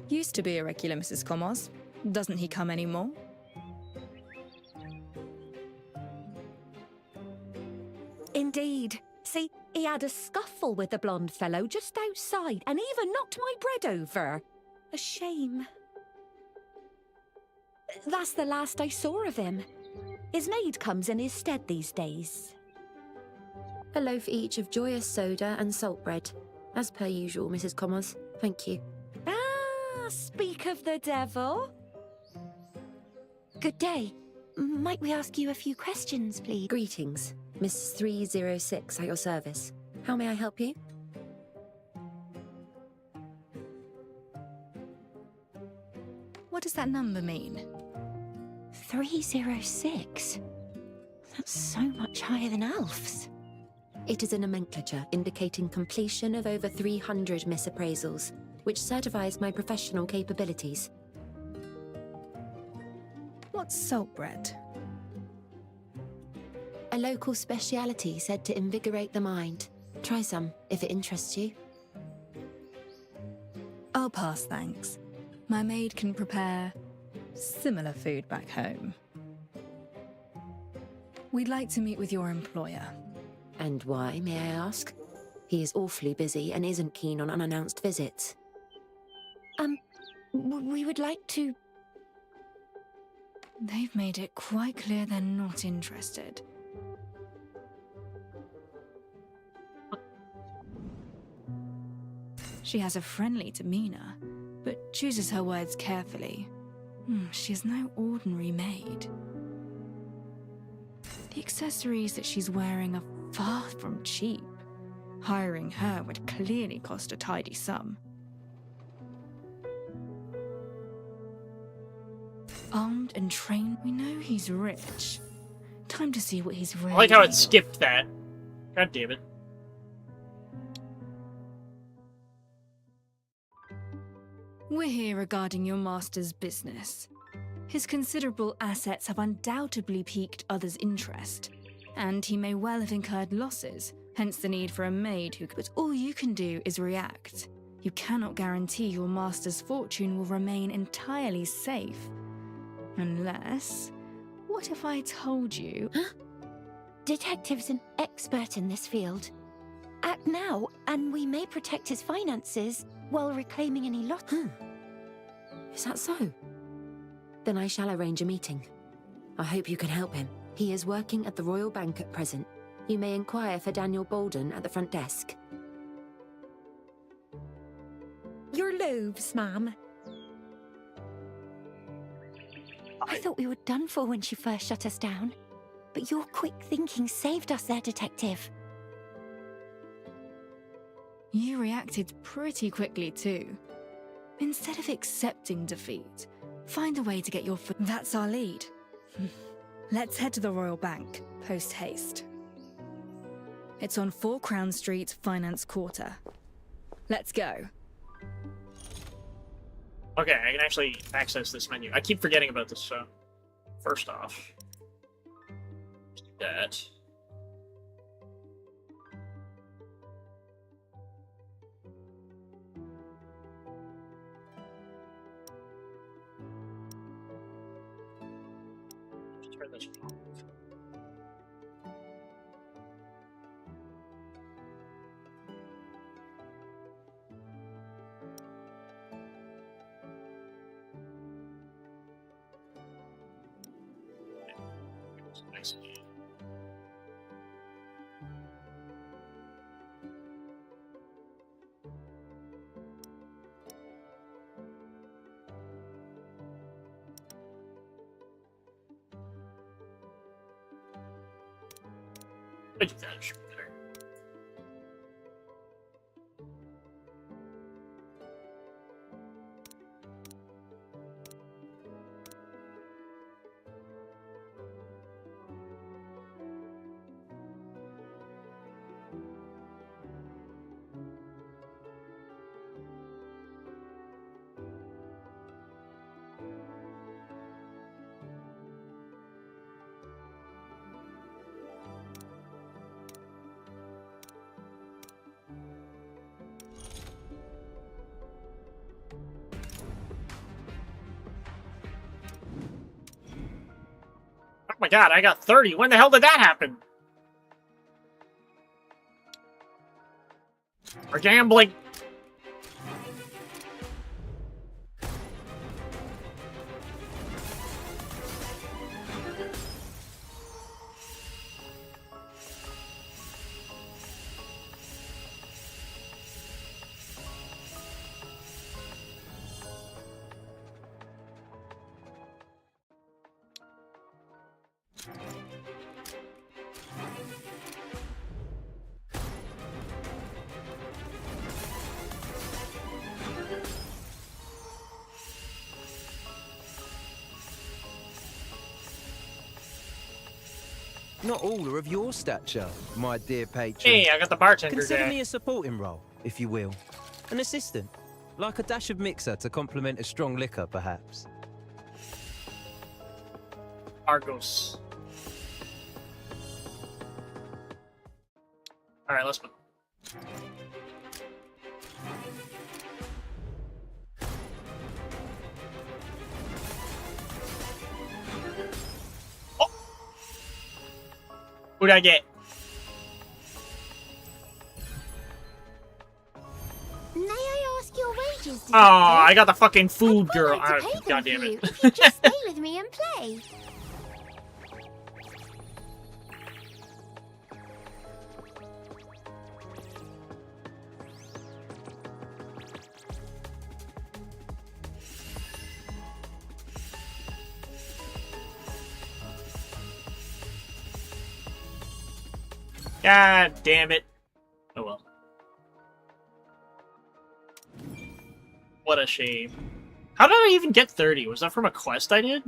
Used to be a regular, Mrs. Commos. Doesn't he come anymore? Indeed. See, he had a scuffle with the blonde fellow just outside and even knocked my bread over. A shame. That's the last I saw of him. His maid comes in his stead these days. A loaf each of joyous soda and salt bread. As per usual, Mrs. Commos. Thank you. Ah, speak of the devil. Good day. Might we ask you a few questions, please? Greetings. Miss 306 at your service. How may I help you? What does that number mean? 306? That's so much higher than Alf's. It is a nomenclature indicating completion of over 300 misappraisals, which certifies my professional capabilities. What's salt bread? A local speciality said to invigorate the mind. Try some, if it interests you. I'll pass, thanks. My maid can prepare similar food back home. We'd like to meet with your employer. And why, may I ask? He is awfully busy and isn't keen on unannounced visits. We would like to... They've made it quite clear they're not interested. She has a friendly demeanor, but chooses her words carefully. She is no ordinary maid. The accessories that she's wearing are far from cheap. Hiring her would clearly cost a tidy sum. Armed and trained, we know he's rich. Time to see what he's really I like how made it of. skipped that. God damn it. We're here regarding your master's business. His considerable assets have undoubtedly piqued others' interest, and he may well have incurred losses, hence the need for a maid who... But all you can do is react. You cannot guarantee your master's fortune will remain entirely safe. Unless... What if I told you... Huh? Detective's an expert in this field. Act now, and we may protect his finances while reclaiming any loss. Is that so? Then I shall arrange a meeting. I hope you can help him. He is working at the Royal Bank at present. You may inquire for Daniel Bolden at the front desk. Your loaves, ma'am. I thought we were done for when she first shut us down. But your quick thinking saved us there, Detective. You reacted pretty quickly too. Instead of accepting defeat, find a way to get your foot. That's our lead. Let's head to the Royal Bank, post haste. It's on 4 Crown Street, Finance Quarter. Let's go. Okay, I can actually access this menu. I keep forgetting about this, so... First off... that... Turn this off. Next. I think that should be better. Oh my god, I got 30. When the hell did that happen? We're gambling. Not all are of your stature, my dear patron. Hey, I got the bartender Consider guy. me a supporting role, if you will. An assistant. Like a dash of mixer to complement a strong liquor, perhaps. Argos. Alright, let's move. Oh! Who'd I get? May I ask your wages, Detective. I got the fucking food girl. I'd pay them God for damn you it. if you just stay with me and play. God damn it. Oh well. What a shame. How did I even get 30? Was that from a quest I did?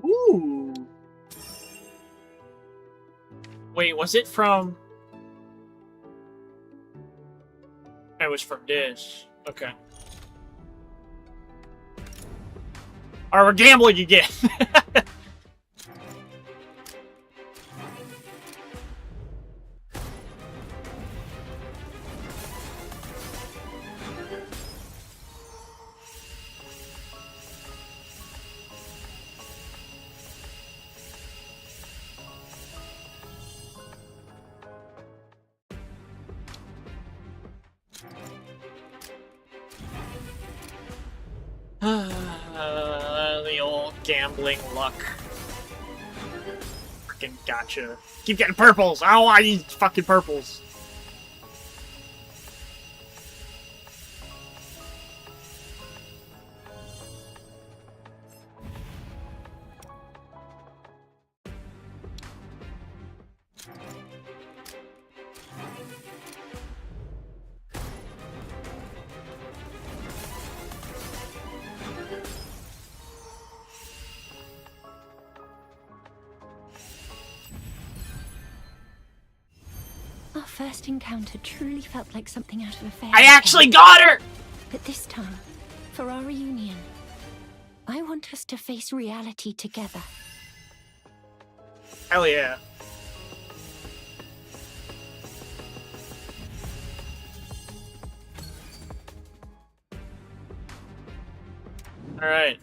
Ooh. Wait, was it from... It was from this. Okay. Alright, we're gambling again. The old gambling luck. Freaking gotcha. Keep getting purples! I don't want these fucking purples. Our first encounter truly felt like something out of a fairy I actually tale. got her! But this time, for our reunion, I want us to face reality together. Hell yeah. Alright.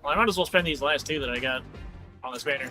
Well, I might as well spend these last two that I got on this banner.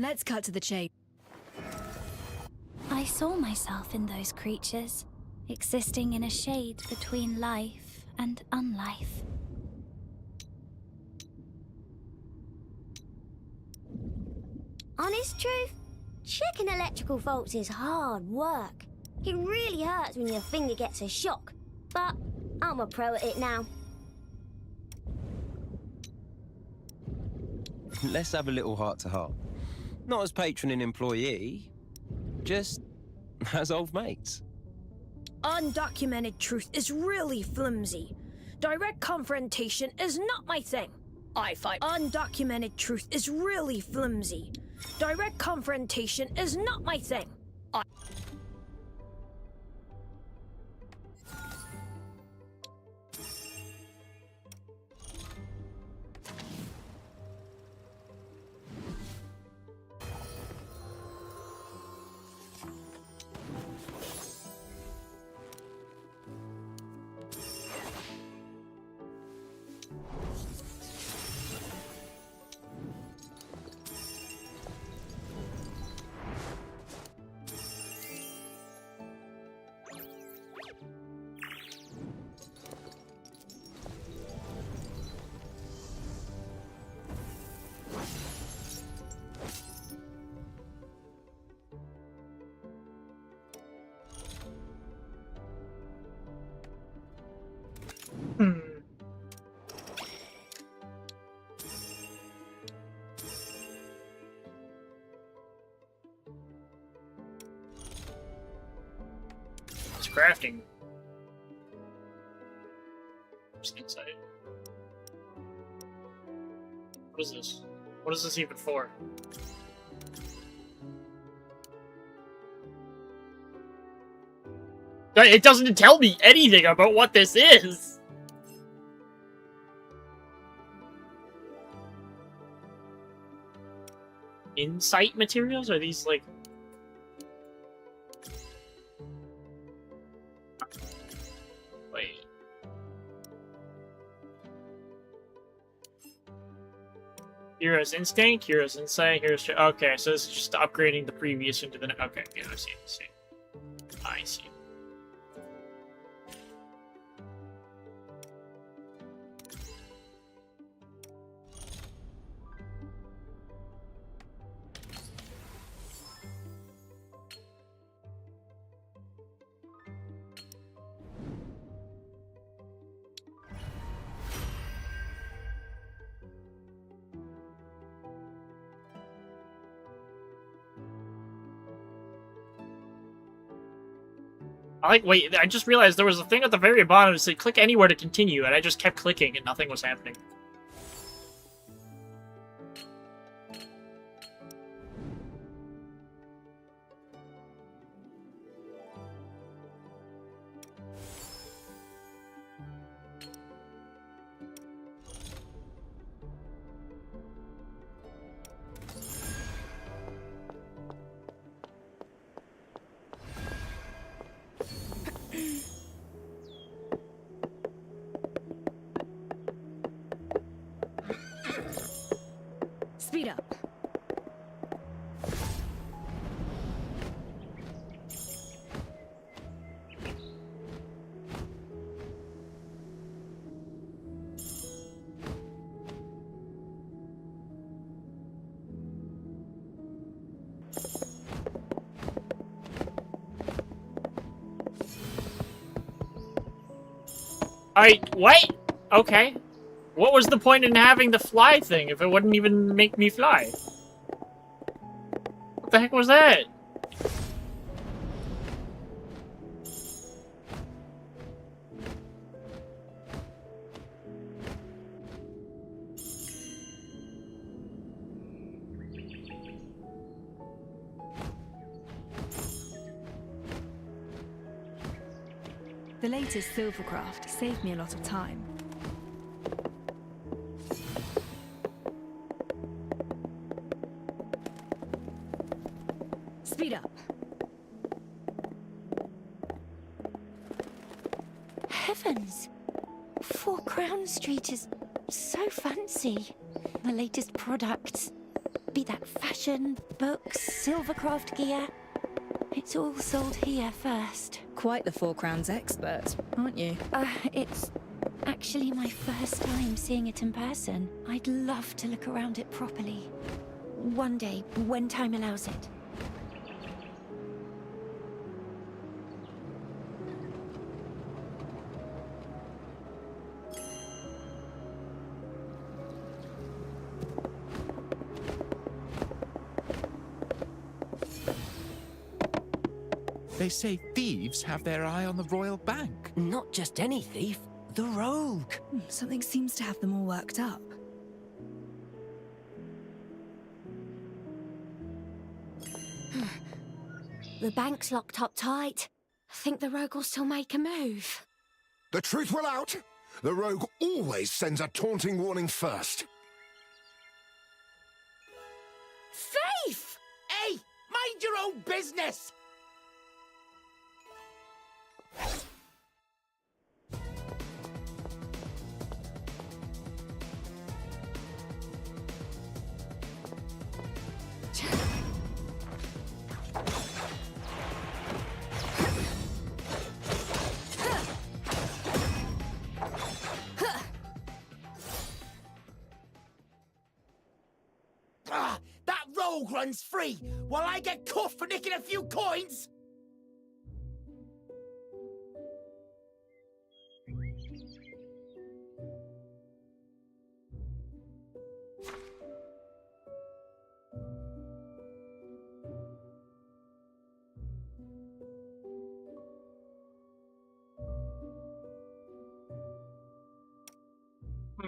Let's cut to the chase. I saw myself in those creatures, existing in a shade between life and unlife. Honest truth, checking electrical faults is hard work. It really hurts when your finger gets a shock, but I'm a pro at it now. Let's have a little heart-to-heart. Not as patron and employee, just as old mates. Undocumented truth is really flimsy. Direct confrontation is not my thing. I fight. Undocumented truth is really flimsy. Direct confrontation is not my thing. It's crafting. Just inside. What is this? What is this even for? It doesn't tell me anything about what this is! Insight materials? Are these, like... Wait. Hero's Instinct, Hero's Insight, Hero's... Okay, so this is just upgrading the previous into the... Okay, yeah, I see, I see. Wait, I just realized there was a thing at the very bottom that said click anywhere to continue, and I just kept clicking and nothing was happening. Speed up. What? Okay. What was the point in having the fly thing if it wouldn't even make me fly? What the heck was that? The latest silvercraft saved me a lot of time. Speed up. Heavens! 4 Crown Street is so fancy. The latest products. Be that fashion, books, silvercraft gear. It's all sold here first. Quite the 4 Crowns expert, aren't you? It's actually my first time seeing it in person. I'd love to look around it properly. One day, when time allows it. They say thieves have their eye on the royal bank. Not just any thief, the rogue. Something seems to have them all worked up. The bank's locked up tight. I think the rogue will still make a move. The truth will out. The rogue always sends a taunting warning first. Thief! Hey, mind your own business! That rogue runs free, while I get cuffed for nicking a few coins!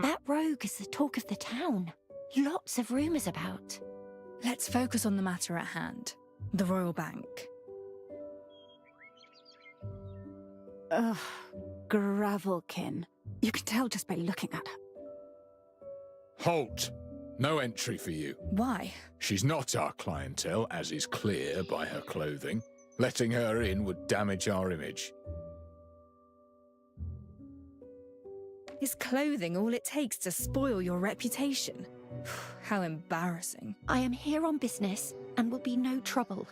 That rogue is the talk of the town. Lots of rumours about. Let's focus on the matter at hand. The Royal Bank. Ugh, Gravelkin. You can tell just by looking at her. Halt! No entry for you. Why? She's not our clientele, as is clear by her clothing. Letting her in would damage our image. Is clothing all it takes to spoil your reputation? How embarrassing. I am here on business and will be no trouble.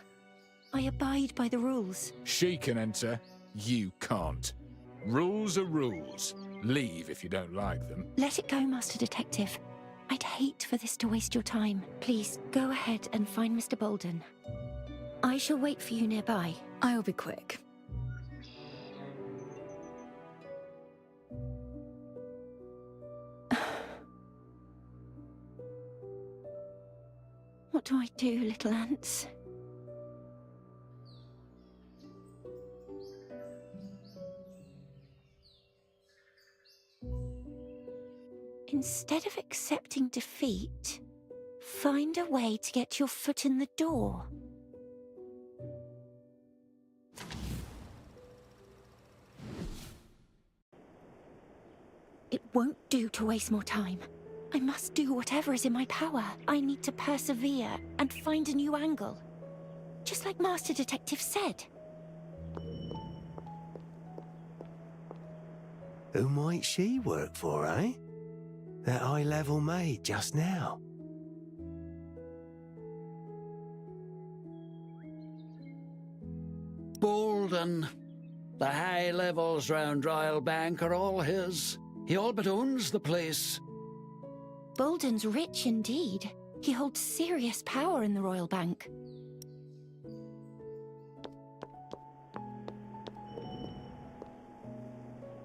I abide by the rules. She can enter, you can't. Rules are rules. Leave if you don't like them. Let it go, Master Detective. I'd hate for this to waste your time. Please, go ahead and find Mr. Bolden. I shall wait for you nearby. I'll be quick. What do I do, little ants? Instead of accepting defeat, find a way to get your foot in the door. It won't do to waste more time. I must do whatever is in my power. I need to persevere and find a new angle. Just like Master Detective said. Who might she work for, eh? That high-level maid just now. Bolden. The high levels round Royal Bank are all his. He all but owns the place. Bolden's rich indeed. He holds serious power in the Royal Bank.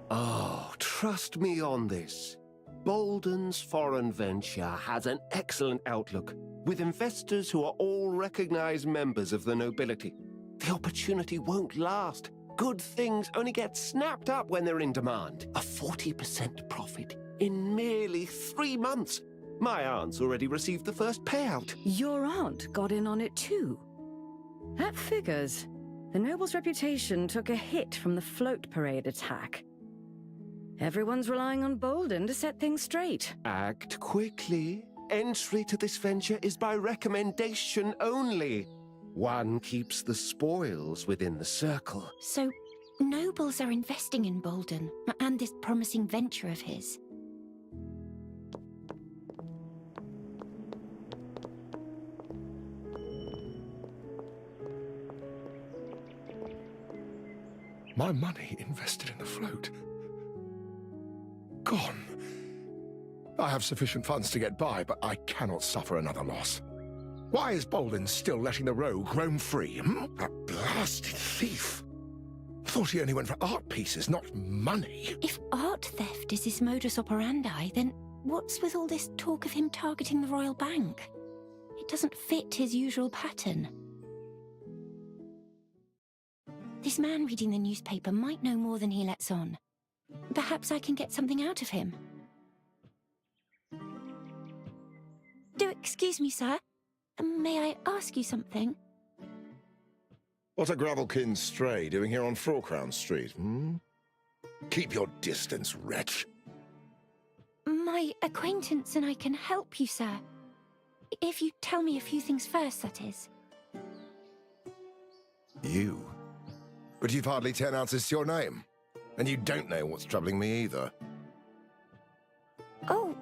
Oh, trust me on this. Bolden's foreign venture has an excellent outlook, with investors who are all recognized members of the nobility. The opportunity won't last. Good things only get snapped up when they're in demand. A 40% profit in merely 3 months. My aunt's already received the first payout. Your aunt got in on it too. That figures. The noble's reputation took a hit from the float parade attack. Everyone's relying on Bolden to set things straight. Act quickly. Entry to this venture is by recommendation only. One keeps the spoils within the circle. So, nobles are investing in Bolden and this promising venture of his. My money invested in the float. Gone. I have sufficient funds to get by, but I cannot suffer another loss. Why is Bolden still letting the rogue roam free? That blasted thief. Thought he only went for art pieces, not money. If art theft is his modus operandi, then what's with all this talk of him targeting the Royal Bank? It doesn't fit his usual pattern. This man reading the newspaper might know more than he lets on. Perhaps I can get something out of him. Do excuse me, sir. May I ask you something? What are Gravelkin's stray doing here on Frorcrown Street, hmm? Keep your distance, wretch. My acquaintance and I can help you, sir. If you tell me a few things first, that is. You? But you've hardly 10 ounces to your name. And you don't know what's troubling me either. Oh,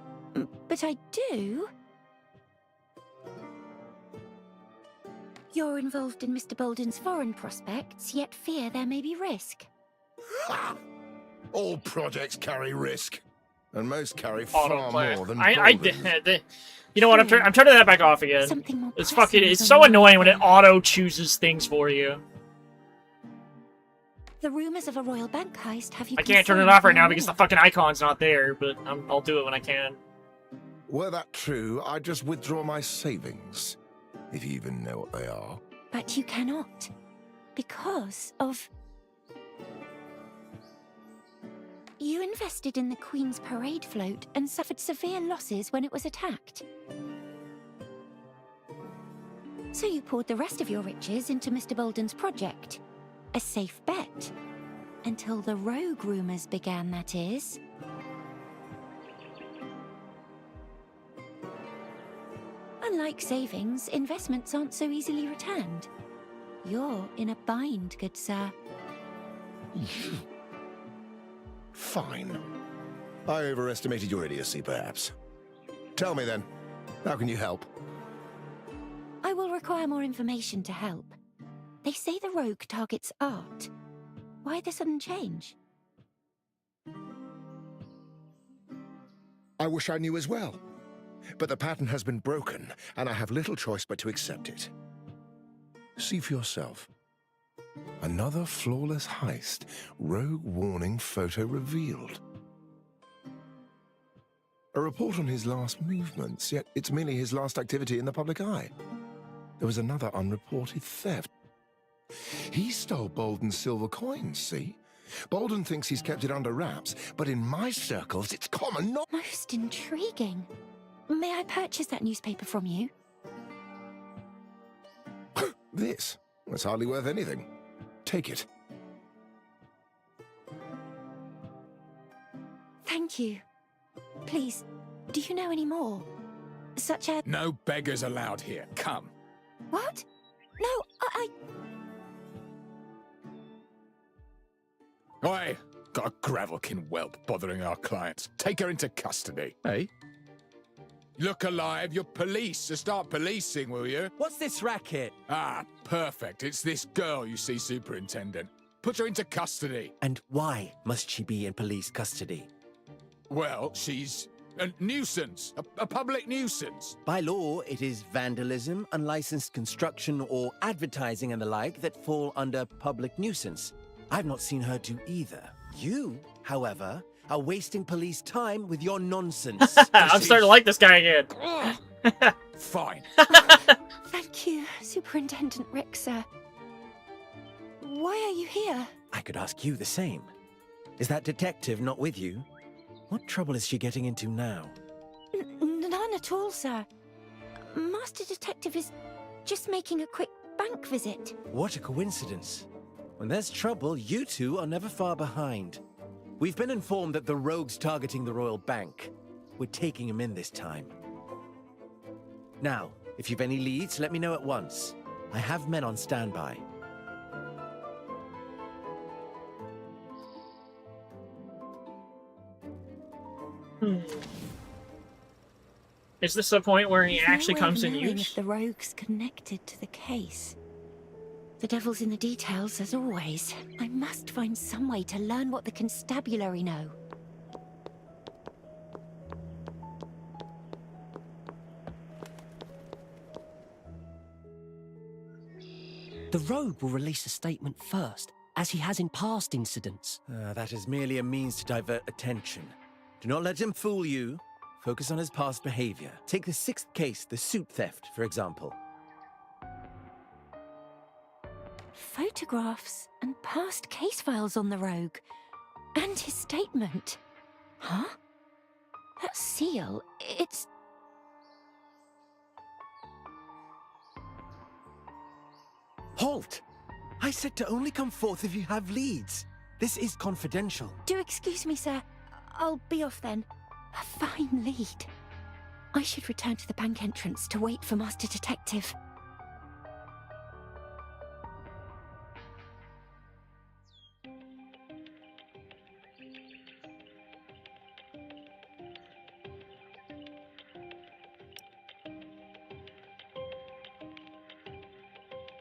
but I do. You're involved in Mr. Bolden's foreign prospects, yet fear there may be risk. Ha! All projects carry risk. And most carry far Autoplay. more than You know what? I'm turning that back off again. It's fucking. It's so annoying when it auto chooses things for you. The rumors of a royal bank heist have you? I can't turn it off right now because the fucking icon's not there. But I'll do it when I can. Were that true, I'd just withdraw my savings. If you even know what they are. But you cannot. Because of... You invested in the Queen's parade float and suffered severe losses when it was attacked. So you poured the rest of your riches into Mr. Bolden's project. A safe bet. Until the rogue rumors began, that is. Unlike savings, investments aren't so easily returned. You're in a bind, good sir. Fine. I overestimated your idiocy, perhaps. Tell me then, how can you help? I will require more information to help. They say the rogue targets art. Why the sudden change? I wish I knew as well. But the pattern has been broken, and I have little choice but to accept it. See for yourself. Another flawless heist. Rogue warning photo revealed. A report on his last movements, yet it's merely his last activity in the public eye. There was another unreported theft. He stole Bolden's silver coins, see? Bolden thinks he's kept it under wraps, but in my circles, it's common knowledge. Most intriguing. May I purchase that newspaper from you? This? That's hardly worth anything. Take it. Thank you. Please, do you know any more? Such as... No beggars allowed here. Come. What? No, I... Oi! Got a Gravelkin whelp bothering our clients. Take her into custody. Hey? Look alive, you're police, so start policing, will you? What's this racket? Ah, perfect. It's this girl, you see, Superintendent. Put her into custody. And why must she be in police custody? Well, she's a nuisance, a public nuisance. By law, it is vandalism, unlicensed construction, or advertising and the like that fall under public nuisance. I've not seen her do either. You, however, are wasting police time with your nonsense. I'm starting to like this guy again. Fine. Thank you, Superintendent Rick, sir. Why are you here? I could ask you the same. Is that detective not with you? What trouble is she getting into now? None at all, sir. Master Detective is just making a quick bank visit. What a coincidence. When there's trouble, you two are never far behind. We've been informed that the rogue's targeting the Royal Bank. We're taking him in this time. Now, if you've any leads, let me know at once. I have men on standby. Is this the point where he There's actually no way of comes in knowing use? if the rogue's connected to the case. The devil's in the details, as always. I must find some way to learn what the constabulary know. The rogue will release a statement first, as he has in past incidents. That is merely a means to divert attention. Do not let him fool you. Focus on his past behavior. Take the 6th case, the suit theft, for example. Photographs and past case files on the rogue. And his statement. Huh? That seal, it's... Halt! I said to only come forth if you have leads. This is confidential. Do excuse me, sir. I'll be off then. A fine lead. I should return to the bank entrance to wait for Master Detective.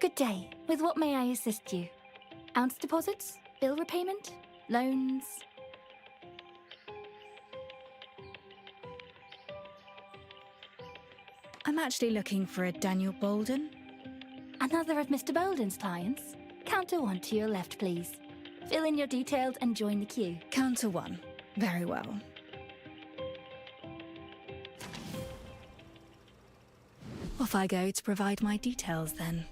Good day. With what may I assist you? Ounce deposits? Bill repayment? Loans? I'm actually looking for a Daniel Bolden. Another of Mr. Bolden's clients? Counter 1 to your left, please. Fill in your details and join the queue. Counter 1. Very well. Off I go to provide my details then.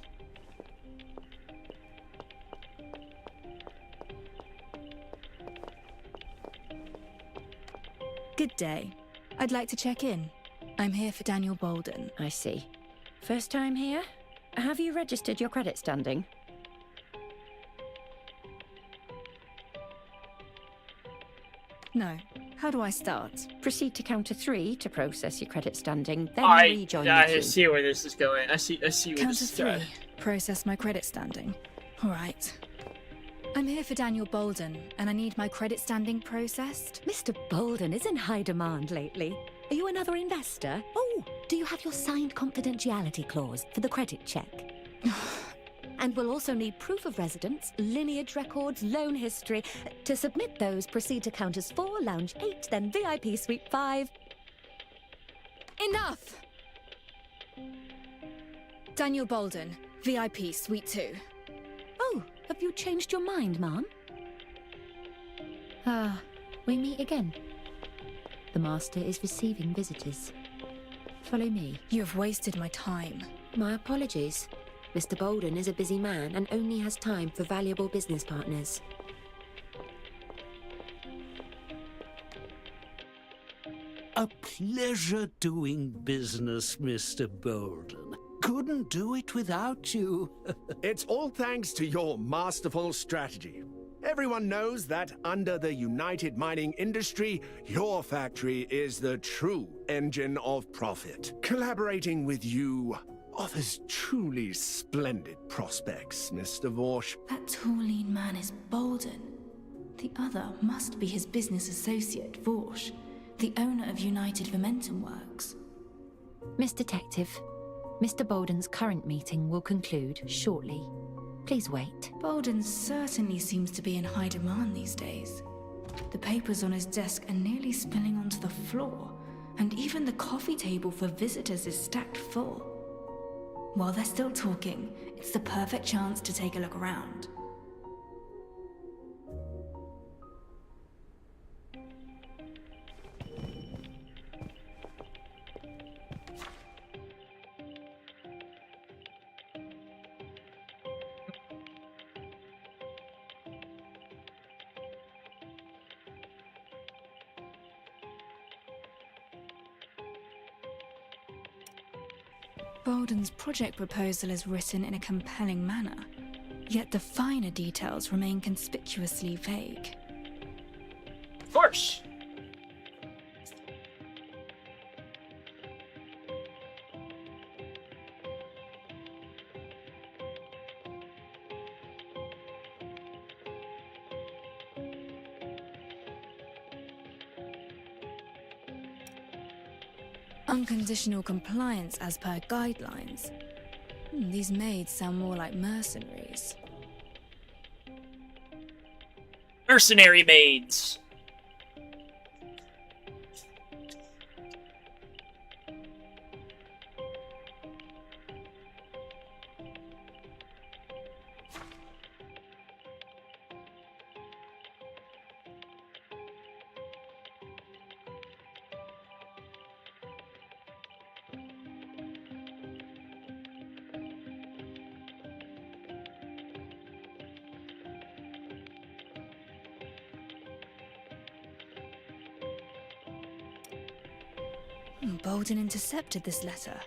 Good day. I'd like to check in. I'm here for Daniel Bolden. I see. First time here? Have you registered your credit standing? No. How do I start? Proceed to counter 3 to process your credit standing, then rejoin the queue. I see where this is going. I see where Counter this is 3. going. Process my credit standing. All right. I'm here for Daniel Bolden, and I need my credit standing processed. Mr. Bolden is in high demand lately. Are you another investor? Oh, do you have your signed confidentiality clause for the credit check? And we'll also need proof of residence, lineage records, loan history. To submit those, proceed to counters 4, lounge 8, then VIP suite 5. Enough! Daniel Bolden, VIP suite 2. Oh, have you changed your mind, ma'am? We meet again. The Master is receiving visitors. Follow me. You have wasted my time. My apologies. Mr. Bolden is a busy man and only has time for valuable business partners. A pleasure doing business, Mr. Bolden. Couldn't do it without you. It's all thanks to your masterful strategy. Everyone knows that under the United Mining Industry, your factory is the true engine of profit. Collaborating with you offers truly splendid prospects, Mr. Vorsh. That tall, lean man is Bolden. The other must be his business associate, Vorsh, the owner of United Momentum Works. Miss Detective, Mr. Bolden's current meeting will conclude shortly. Please wait. Bolden certainly seems to be in high demand these days. The papers on his desk are nearly spilling onto the floor, and even the coffee table for visitors is stacked full. While they're still talking, it's the perfect chance to take a look around. Bolden's project proposal is written in a compelling manner, yet the finer details remain conspicuously vague. Of course. Unconditional compliance as per guidelines. These maids sound more like mercenaries. Mercenary maids. Bolden intercepted this letter,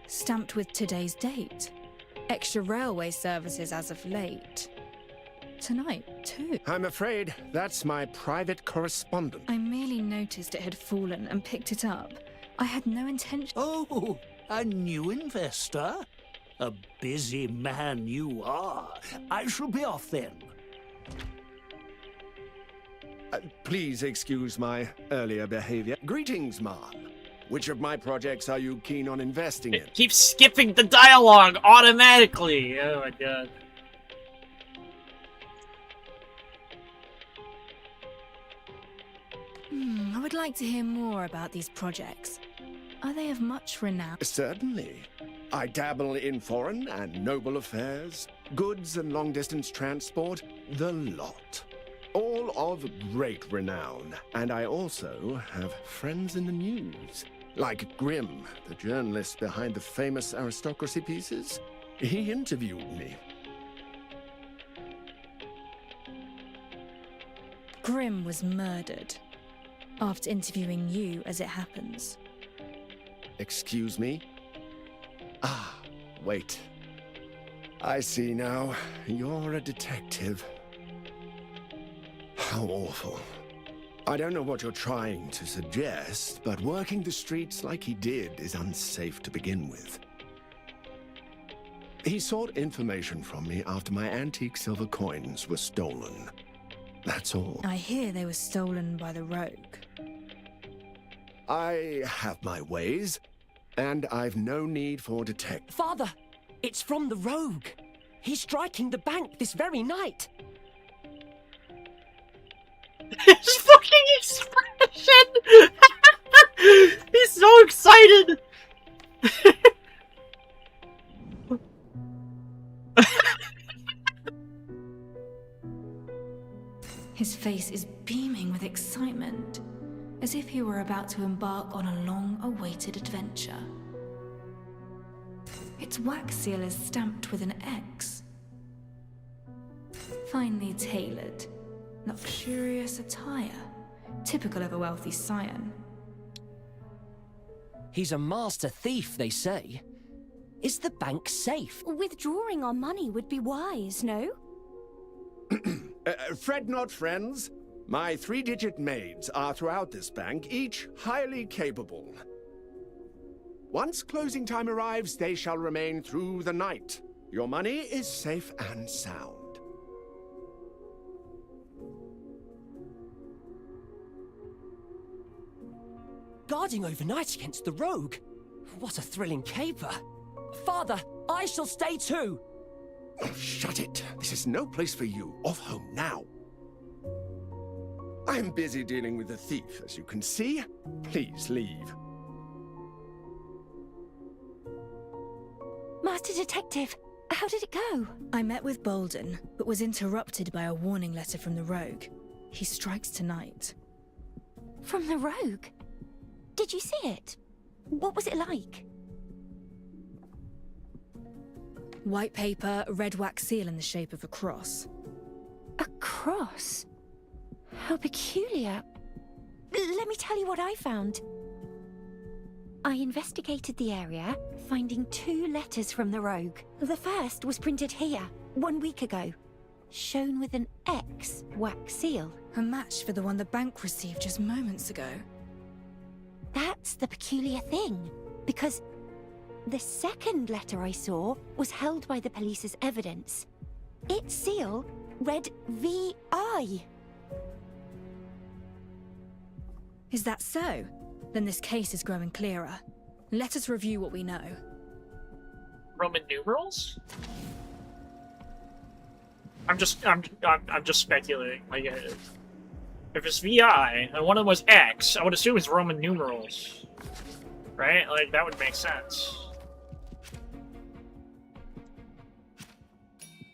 stamped with today's date. Extra railway services as of late. Tonight, too. I'm afraid that's my private correspondent. I merely noticed it had fallen and picked it up. I had no intention. Oh, a new investor? A busy man you are. I shall be off then. Please excuse my earlier behavior. Greetings, ma'am. Which of my projects are you keen on investing in? It keeps skipping the dialogue automatically. Oh my god. I would like to hear more about these projects. Are they of much renown? Certainly. I dabble in foreign and noble affairs, goods and long-distance transport, the lot. All of great renown. And I also have friends in the news. Like Grimm, the journalist behind the famous aristocracy pieces. He interviewed me. Grimm was murdered. After interviewing you, as it happens. Excuse me? Ah, wait. I see now. You're a detective. How awful. I don't know what you're trying to suggest, but working the streets like he did is unsafe to begin with. He sought information from me after my antique silver coins were stolen. That's all. I hear they were stolen by the rogue. I have my ways, and I've no need for detect. Father, it's from the rogue. He's striking the bank this very night. His fucking expression! He's so excited! His face is beaming with excitement, as if he were about to embark on a long-awaited adventure. Its wax seal is stamped with an X. Finely tailored, luxurious attire, typical of a wealthy scion. He's a master thief, they say. Is the bank safe? Withdrawing our money would be wise, no? Fret not, friends. My 3-digit maids are throughout this bank, each highly capable. Once closing time arrives, they shall remain through the night. Your money is safe and sound. Guarding overnight against the rogue? What a thrilling caper. Father, I shall stay too. Oh, shut it. This is no place for you. Off home now. I'm busy dealing with the thief, as you can see. Please leave. Master Detective, how did it go? I met with Bolden, but was interrupted by a warning letter from the rogue. He strikes tonight. From the rogue? Did you see it? What was it like? White paper, red wax seal in the shape of a cross. A cross? How peculiar. Let me tell you what I found. I investigated the area, finding 2 letters from the rogue. The first was printed here, 1 week ago, shown with an X wax seal. A match for the one the bank received just moments ago. That's the peculiar thing, because the second letter I saw was held by the police as evidence. Its seal read VI. Is that so? Then this case is growing clearer. Let us review what we know. Roman numerals? I'm just speculating. Like, if it's VI and one of them was X, I would assume it's Roman numerals, right? Like that would make sense.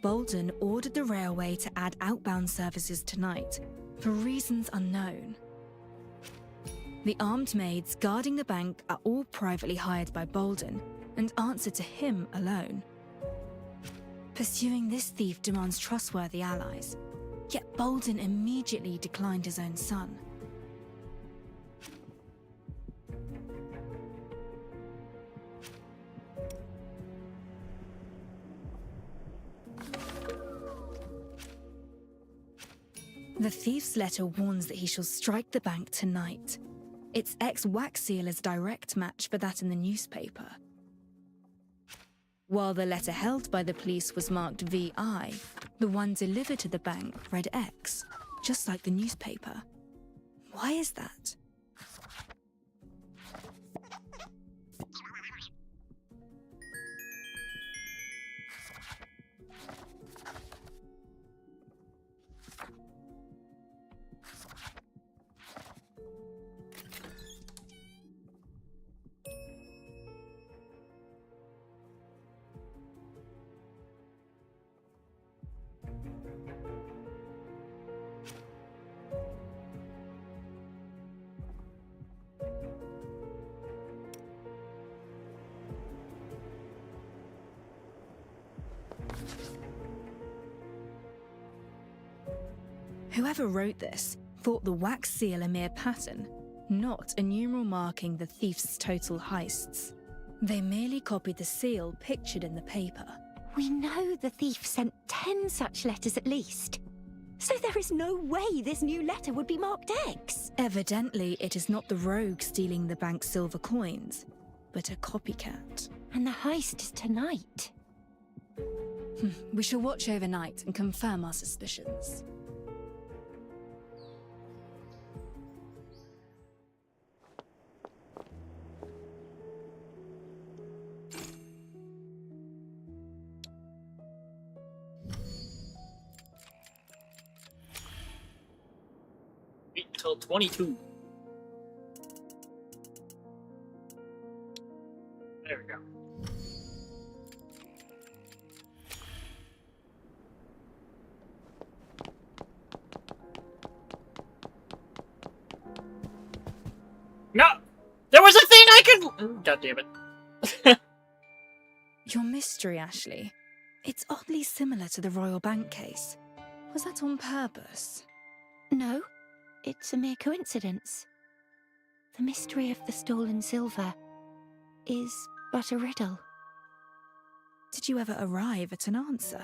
Bolden ordered the railway to add outbound services tonight, for reasons unknown. The armed maids guarding the bank are all privately hired by Bolden and answer to him alone. Pursuing this thief demands trustworthy allies, yet Bolden immediately declined his own son. The thief's letter warns that he shall strike the bank tonight. Its ex-wax seal is a direct match for that in the newspaper. While the letter held by the police was marked VI, the one delivered to the bank read X, just like the newspaper. Why is that? Whoever wrote this thought the wax seal a mere pattern, not a numeral marking the thief's total heists. They merely copied the seal pictured in the paper. We know the thief sent 10 such letters at least. So there is no way this new letter would be marked X. Evidently, it is not the rogue stealing the bank's silver coins, but a copycat. And the heist is tonight. We shall watch overnight and confirm our suspicions. Wait until 22. There we go. No! There was a thing I could... God damn it. Your mystery, Ashley. It's oddly similar to the Royal Bank case. Was that on purpose? No, it's a mere coincidence. The mystery of the stolen silver is but a riddle. Did you ever arrive at an answer?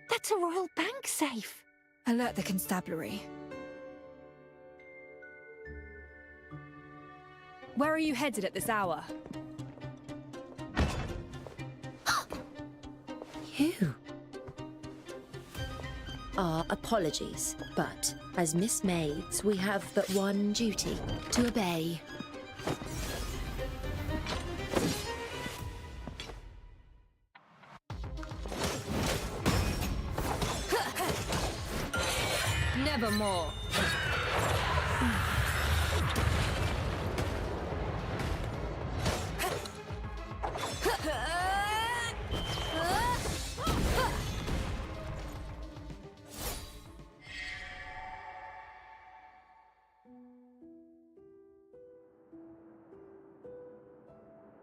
That's a Royal Bank safe. Alert the constabulary. Where are you headed at this hour? You? Our apologies, but as Miss Maids, we have but one duty: to obey. Nevermore.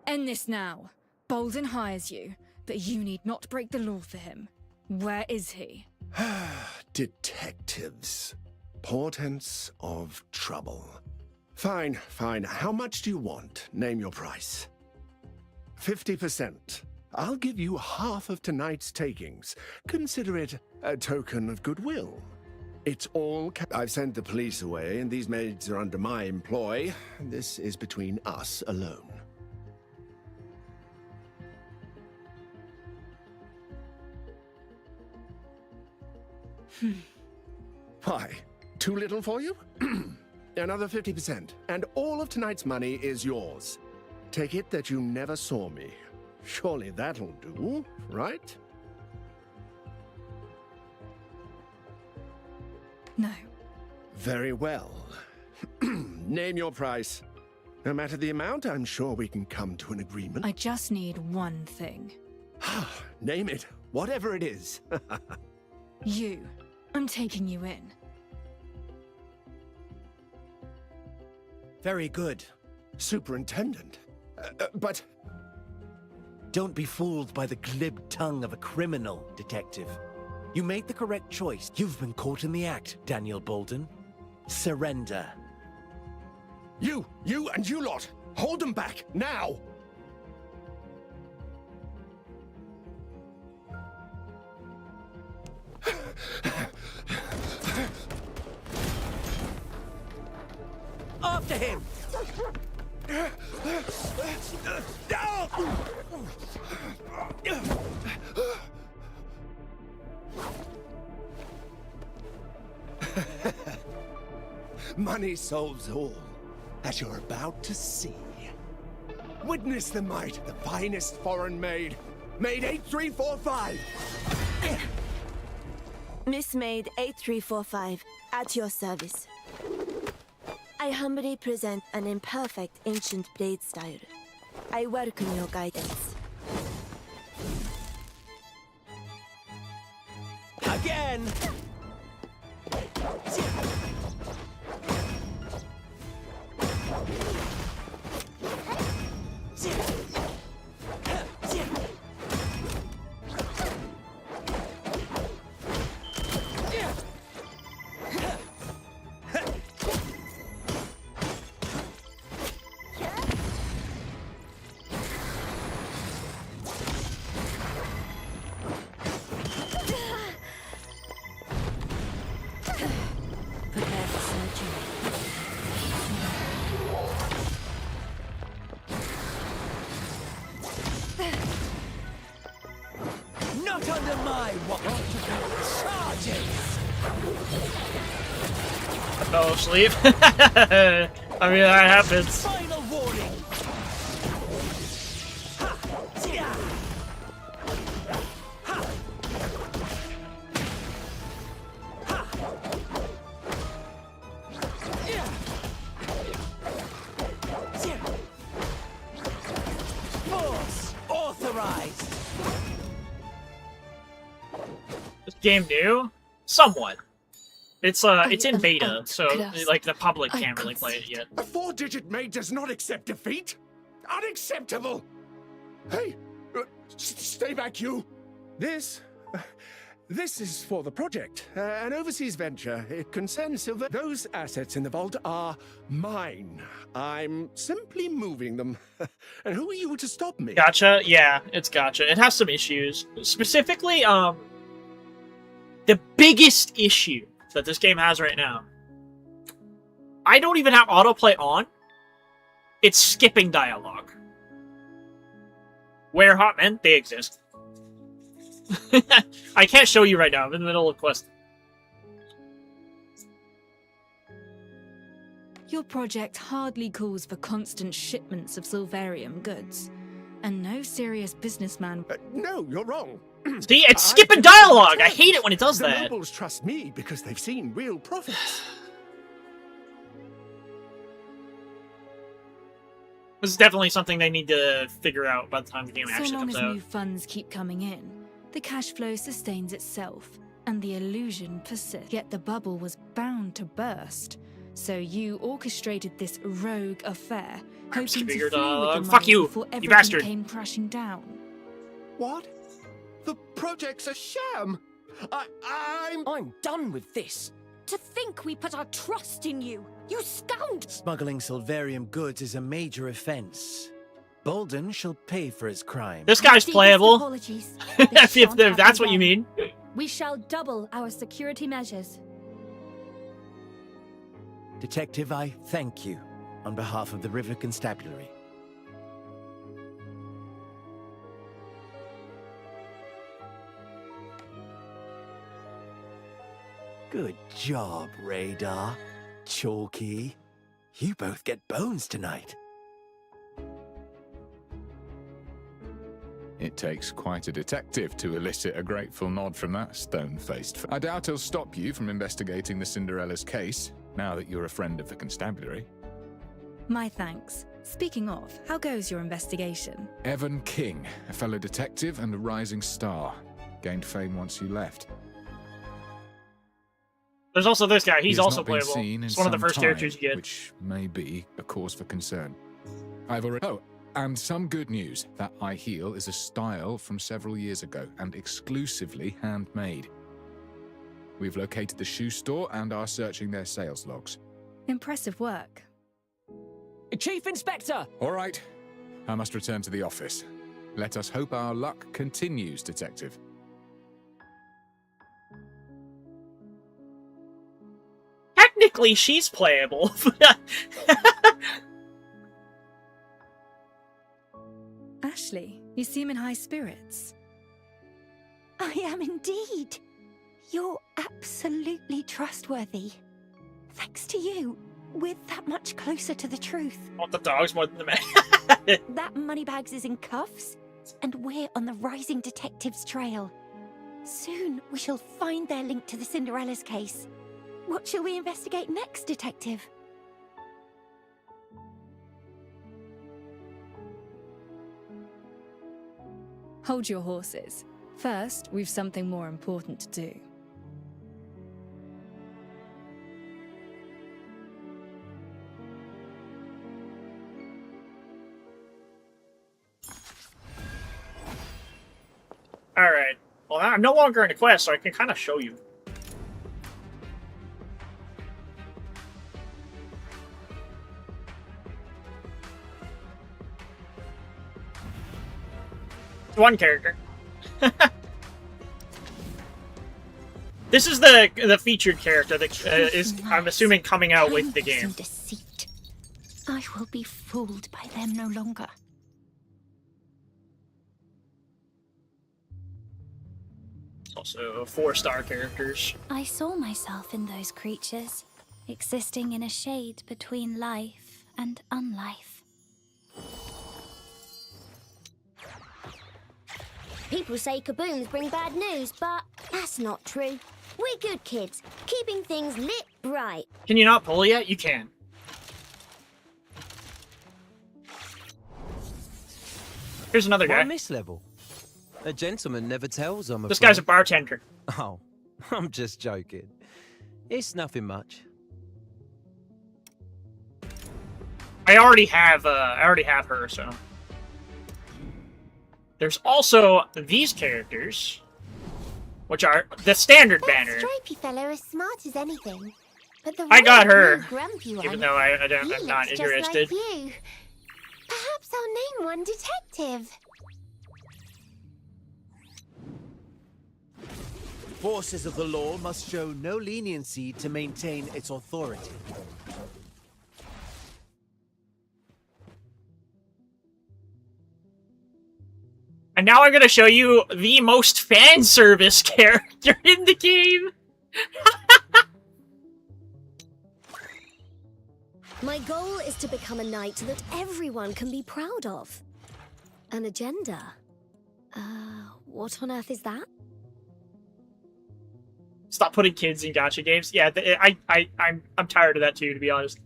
End this now. Bolden hires you, but you need not break the law for him. Where is he? Detectives. Portents of trouble. Fine, fine. How much do you want? Name your price. 50%. I'll give you half of tonight's takings. Consider it a token of goodwill. It's all I've sent the police away, and these maids are under my employ. This is between us alone. Why? Too little for you? Another 50%, and all of tonight's money is yours. Take it that you never saw me. Surely that'll do, right? No. Very well. Name your price. No matter the amount, I'm sure we can come to an agreement. I just need one thing. Name it, whatever it is. You. I'm taking you in. Very good. Superintendent. But... Don't be fooled by the glib tongue of a criminal, Detective. You made the correct choice. You've been caught in the act, Daniel Bolden. Surrender. You and you lot! Hold them back, now! After him! Money solves all, as you're about to see. Witness the might of the finest foreign maid, Maid 8345! Miss Maid 8345, at your service. I humbly present an imperfect ancient blade style. I welcome your guidance. Again! Prepare for surgery. Not under my watch! Charges! I fell asleep. I mean, that happens. Final warning! Force authorized! This game new? Somewhat. It's in beta, so like the public can't really play it yet. A 4-digit maid does not accept defeat! Unacceptable! Hey, stay back, you! This is for the project. An overseas venture. It concerns silver. Those assets in the vault are mine. I'm simply moving them. And who are you to stop me? Gotcha? Yeah, it's gotcha. It has some issues. Specifically, the biggest issue that this game has right now. I don't even have autoplay on. It's skipping dialogue. Where hot men? They exist. I can't show you right now. I'm in the middle of quest. Your project hardly calls for constant shipments of Silverium goods. And no serious businessman... No, you're wrong. See, it's skipping dialogue! I hate it when it does the that. The nobles trust me because they've seen real profits. This is definitely something they need to figure out by the time the game So actually long comes as out. new funds keep coming in, the cash flow sustains itself, and the illusion persists. Yet the bubble was bound to burst. So you orchestrated this rogue affair, hoping to flee with the Fuck money you, before you everything bastard. came crashing down. What? The project's a sham! I'm done with this. To think we put our trust in you! You scoundrel! Smuggling Silverium goods is a major offense. Bolden shall pay for his crime. This guy's playable. Apologies. if that's what you mean. We shall double our security measures. Detective, I thank you on behalf of the River Constabulary. Good job, Radar. Chalky. You both get bones tonight. It takes quite a detective to elicit a grateful nod from that stone-faced. I doubt he'll stop you from investigating the Cinderella's case, now that you're a friend of the constabulary. My thanks. Speaking of, how goes your investigation? Evan King, a fellow detective and a rising star. Gained fame once you left. There's also this guy. He's He has also not been playable. seen in It's one of the some first time, characters you get. which may be a cause for concern. I've already... Oh, and some good news. That eye heel is a style from several years ago and exclusively handmade. We've located the shoe store and are searching their sales logs. Impressive work. Chief Inspector! All right. I must return to the office. Let us hope our luck continues, Detective. Technically, she's playable. Ashley, you seem in high spirits. I am indeed. You're absolutely trustworthy. Thanks to you, we're that much closer to the truth. Want the dogs more than the men. That Moneybags is in cuffs, and we're on the rising detective's trail. Soon we shall find their link to the Cinderella's case. What shall we investigate next, Detective? Hold your horses. First, we've something more important to do. Alright. Well, I'm no longer in a quest, so I can kind of show you. One character. This is the featured character that is, I'm assuming, coming out with the game. Deceit. I will be fooled by them no longer. Also 4-star characters. I saw myself in those creatures, existing in a shade between life and unlife. People say kabooms bring bad news, but that's not true. We're good kids, keeping things lit bright. Can you not pull yet? You can. Here's another guy. Why miss level? A gentleman never tells, I'm afraid. This guy's a bartender. Oh, I'm just joking. It's nothing much. I already have her, so. There's also these characters, which are the standard banner. Stripey fellow as smart as anything. But the I got white, her, blue, grumpy one, even though I'm he not looks interested. Just like you. Perhaps I'll name one detective. Forces of the law must show no leniency to maintain its authority. And now I'm gonna show you the most fan service character in the game. My goal is to become a knight that everyone can be proud of. An agenda? What on earth is that? Stop putting kids in gacha games. Yeah, I'm tired of that too, to be honest.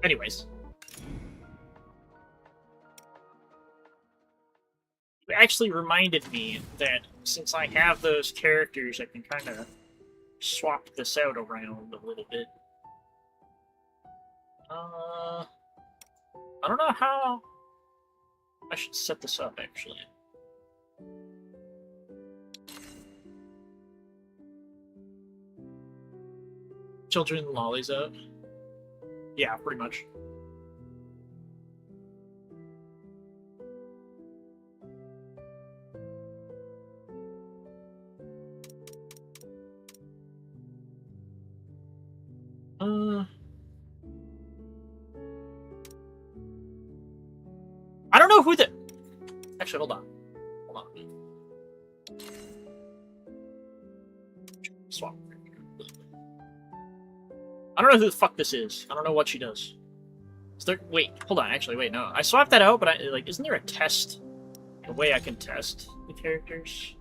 Anyways. It actually reminded me that since I have those characters, I can kind of swap this out around a little bit. I don't know how I should set this up, actually. Children lollies out. Yeah, pretty much. I don't know who the... Actually, hold on. Hold on. Swap. I don't know who the fuck this is. I don't know what she does. Is there... Wait, hold on. Actually, wait, no. I swapped that out, but like, isn't there a test? A way I can test the characters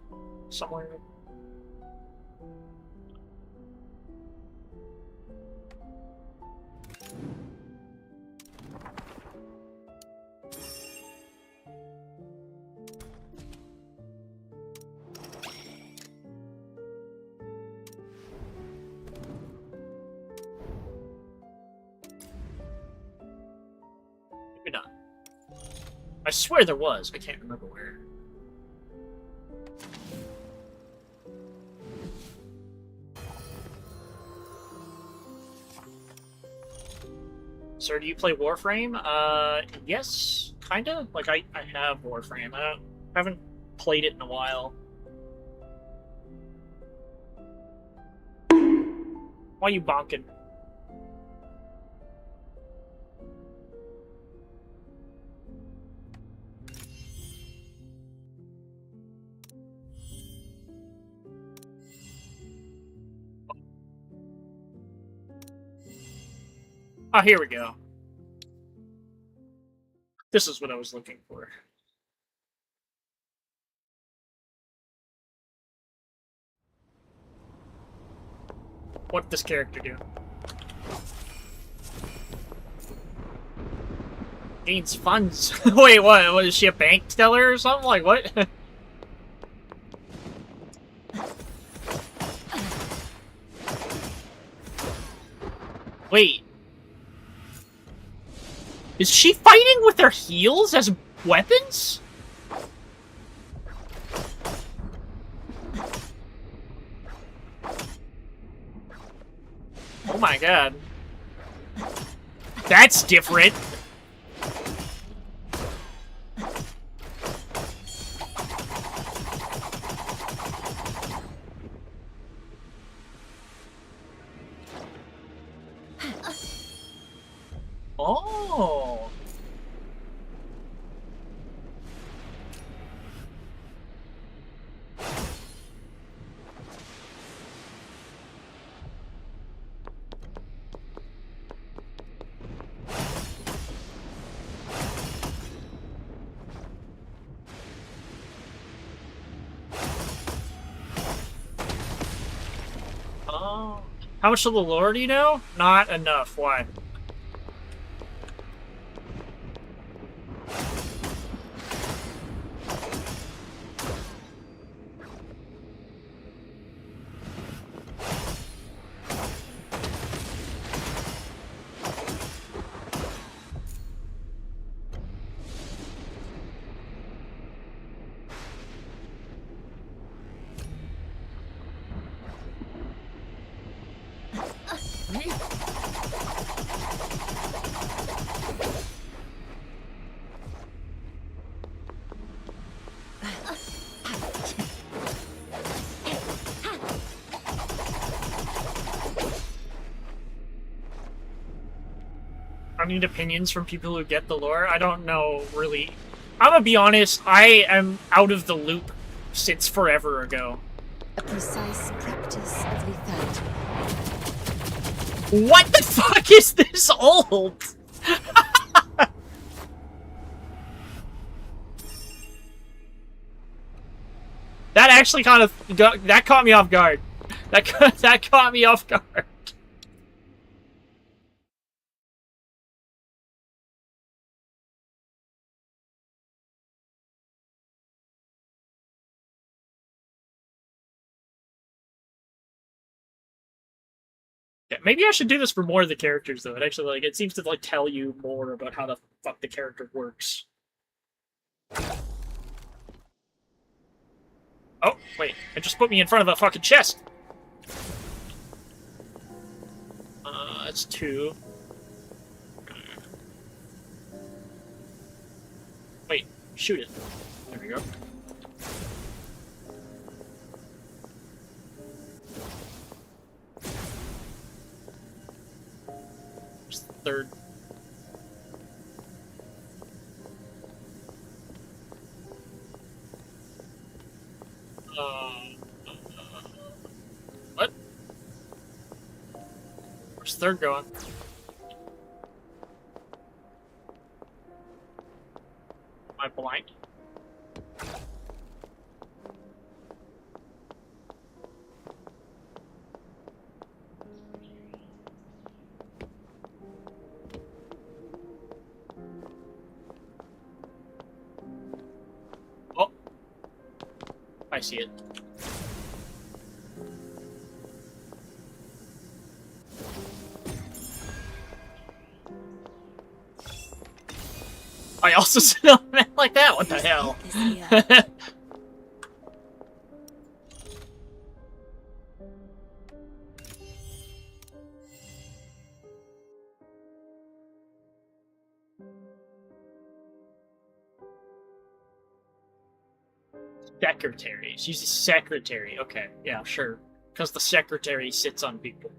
somewhere? I swear there was. I can't remember where. Sir, do you play Warframe? Yes, kinda. Like, I have Warframe. I haven't played it in a while. Why you bonking? Oh, here we go. This is what I was looking for. What does this character do? Gains funds. Wait, what? What is she, a bank teller or something? Like, what? Wait. Is she fighting with her heels as weapons? Oh my god. That's different. Oh. Oh. How much of the lore do you know? Not enough. Why? I need opinions from people who get the lore. I don't know, really. I'm gonna be honest, I am out of the loop since forever ago. A precise practice of lethality. What the fuck is this old? That actually kind of that caught me off guard. That caught me off guard. Yeah, maybe I should do this for more of the characters though. It actually it seems to tell you more about how the fuck the character works. Oh, wait. It just put me in front of a fucking chest. That's 2. Wait, shoot it. There we go. Where's the 3rd? What? Where's the 3rd going? Am I blind? Oh, I see it. I also said like that. What the hell? Secretary. She's a secretary. Okay, yeah, sure. Because the secretary sits on people.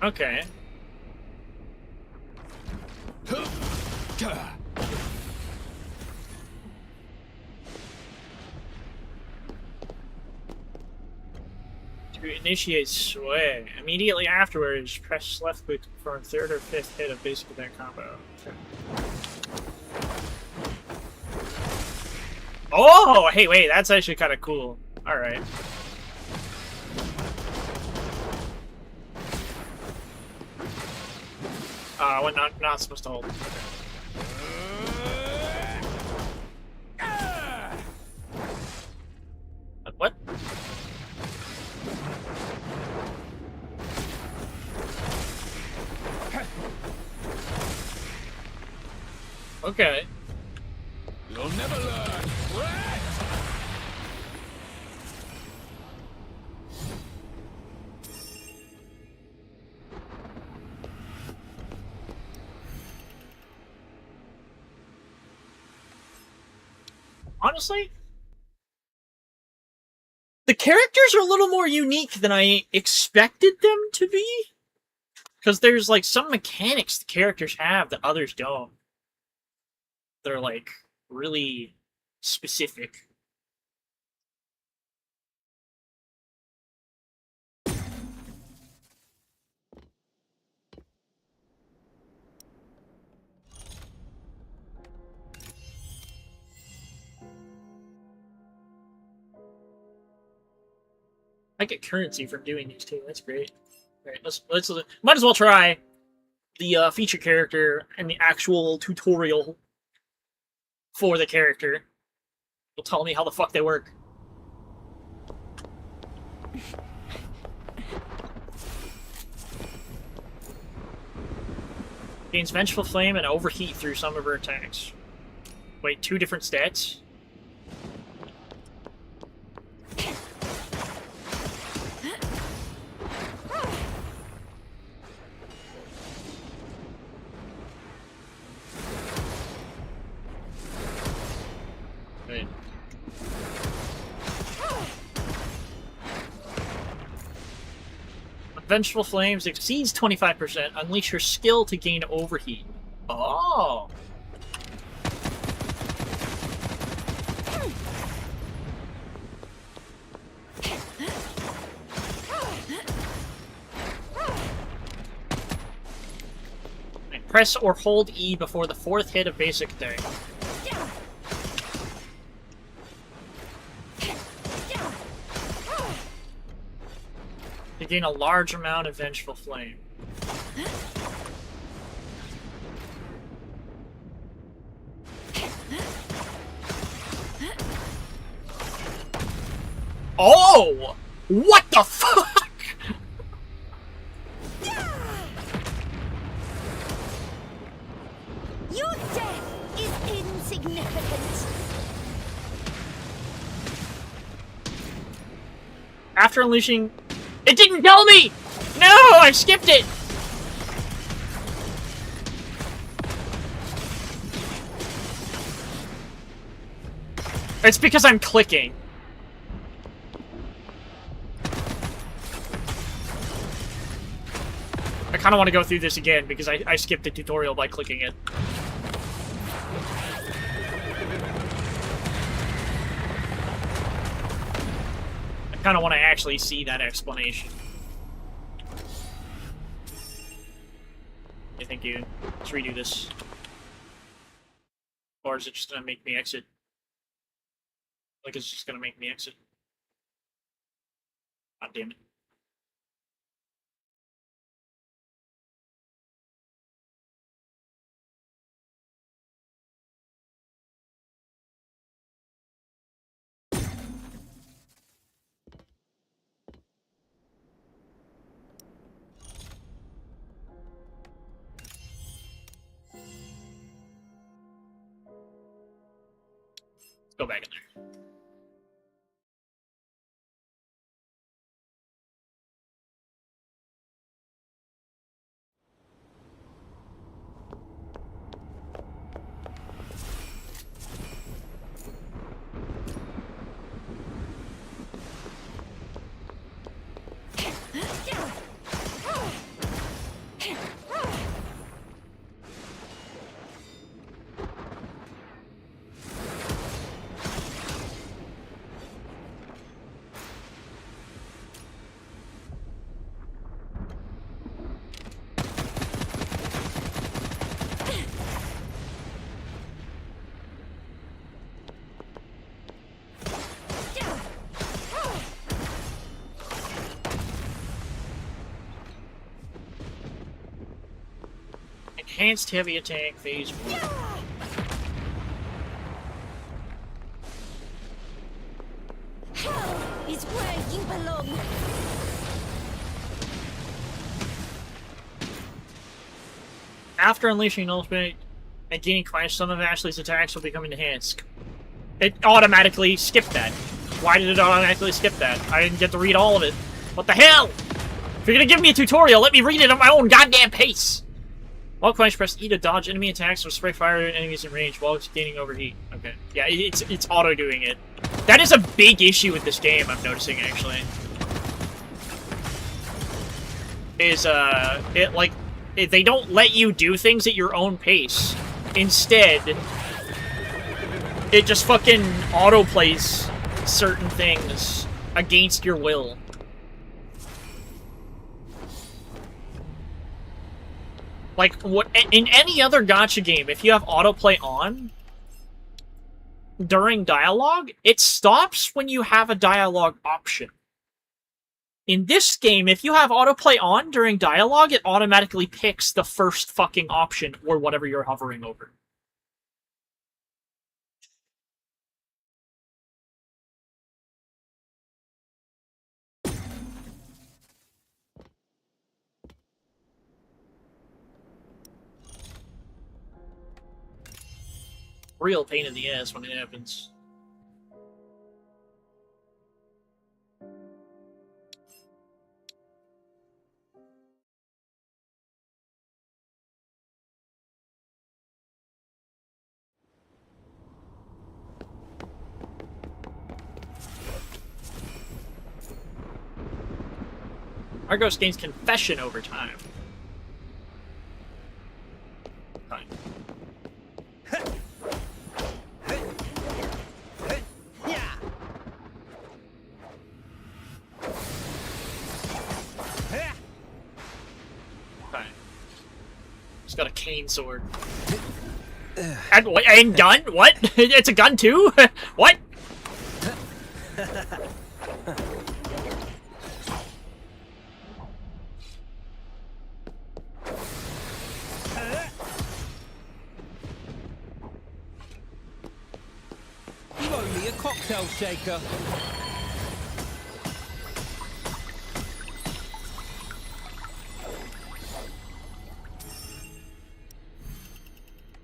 Okay. To initiate sway, immediately afterwards, press left click for a third or fifth hit of basic attack combo. Okay. Oh, hey, wait, that's actually kind of cool. All right. We're not supposed to hold. What? Okay. You'll never learn. Honestly, the characters are a little more unique than I expected them to be. Because there's, like, some mechanics the characters have that others don't. They're, like, really specific. I get currency from doing these too. That's great. All right, let's might as well try the feature character and the actual tutorial for the character. Will tell me how the fuck they work. Gains Vengeful Flame and Overheat through some of her attacks. Wait, 2 different stats? Wait. Vengeful Flames exceeds 25%. Unleash your skill to gain Overheat. Oh! Press or hold E before the 4th hit of basic attack. To gain a large amount of Vengeful Flame. Oh! What the fuck? Your death is insignificant. After unleashing... It didn't tell me! No! I skipped it! It's because I'm clicking. I kind of want to go through this again because I skipped the tutorial by clicking it. kind of want to actually see that explanation. I think you let's redo this, or is it just gonna make me exit? Like it's just gonna make me exit. God damn it. Let's go back in there. Enhanced heavy attack phase 1. Hell is where you belong. After unleashing ultimate and gaining clash, some of Ashley's attacks will become enhanced. It automatically skipped that. Why did it automatically skip that? I didn't get to read all of it. What the hell? If you're gonna give me a tutorial, let me read it at my own goddamn pace! While clash, press E to dodge enemy attacks or spray fire at enemies in range while it's gaining overheat. Okay. Yeah, it's auto-doing it. That is a big issue with this game, I'm noticing, actually. They don't let you do things at your own pace. Instead, it just fucking auto-plays certain things against your will. Like, what in any other gacha game, if you have autoplay on during dialogue, it stops when you have a dialogue option. In this game, if you have autoplay on during dialogue, it automatically picks the first fucking option or whatever you're hovering over. Real pain in the ass when it happens. Argos gains confession over time. Fine. Fine. He's got a cane sword. And gun? What? It's a gun too? What? You owe me a cocktail shaker.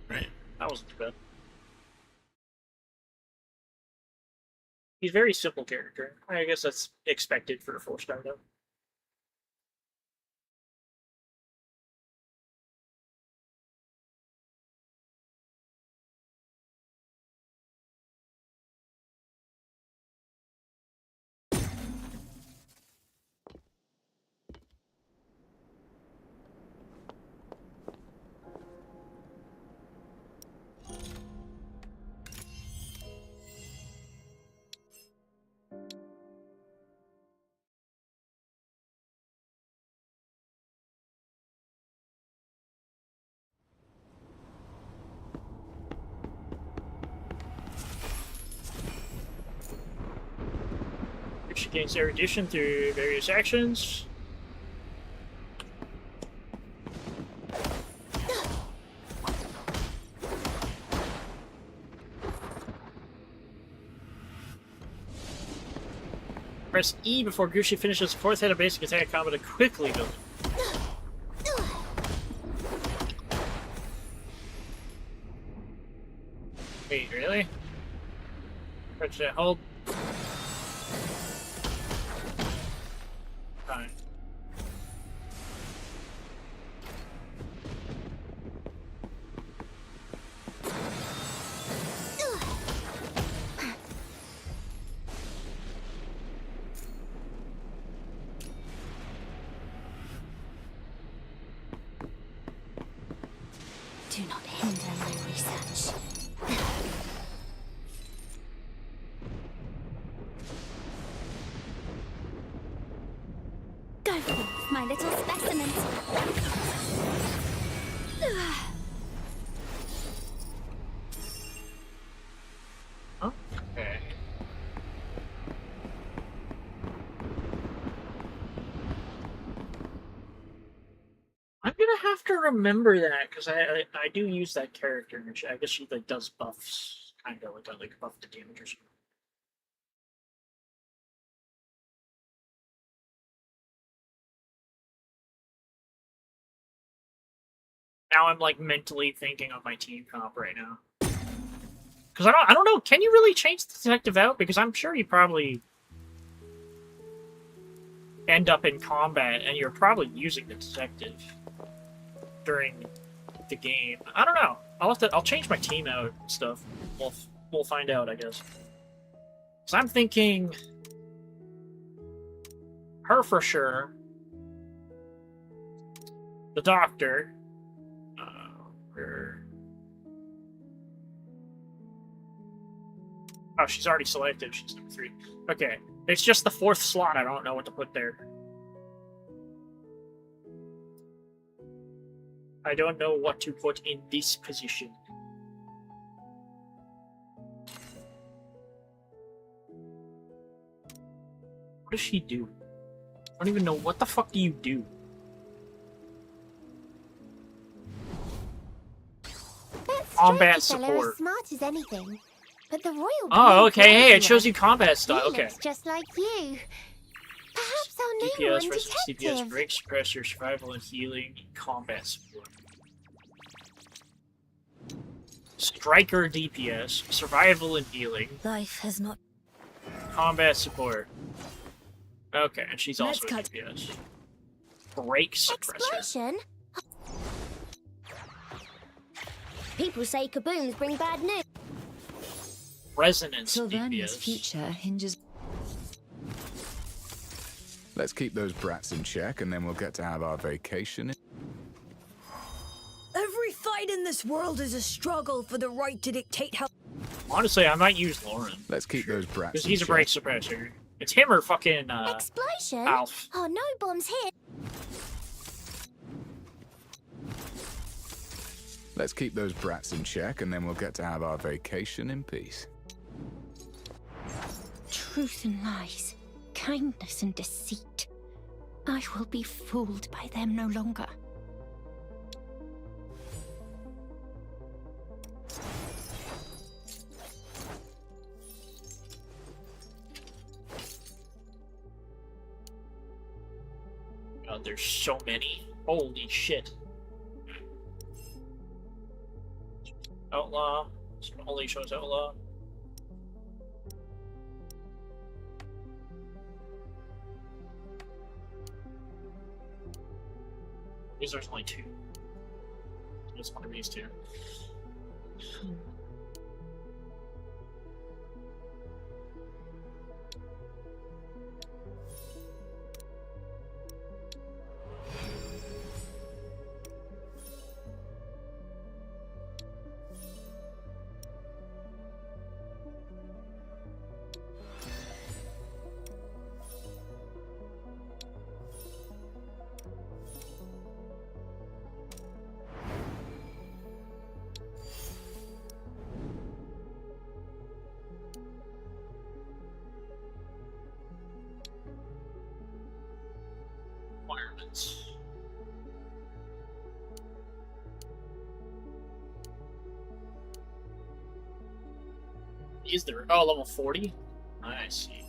Right. That wasn't too bad. He's a very simple character. I guess that's expected for a 4-star though. She gains erudition through various actions. Press E before Gratia finishes the fourth head of basic attack combo to quickly build it. Wait, really? Press that, hold. Fine. Do not hinder my research. Go forth, my little specimens. Okay. I'm gonna have to remember that because I do use that character. And I guess she like does buffs, kind of like buff to damage or something. Now I'm like mentally thinking of my team comp right now. Because I don't know. Can you really change the detective out? Because I'm sure you probably end up in combat and you're probably using the detective during the game. I don't know. I'll change my team out and stuff. We'll find out, I guess. So I'm thinking her for sure. The doctor. Oh, she's already selected. She's number 3. Okay. It's just the 4th slot. I don't know what to put there. I don't know what to put in this position. What does she do? I don't even know. What the fuck do you do? Combat support. As smart as anything, but the royal. Oh, okay. Hey, it shows you combat style. Okay. Looks just like you. Perhaps I'll name DPS one versus CPS, detective. break, suppressor, survival and healing, combat support. Striker DPS, survival and healing, Life has not. combat support. Okay, and she's also a Let's cut. DPS. Break suppressor. Explosion. People say kabooms bring bad news. Resonance Sylvania's DPS. future hinges. Let's keep those brats in check, and then we'll get to have our vacation. Every fight in this world is a struggle for the right to dictate how. Honestly, I might use Lauren. Let's keep those brats Because in he's a check. break suppressor. It's him or fucking, Explosion? Alf. Oh, no bombs here. Let's keep those brats in check, and then we'll get to have our vacation in peace. Truth and lies, kindness and deceit. I will be fooled by them no longer. God, there's so many. Holy shit. Outlaw. This one only shows Outlaw. There's only 2. Just one of these 2. levels. Is there? Oh, level 40? I see.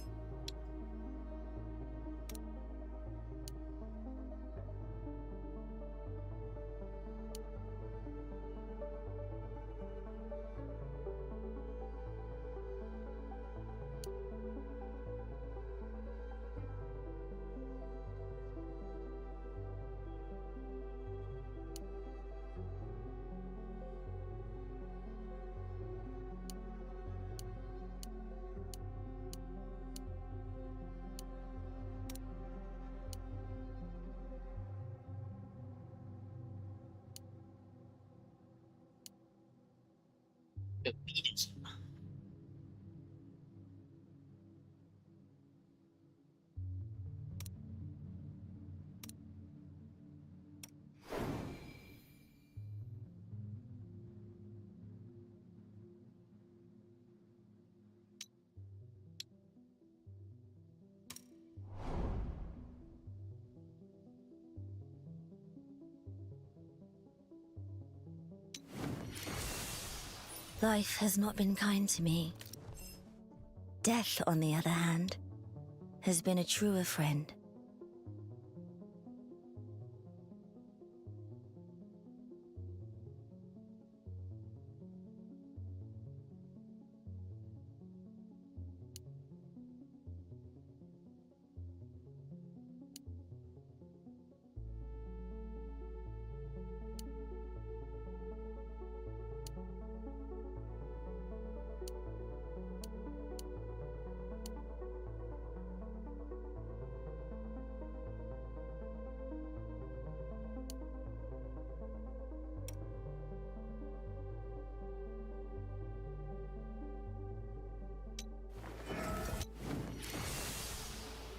Life has not been kind to me. Death, on the other hand, has been a truer friend.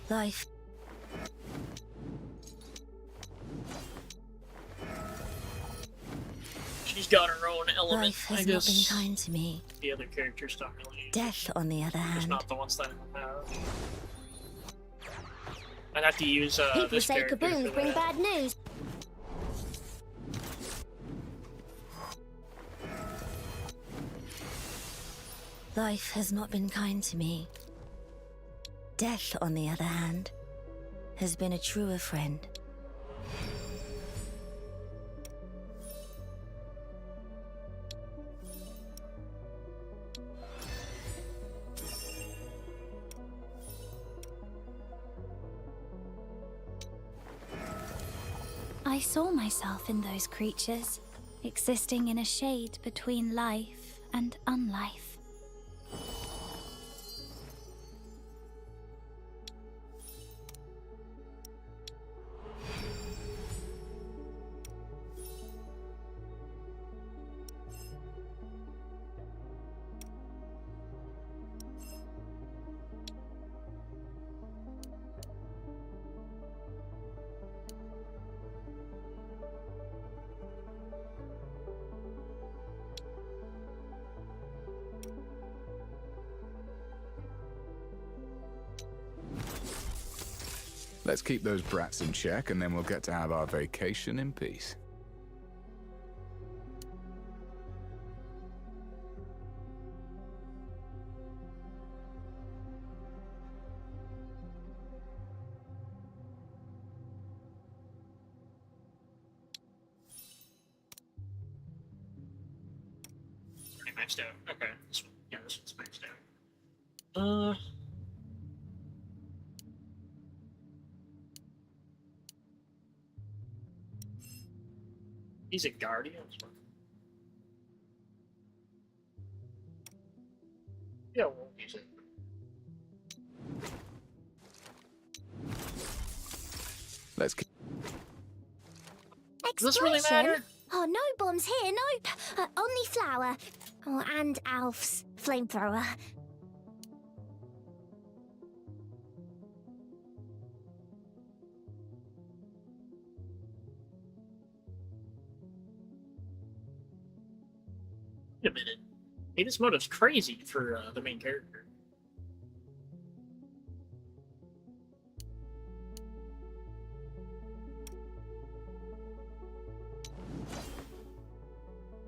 Life. She's got her own element, Life has I not guess. been kind to me. The other characters don't really. Death, on the other Just hand, not the ones that I have. I'd have to use People this say character kaboom for bring that. bad news. life has not been kind to me. Death, on the other hand, has been a truer friend. I saw myself in those creatures, existing in a shade between life and unlife. Let's keep those brats in check, and then we'll get to have our vacation in peace. Pretty maxed out. Okay, this one, yeah, this one's maxed out. He's a guardian. Yeah, well, he's a... Let's keep... Does this really matter? Oh, no bombs here, nope. Only flour. Oh, and Alf's flamethrower. Wait a minute. Hey, this motive's crazy for the main character.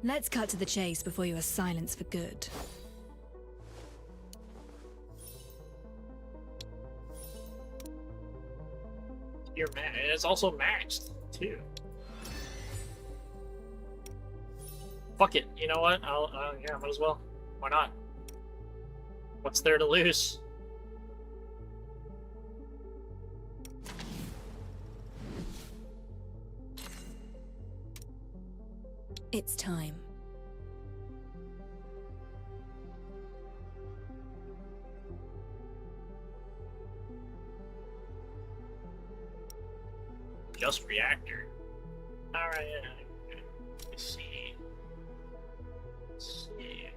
Let's cut to the chase before you are silenced for good. It's also maxed too. Fuck it. You know what? Yeah, might as well. Why not? What's there to lose? It's time. Just reactor. Alright, let's see. Let's see.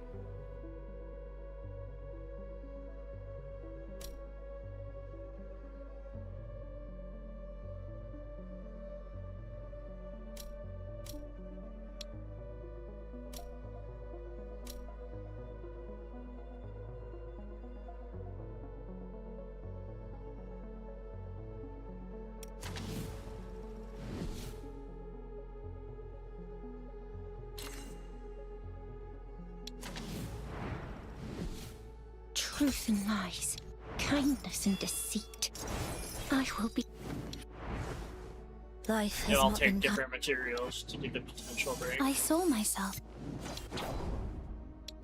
Truth and lies, kindness and deceit. I will be... Life They has all not take been different materials to give the potential break. I saw myself.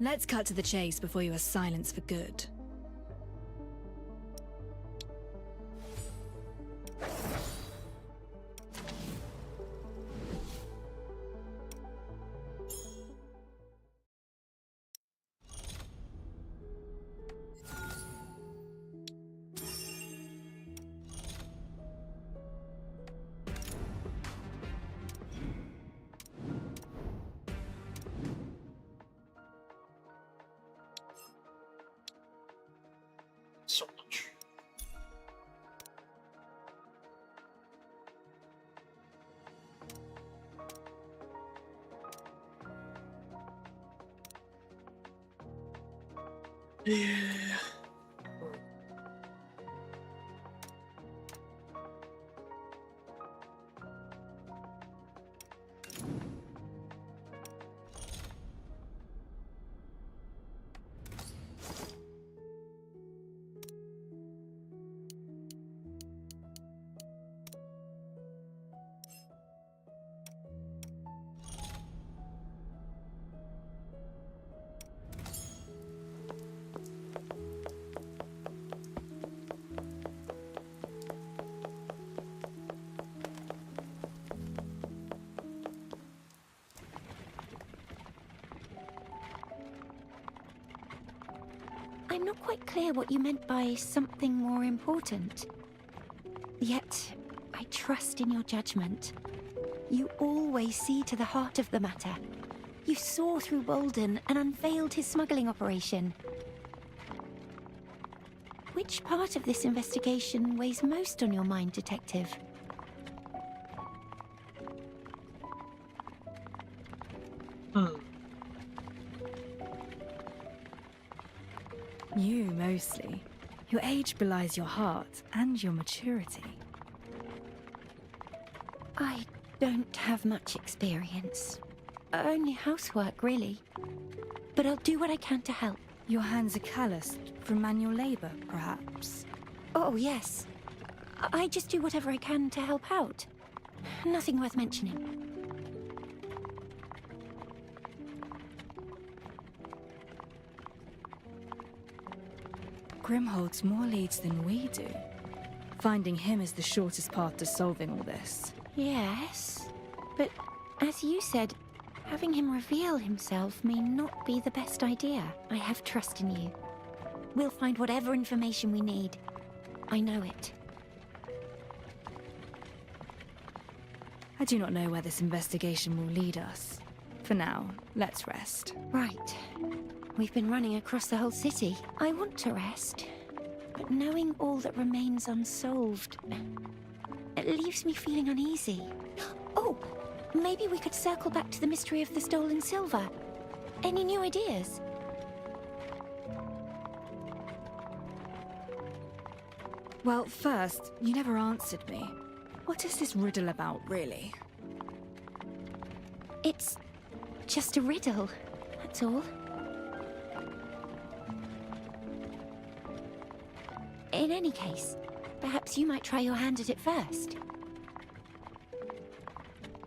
Let's cut to the chase before you are silenced for good. So much. Yeah. I'm not quite clear what you meant by something more important. Yet, I trust in your judgment. You always see to the heart of the matter. You saw through Bolden and unveiled his smuggling operation. Which part of this investigation weighs most on your mind, Detective? You, mostly. Your age belies your heart and your maturity. I don't have much experience. Only housework, really. But I'll do what I can to help. Your hands are calloused from manual labor, perhaps? Oh, yes. I just do whatever I can to help out. Nothing worth mentioning. Grim holds more leads than we do. Finding him is the shortest path to solving all this. Yes, but as you said, having him reveal himself may not be the best idea. I have trust in you. We'll find whatever information we need. I know it. I do not know where this investigation will lead us. For now, let's rest. Right. We've been running across the whole city. I want to rest, but knowing all that remains unsolved, it leaves me feeling uneasy. Oh, maybe we could circle back to the mystery of the stolen silver. Any new ideas? Well, first, you never answered me. What is this riddle about, really? It's Just a riddle, that's all. In any case, perhaps you might try your hand at it first.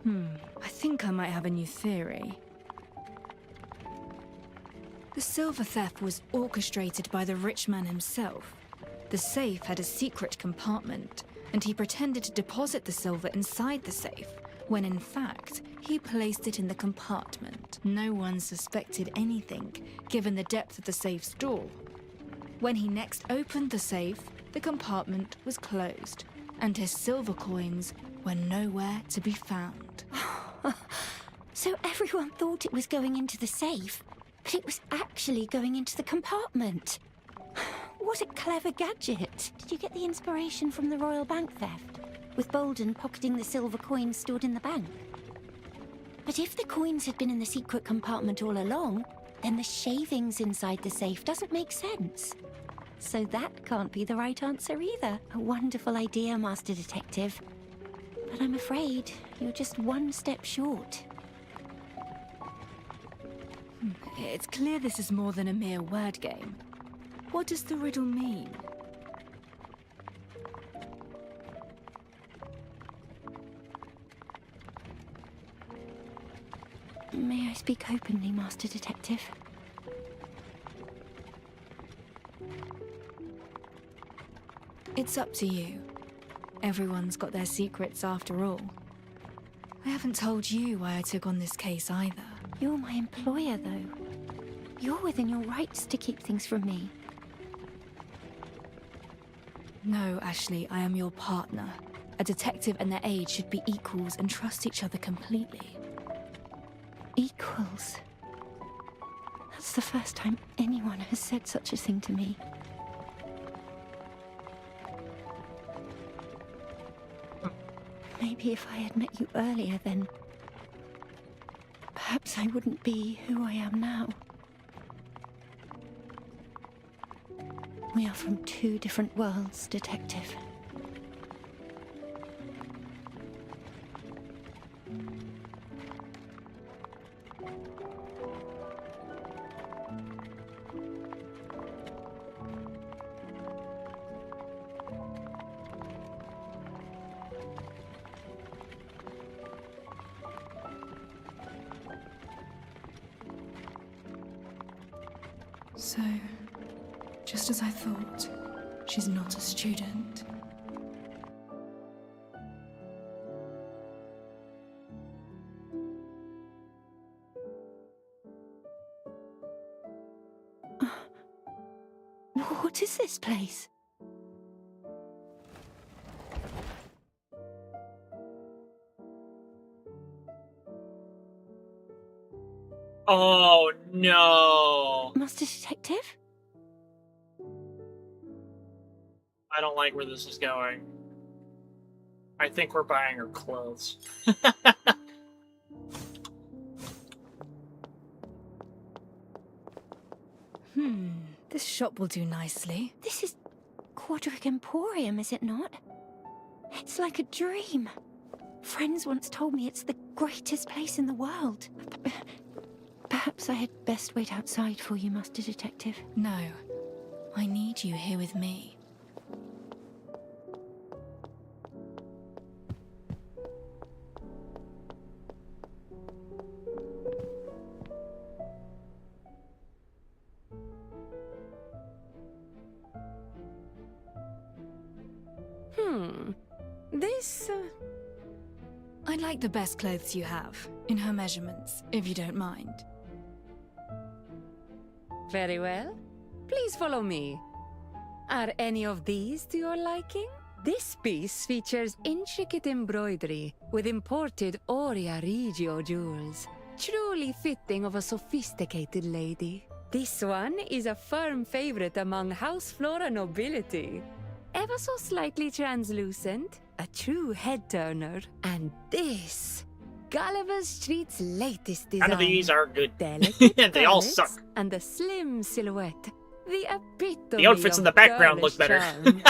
I think I might have a new theory. The silver theft was orchestrated by the rich man himself. The safe had a secret compartment, and he pretended to deposit the silver inside the safe, when in fact, he placed it in the compartment. No one suspected anything, given the depth of the safe's door. When he next opened the safe, the compartment was closed, and his silver coins were nowhere to be found. So everyone thought it was going into the safe, but it was actually going into the compartment. What a clever gadget. Did you get the inspiration from the royal bank theft, with Bolden pocketing the silver coins stored in the bank? But if the coins had been in the secret compartment all along, then the shavings inside the safe doesn't make sense. So that can't be the right answer either. A wonderful idea, Master Detective. But I'm afraid you're just one step short. It's clear this is more than a mere word game. What does the riddle mean? May I speak openly, Master Detective? It's up to you. Everyone's got their secrets after all. I haven't told you why I took on this case either. You're my employer, though. You're within your rights to keep things from me. No, Ashley, I am your partner. A detective and their aide should be equals and trust each other completely. Equals? That's the first time anyone has said such a thing to me. Maybe if I had met you earlier, then perhaps I wouldn't be who I am now. We are from two different worlds, Detective. So, just as I thought, she's not a student. What is this place? Oh, no. Master Detective? I don't like where this is going. I think we're buying her clothes. This shop will do nicely. This is Quadric Emporium, is it not? It's like a dream. Friends once told me it's the greatest place in the world. Perhaps I had best wait outside for you, Master Detective. No, I need you here with me. This... I'd like the best clothes you have, in her measurements, if you don't mind. Very well. Please follow me. Are any of these to your liking? This piece features intricate embroidery with imported Oria Regio jewels, truly fitting of a sophisticated lady. This one is a firm favorite among House Flora nobility. Ever so slightly translucent, a true head-turner. And this, Gulliver Street's latest design. None of these are good. Delicate They all palettes suck. And a slim silhouette. The epitome The outfits of in the background look girlish better. charm.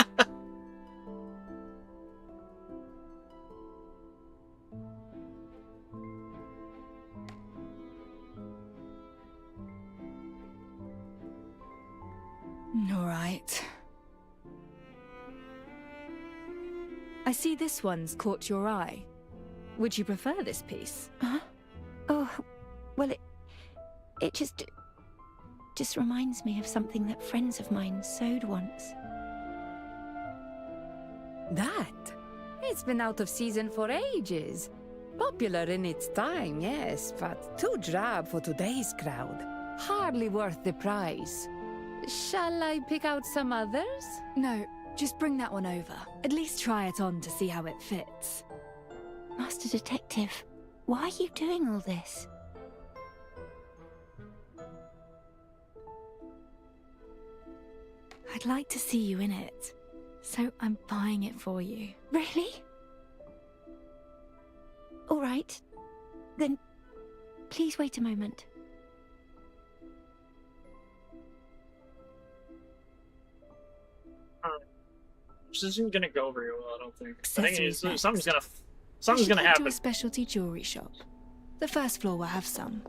I see this one's caught your eye. Would you prefer this piece? Huh? Oh, well, it just reminds me of something that friends of mine sewed once. That? It's been out of season for ages. Popular in its time, yes, but too drab for today's crowd. Hardly worth the price. Shall I pick out some others? No, just bring that one over. At least try it on to see how it fits. Master Detective, why are you doing all this? I'd like to see you in it, so I'm buying it for you. Really? All right. Then, please wait a moment. This isn't gonna go very well, I don't think. Accessories next. Something's gonna We should head happen. to a specialty jewelry shop. The first floor will have some.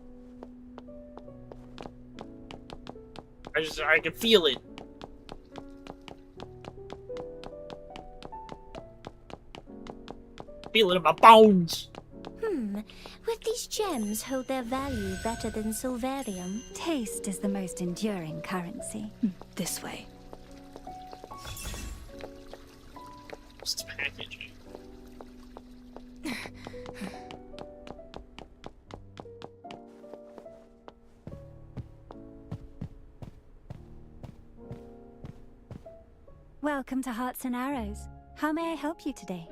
I can feel it. Feel it in my bones. Would these gems hold their value better than silverium? Taste is the most enduring currency. This way. It's packaging. Welcome to Hearts and Arrows. How may I help you today?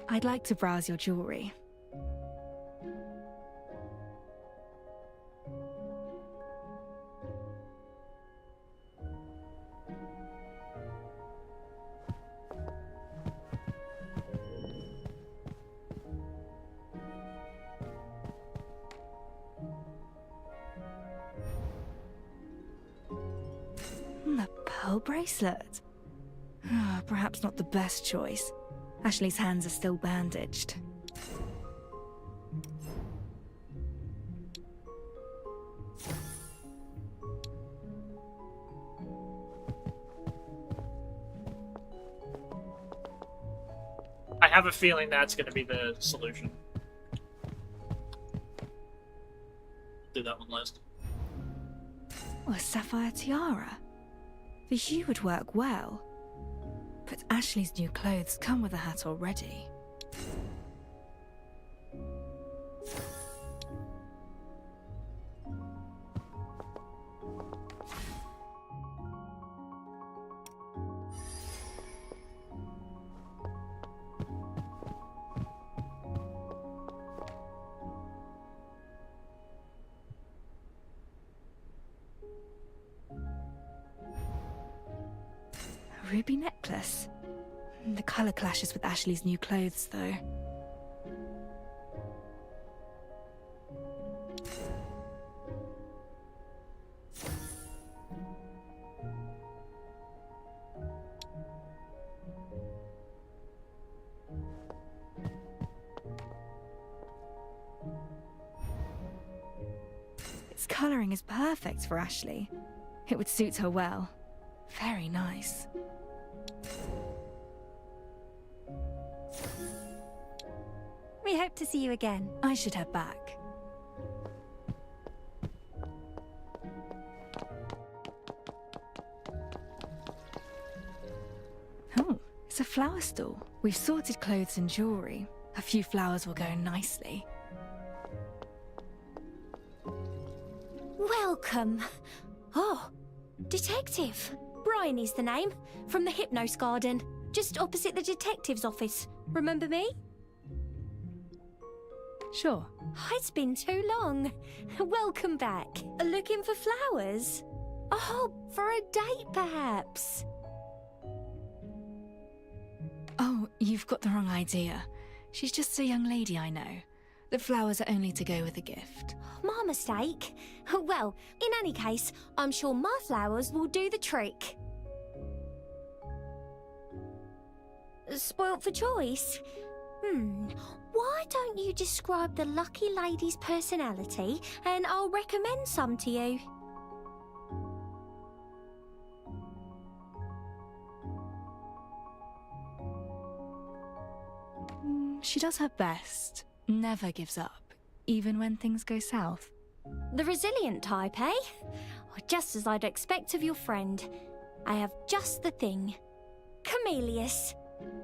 I'd like to browse your jewelry. The pearl bracelet. Perhaps not the best choice. Ashley's hands are still bandaged. I have a feeling that's gonna be the solution. Do that one last. Oh, a sapphire tiara. The hue would work well. But Ashley's new clothes come with a hat already. A ruby necklace. The colour clashes with Ashley's new clothes, though. Its colouring is perfect for Ashley. It would suit her well. Very nice. We hope to see you again. I should head back. Oh, it's a flower stall. We've sorted clothes and jewellery. A few flowers will go nicely. Welcome. Oh, Detective. Bryony's the name. From the Hypnos Garden. Just opposite the detective's office. Remember me? Sure. It's been too long. Welcome back. Looking for flowers? Oh, for a date, perhaps? Oh, you've got the wrong idea. She's just a young lady I know. The flowers are only to go with a gift. My mistake. Well, in any case, I'm sure my flowers will do the trick. Spoilt for choice? Why don't you describe the lucky lady's personality and I'll recommend some to you? She does her best, never gives up, even when things go south. The resilient type, eh? Just as I'd expect of your friend. I have just the thing. Camellias.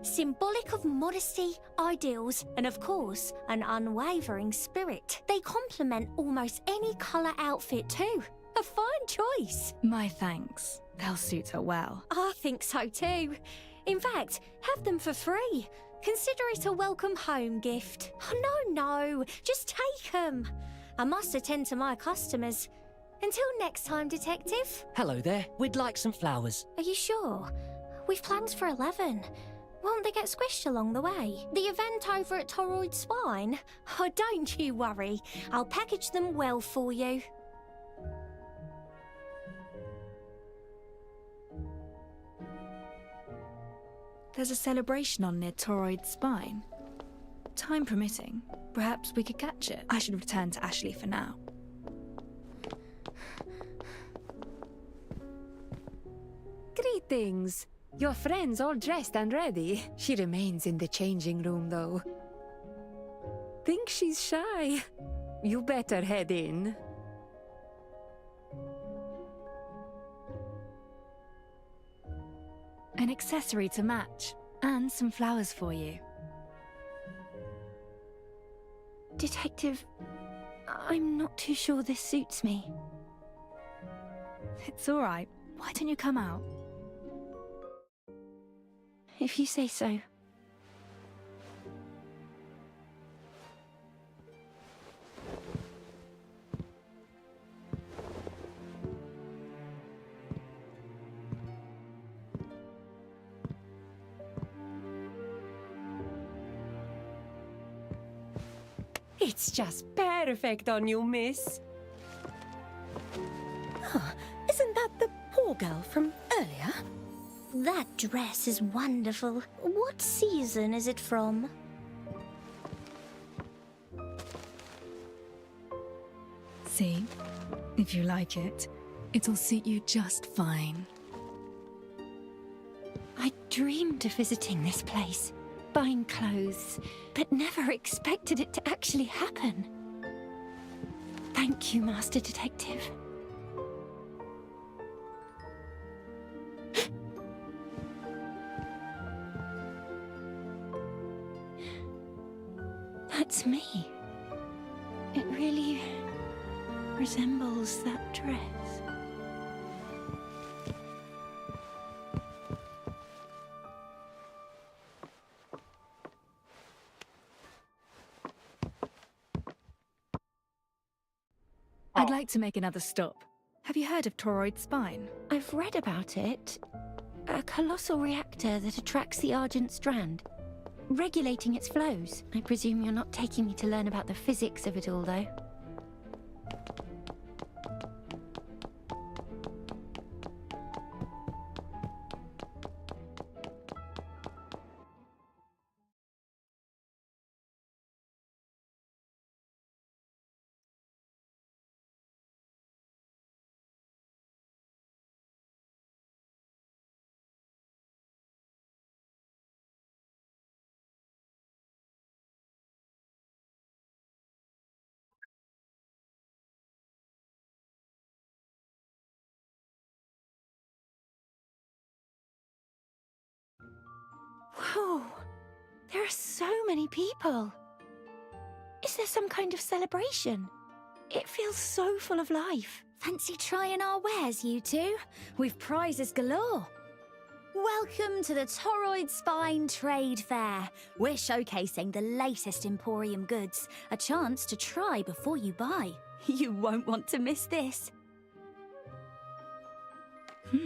Symbolic of modesty, ideals, and of course, an unwavering spirit. They complement almost any colour outfit too. A fine choice. My thanks. They'll suit her well. I think so too. In fact, have them for free. Consider it a welcome home gift. Oh, no, just take them. I must attend to my customers. Until next time, Detective. Hello there. We'd like some flowers. Are you sure? We've plans for 11. Won't they get squished along the way? The event over at Toroid Spine? Oh, don't you worry. I'll package them well for you. There's a celebration on near Toroid Spine. Time permitting, perhaps we could catch it. I should return to Ashley for now. Greetings. Your friend's all dressed and ready. She remains in the changing room, though. Think she's shy. You better head in. An accessory to match, and some flowers for you. Detective, I'm not too sure this suits me. It's all right. Why don't you come out? If you say so. It's just perfect on you, miss. Isn't that the poor girl from earlier? That dress is wonderful. What season is it from? See? If you like it, it'll suit you just fine. I dreamed of visiting this place, buying clothes, but never expected it to actually happen. Thank you, Master Detective. That's me. It really resembles that dress. I'd like to make another stop. Have you heard of Toroid Spine? I've read about it. A colossal reactor that attracts the Argent Strand, regulating its flows. I presume you're not taking me to learn about the physics of it all, though. Whoa! There are so many people. Is there some kind of celebration? It feels so full of life. Fancy trying our wares, you two? We've prizes galore. Welcome to the Toroid Spine Trade Fair. We're showcasing the latest Emporium goods. A chance to try before you buy. You won't want to miss this.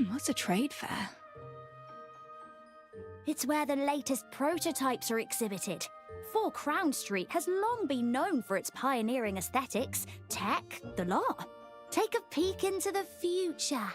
What's a trade fair? It's where the latest prototypes are exhibited. 4 Crown Street has long been known for its pioneering aesthetics, tech, the lot. Take a peek into the future.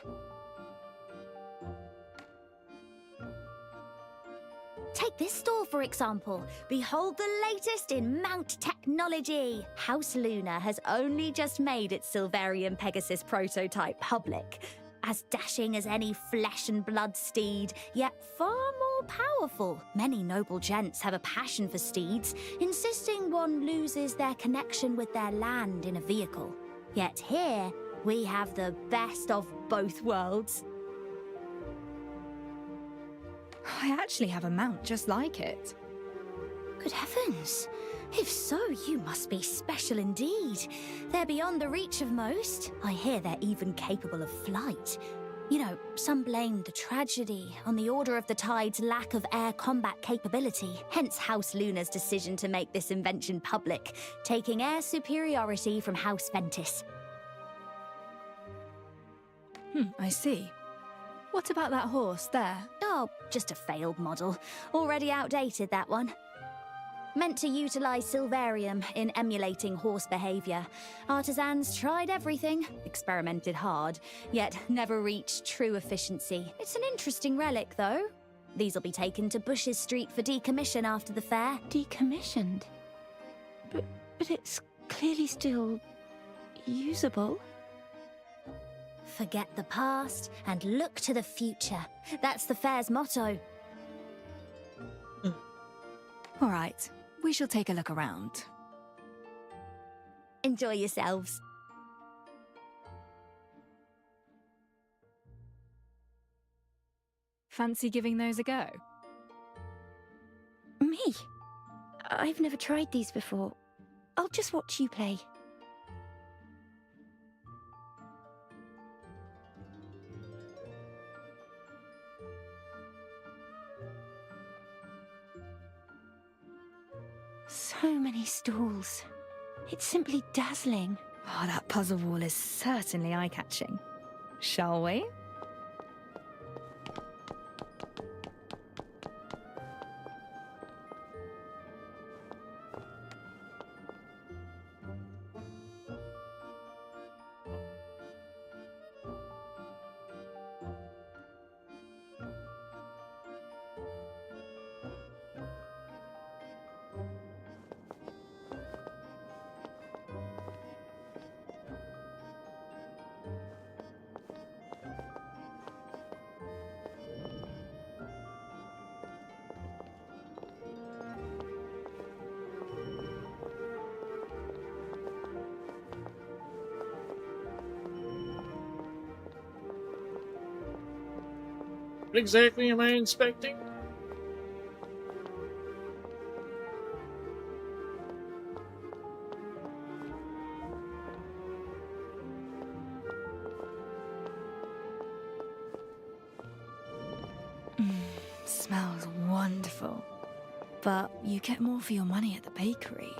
Take this store, for example. Behold the latest in mount technology. House Luna has only just made its Silverian Pegasus prototype public. As dashing as any flesh and blood steed, yet far more more powerful. Many noble gents have a passion for steeds, insisting one loses their connection with their land in a vehicle. Yet here, we have the best of both worlds. I actually have a mount just like it. Good heavens! If so, you must be special indeed. They're beyond the reach of most. I hear they're even capable of flight. You know, some blame the tragedy on the Order of the Tide's lack of air combat capability, hence House Luna's decision to make this invention public, taking air superiority from House Ventus. I see. What about that horse there? Oh, just a failed model. Already outdated, that one. Meant to utilize Silverium in emulating horse behavior. Artisans tried everything, experimented hard, yet never reached true efficiency. It's an interesting relic, though. These'll be taken to Bushes Street for decommission after the fair. Decommissioned? But it's clearly still usable. Forget the past and look to the future. That's the fair's motto. All right, we shall take a look around. Enjoy yourselves. Fancy giving those a go? Me? I've never tried these before. I'll just watch you play. So many stalls. It's simply dazzling. Oh, that puzzle wall is certainly eye-catching. Shall we? What exactly am I inspecting? Smells wonderful. But you get more for your money at the bakery.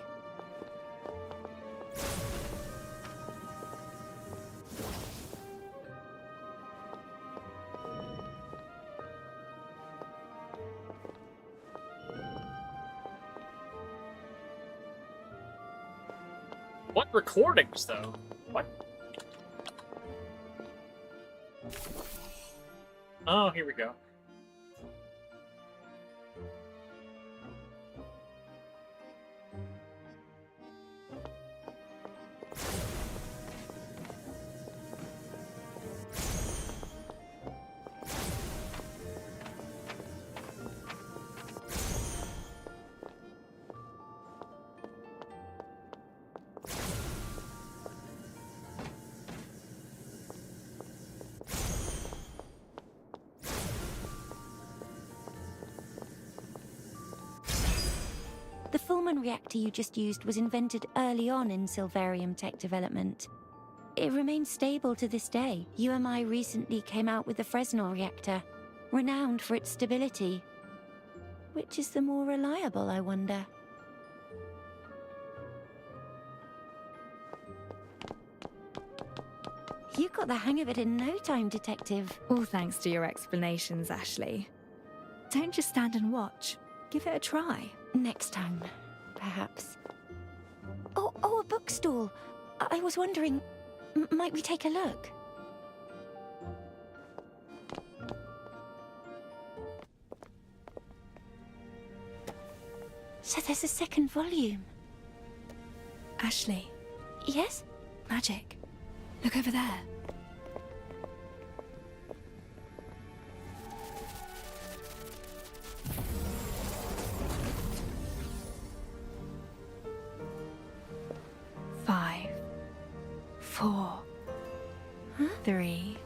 What recordings, though? What? Oh, here we go. The Fullman reactor you just used was invented early on in Silverium tech development. It remains stable to this day. UMI recently came out with the Fresnel reactor, renowned for its stability. Which is the more reliable, I wonder? You got the hang of it in no time, Detective. All thanks to your explanations, Ashley. Don't just stand and watch. Give it a try. Next time, perhaps. Oh, a bookstall. I was wondering, might we take a look? So there's a second volume. Ashley. Yes? Magic. Look over there. 3,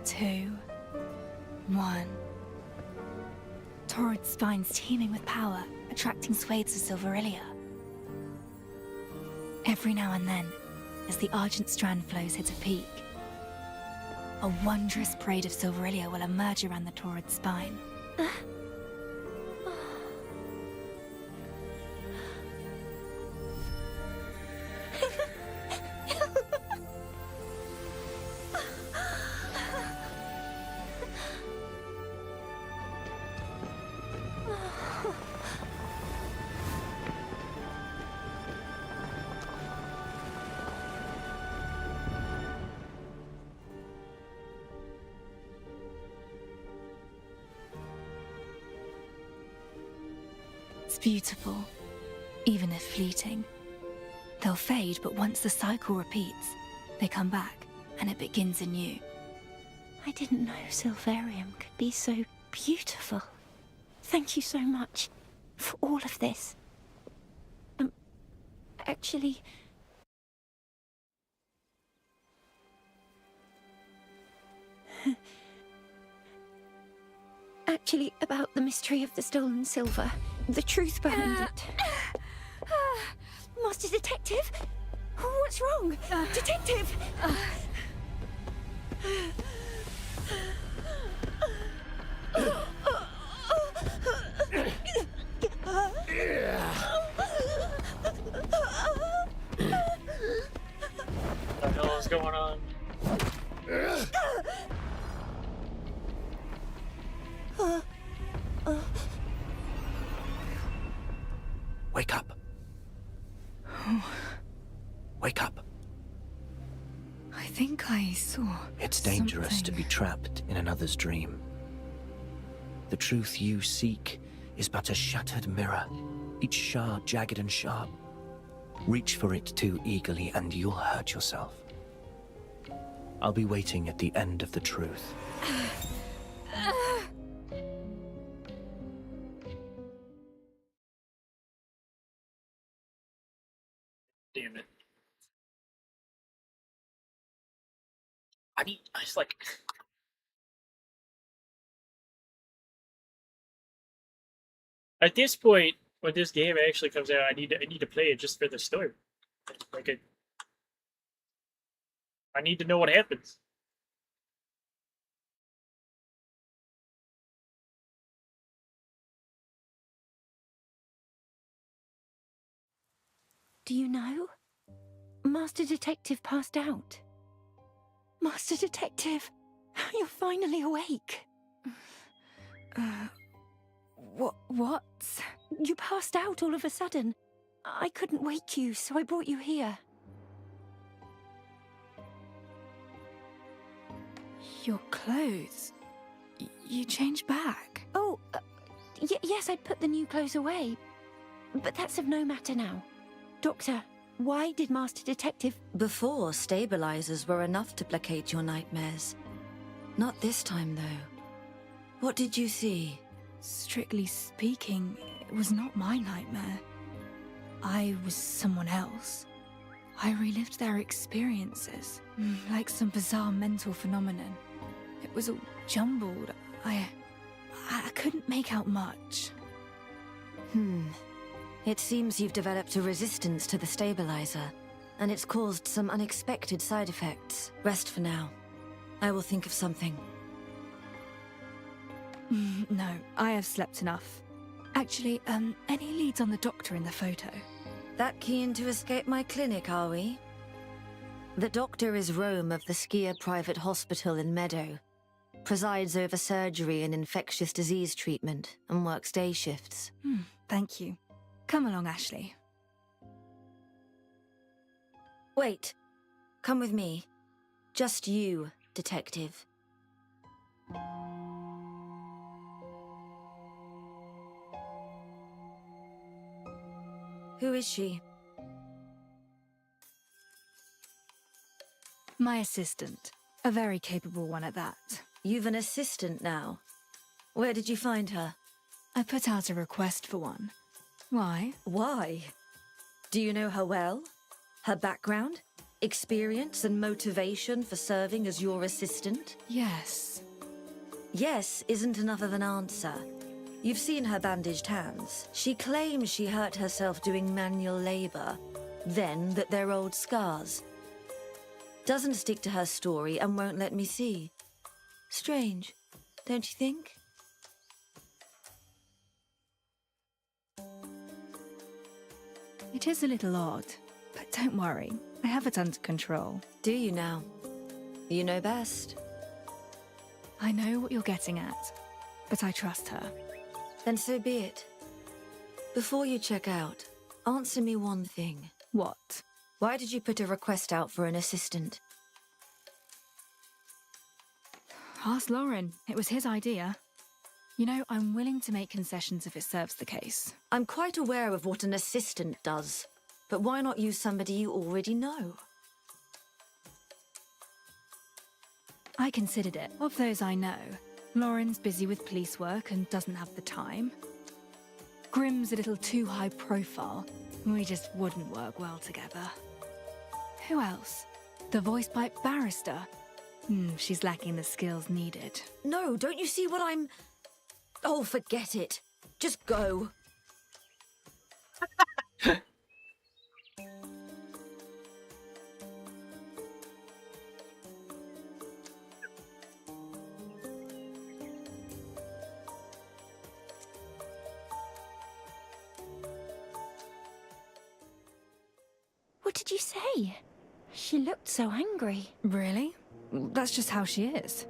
2, 1. Tauroid spines teeming with power, attracting swathes of Silverillia. Every now and then, as the Argent Strand flows hit a peak, a wondrous parade of Silverillia will emerge around the Tauroid spine. It's beautiful, even if fleeting. They'll fade, but once the cycle repeats, they come back, and it begins anew. I didn't know Silverium could be so beautiful. Thank you so much for all of this. Actually... Actually, about the mystery of the stolen silver. The truth behind it. Master Detective? What's wrong? Detective! What the hell is going on? Wake up. Wake up. I think I saw. It's dangerous to be trapped in another's dream. The truth you seek is but a shattered mirror, each shard jagged and sharp. Reach for it too eagerly and you'll hurt yourself. I'll be waiting at the end of the truth. Damn it. I just like... At this point, when this game actually comes out, I need to play it just for the story. Like I need to know what happens. Do you know? Master Detective passed out. Master Detective, you're finally awake. What? You passed out all of a sudden. I couldn't wake you, so I brought you here. Your clothes? You changed back? Oh, yes, I put the new clothes away. But that's of no matter now. Doctor, why did Master Detective... Before, stabilizers were enough to placate your nightmares. Not this time, though. What did you see? Strictly speaking, it was not my nightmare. I was someone else. I relived their experiences, like some bizarre mental phenomenon. It was all jumbled. I couldn't make out much. It seems you've developed a resistance to the stabilizer, and it's caused some unexpected side effects. Rest for now. I will think of something. No, I have slept enough. Actually, any leads on the doctor in the photo? That keen to escape my clinic, are we? The doctor is Rome of the Skier Private Hospital in Meadow. Presides over surgery and infectious disease treatment, and works day shifts. Thank you. Come along, Ashley. Wait. Come with me. Just you, Detective. Who is she? My assistant. A very capable one at that. You've an assistant now. Where did you find her? I put out a request for one. Why? Why? Do you know her well? Her background? Experience and motivation for serving as your assistant? Yes. Yes isn't enough of an answer. You've seen her bandaged hands. She claims she hurt herself doing manual labor, then that they're old scars. Doesn't stick to her story and won't let me see. Strange, don't you think? It is a little odd, but don't worry. I have it under control. Do you now? You know best. I know what you're getting at, but I trust her. Then so be it. Before you check out, answer me one thing. What? Why did you put a request out for an assistant? Ask Lauren. It was his idea. You know, I'm willing to make concessions if it serves the case. I'm quite aware of what an assistant does, but why not use somebody you already know? I considered it. Of those I know, Lauren's busy with police work and doesn't have the time. Grimm's a little too high profile. We just wouldn't work well together. Who else? The voice pipe barrister. She's lacking the skills needed. No, don't you see what I'm... Oh, forget it. Just go. What did you say? She looked so angry. Really? That's just how she is.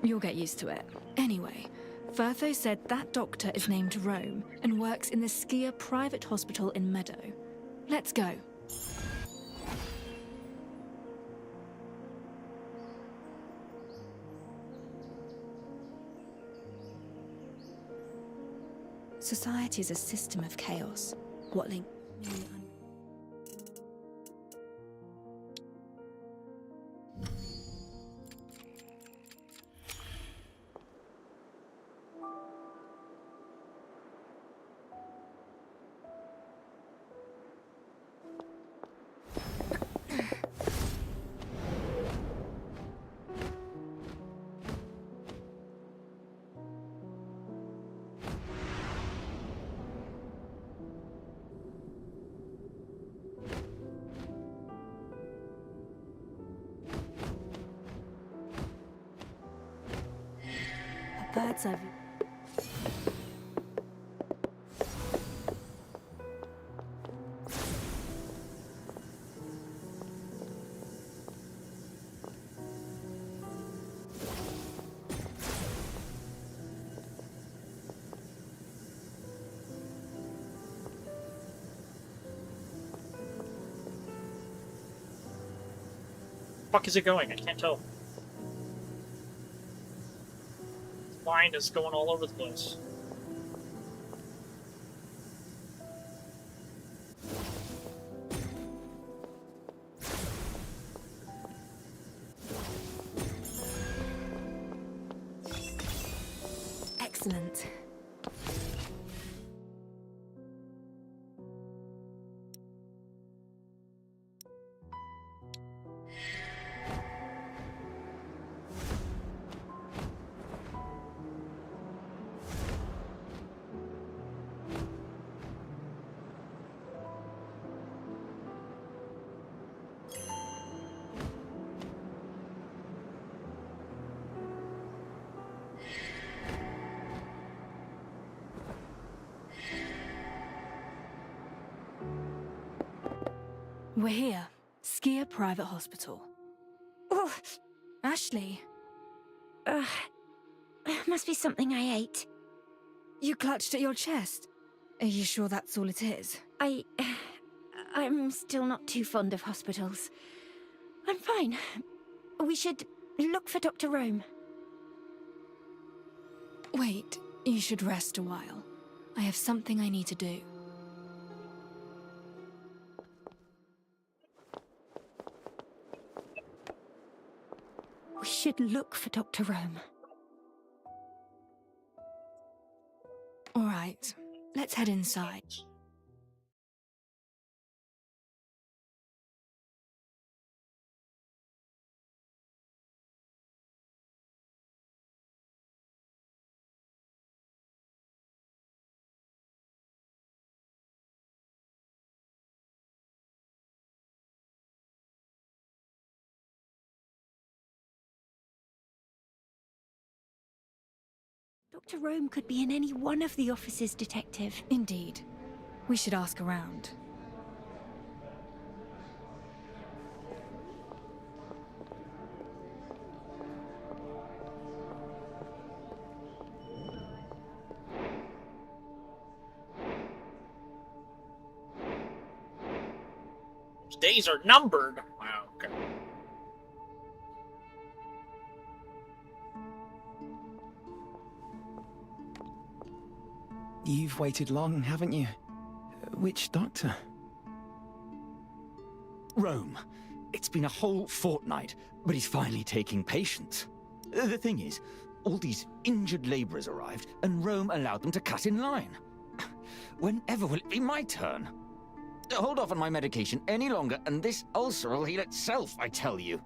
You'll get used to it. Anyway, Firtho said that doctor is named Rome and works in the Skier private hospital in Meadow. Let's go. Society is a system of chaos. What link? Bird's eye view. Fuck is it going? I can't tell. Line is going all over the place. Excellent. We're here. Skier Private Hospital. Oh, Ashley. Must be something I ate. You clutched at your chest. Are you sure that's all it is? I'm still not too fond of hospitals. I'm fine. We should look for Dr. Rome. Wait, you should rest a while. I have something I need to do. We should look for Dr. Rome. All right, let's head inside. Dr. Rome could be in any one of the offices, Detective. Indeed. We should ask around. Those days are numbered. Wow, okay. You've waited long, haven't you? Which doctor? Rome. It's been a whole fortnight, but he's finally taking patients. The thing is, all these injured laborers arrived, and Rome allowed them to cut in line. Whenever will it be my turn? Hold off on my medication any longer, and this ulcer will heal itself, I tell you.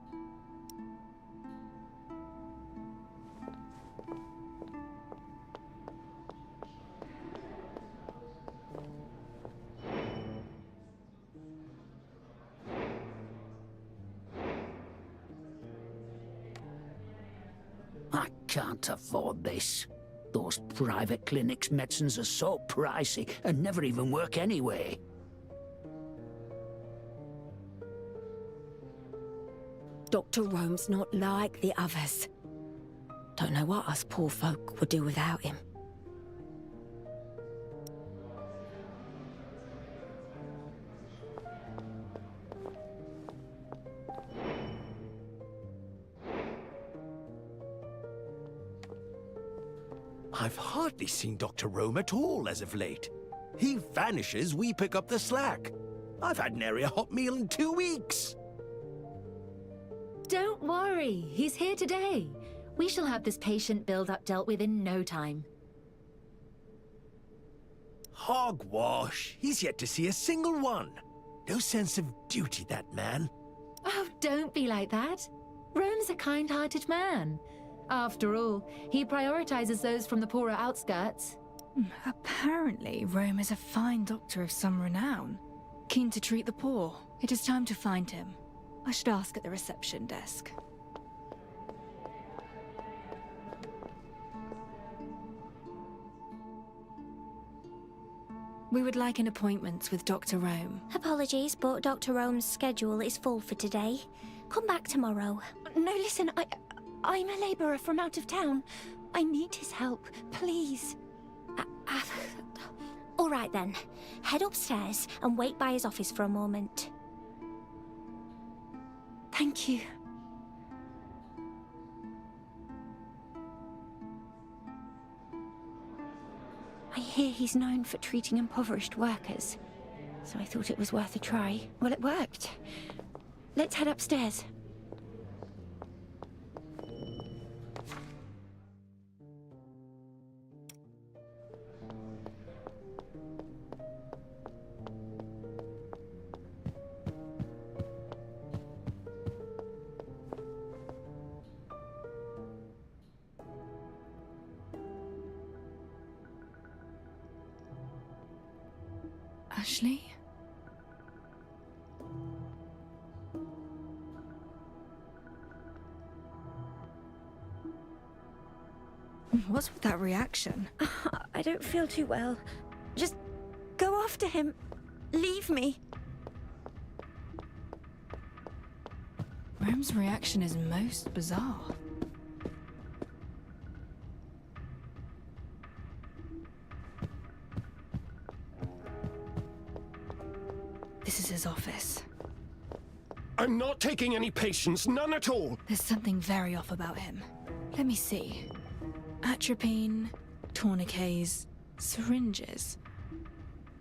I can't afford this. Those private clinics' medicines are so pricey and never even work anyway. Dr. Rome's not like the others. Don't know what us poor folk would do without him. I've hardly seen Dr. Rome at all as of late. He vanishes, we pick up the slack. I've had nary a hot meal in 2 weeks. Don't worry, he's here today. We shall have this patient build-up dealt with in no time. Hogwash. He's yet to see a single one. No sense of duty, that man. Oh, don't be like that. Rome's a kind-hearted man. After all, he prioritizes those from the poorer outskirts. Apparently, Rome is a fine doctor of some renown. Keen to treat the poor. It is time to find him. I should ask at the reception desk. We would like an appointment with Dr. Rome. Apologies, but Dr. Rome's schedule is full for today. Come back tomorrow. No, listen, I'm a labourer from out of town. I need his help, please. All right then. Head upstairs and wait by his office for a moment. Thank you. I hear he's known for treating impoverished workers, so I thought it was worth a try. Well, it worked. Let's head upstairs. Ashley? What's with that reaction? I don't feel too well. Just go after him. Leave me. Rome's reaction is most bizarre. This is his office. I'm not taking any patients, none at all. There's something very off about him. Let me see. Atropine, tourniquets, syringes.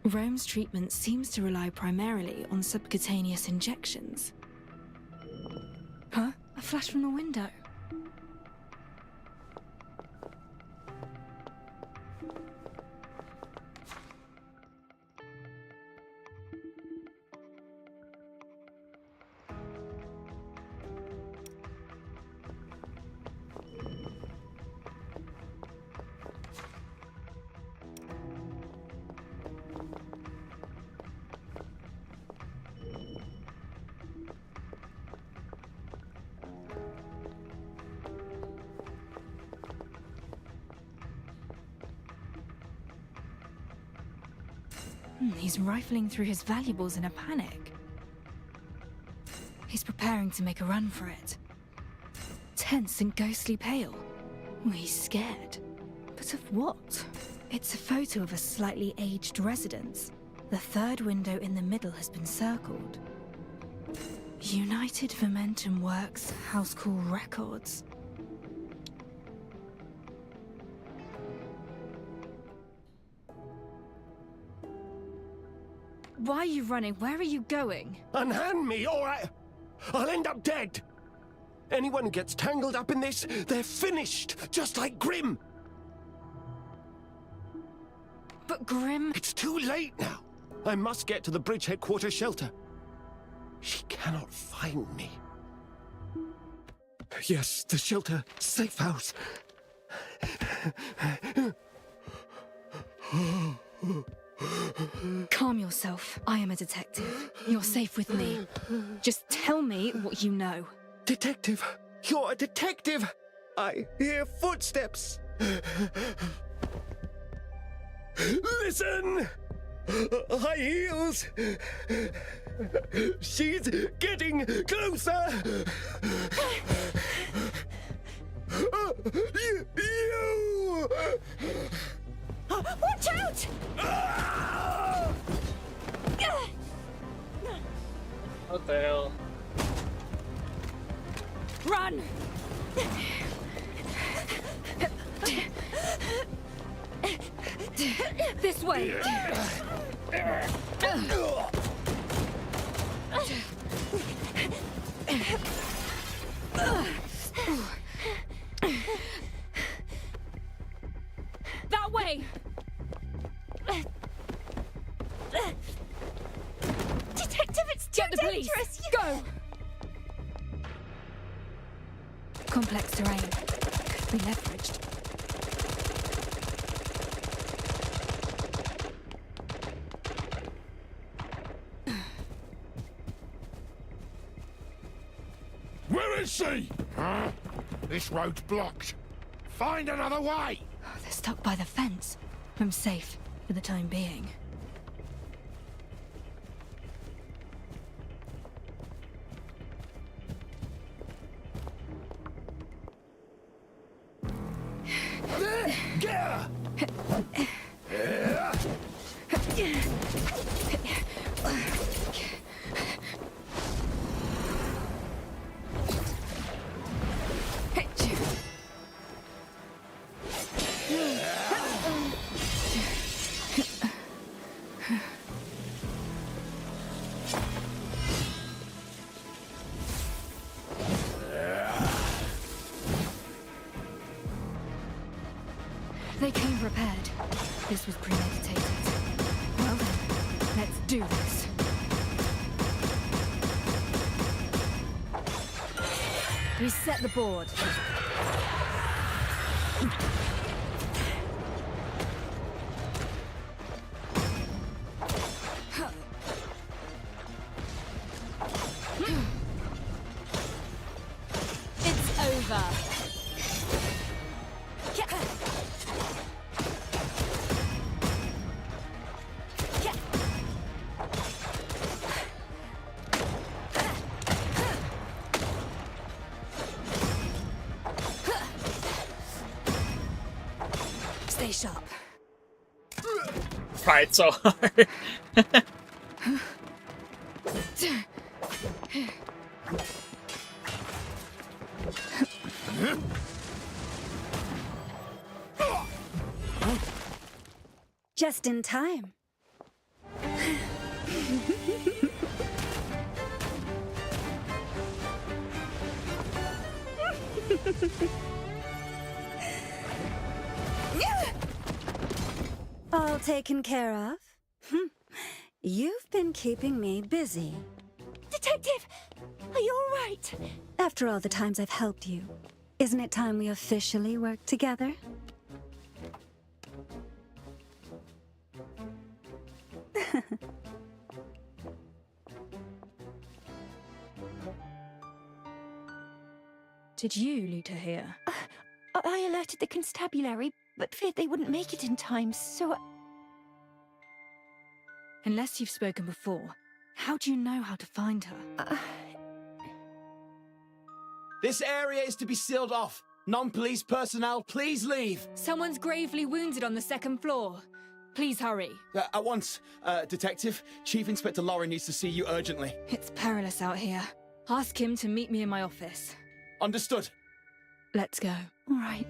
Rome's treatment seems to rely primarily on subcutaneous injections. Huh? A flash from the window. He's rifling through his valuables in a panic. He's preparing to make a run for it. Tense and ghostly pale. He's scared. But of what? It's a photo of a slightly aged residence. The third window in the middle has been circled. United Momentum Works House Call Records. Why are you running? Where are you going? Unhand me, or I'll end up dead. Anyone who gets tangled up in this, they're finished, just like Grimm. But Grimm... It's too late now. I must get to the bridge headquarters shelter. She cannot find me. Yes, the shelter. Safe house. Calm yourself. I am a detective. You're safe with me. Just tell me what you know. Detective? You're a detective? I hear footsteps. Listen! High heels! She's getting closer! You! Watch out! What the hell? Run! This way! That way! Detective, it's too Get the police! dangerous! Go! Complex terrain. Could be leveraged. Where is she? Huh? This road's blocked. Find another way! They're stuck by the fence. I'm safe for the time being. Get her! They came prepared. This was premeditated. Well then, let's do this. Reset the board. It's over. Stay sharp. Tried so hard. Just in time. All taken care of? You've been keeping me busy. Detective, are you all right? After all the times I've helped you, isn't it time we officially work together? Did you loot her here? I alerted the constabulary, but feared they wouldn't make it in time, so... Unless you've spoken before, how do you know how to find her? This area is to be sealed off. Non-police personnel, please leave. Someone's gravely wounded on the second floor. Please hurry. At once. Detective, Chief Inspector Lauren needs to see you urgently. It's perilous out here. Ask him to meet me in my office. Understood. Let's go. All right.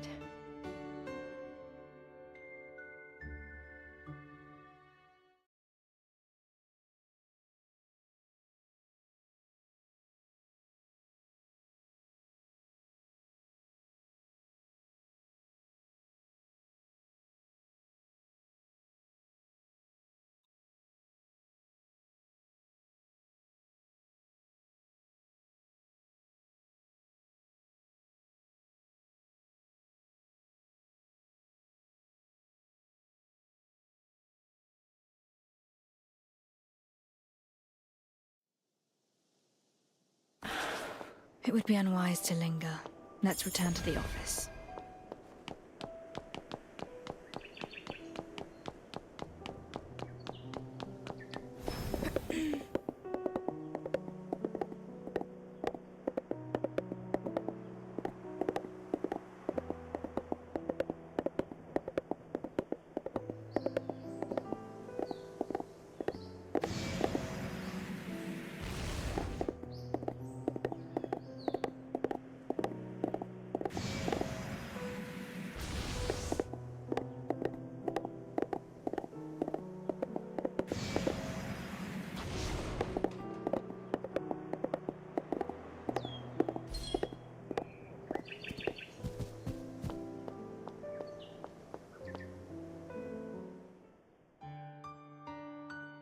It would be unwise to linger. Let's return to the office.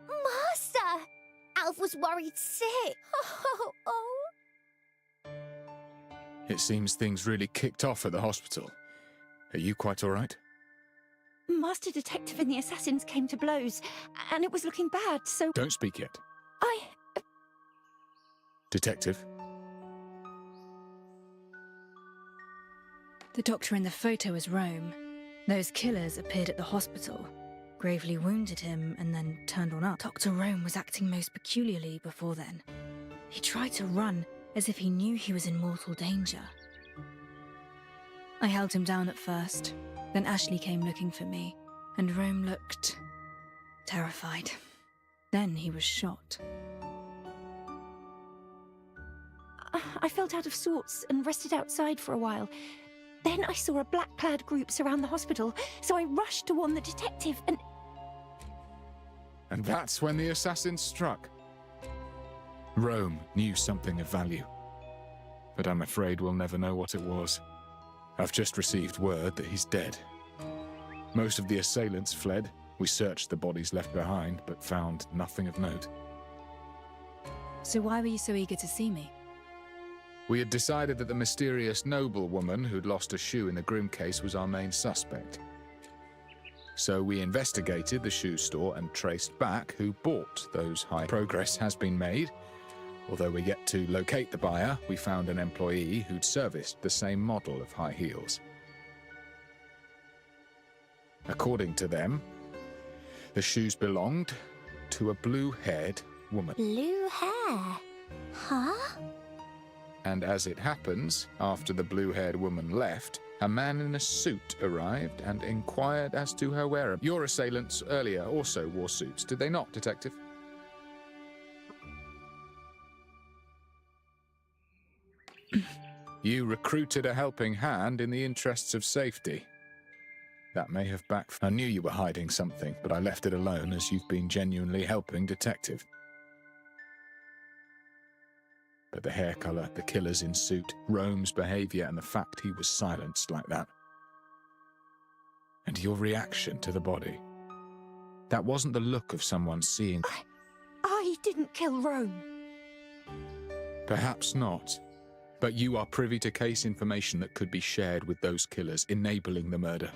Master! Alf was worried sick. Oh. It seems things really kicked off at the hospital. Are you quite all right? Master Detective and the assassins came to blows, and it was looking bad, so... Don't speak yet. I... Detective? The doctor in the photo is Rome. Those killers appeared at the hospital, gravely wounded him, and then turned on us. Dr. Rome was acting most peculiarly before then. He tried to run, as if he knew he was in mortal danger. I held him down at first, then Ashley came looking for me, and Rome looked terrified. Then he was shot. I felt out of sorts and rested outside for a while. Then I saw a black-clad group surround the hospital, so I rushed to warn the detective and... And that's when the assassin struck. Rome knew something of value, but I'm afraid we'll never know what it was. I've just received word that he's dead. Most of the assailants fled. We searched the bodies left behind, but found nothing of note. So why were you so eager to see me? We had decided that the mysterious noblewoman who'd lost a shoe in the Grimm case was our main suspect. So we investigated the shoe store and traced back who bought those high. Progress has been made. Although we're yet to locate the buyer, we found an employee who'd serviced the same model of high heels. According to them, the shoes belonged to a blue-haired woman. Blue hair? Huh? And as it happens, after the blue-haired woman left, a man in a suit arrived and inquired as to her whereabouts. Your assailants earlier also wore suits, did they not, Detective? You recruited a helping hand in the interests of safety. That may have backfired. I knew you were hiding something, but I left it alone as you've been genuinely helping Detective. But the hair colour, the killers in suit, Rome's behaviour, and the fact he was silenced like that. And your reaction to the body. That wasn't the look of someone seeing... I didn't kill Rome. Perhaps not. But you are privy to case information that could be shared with those killers, enabling the murder.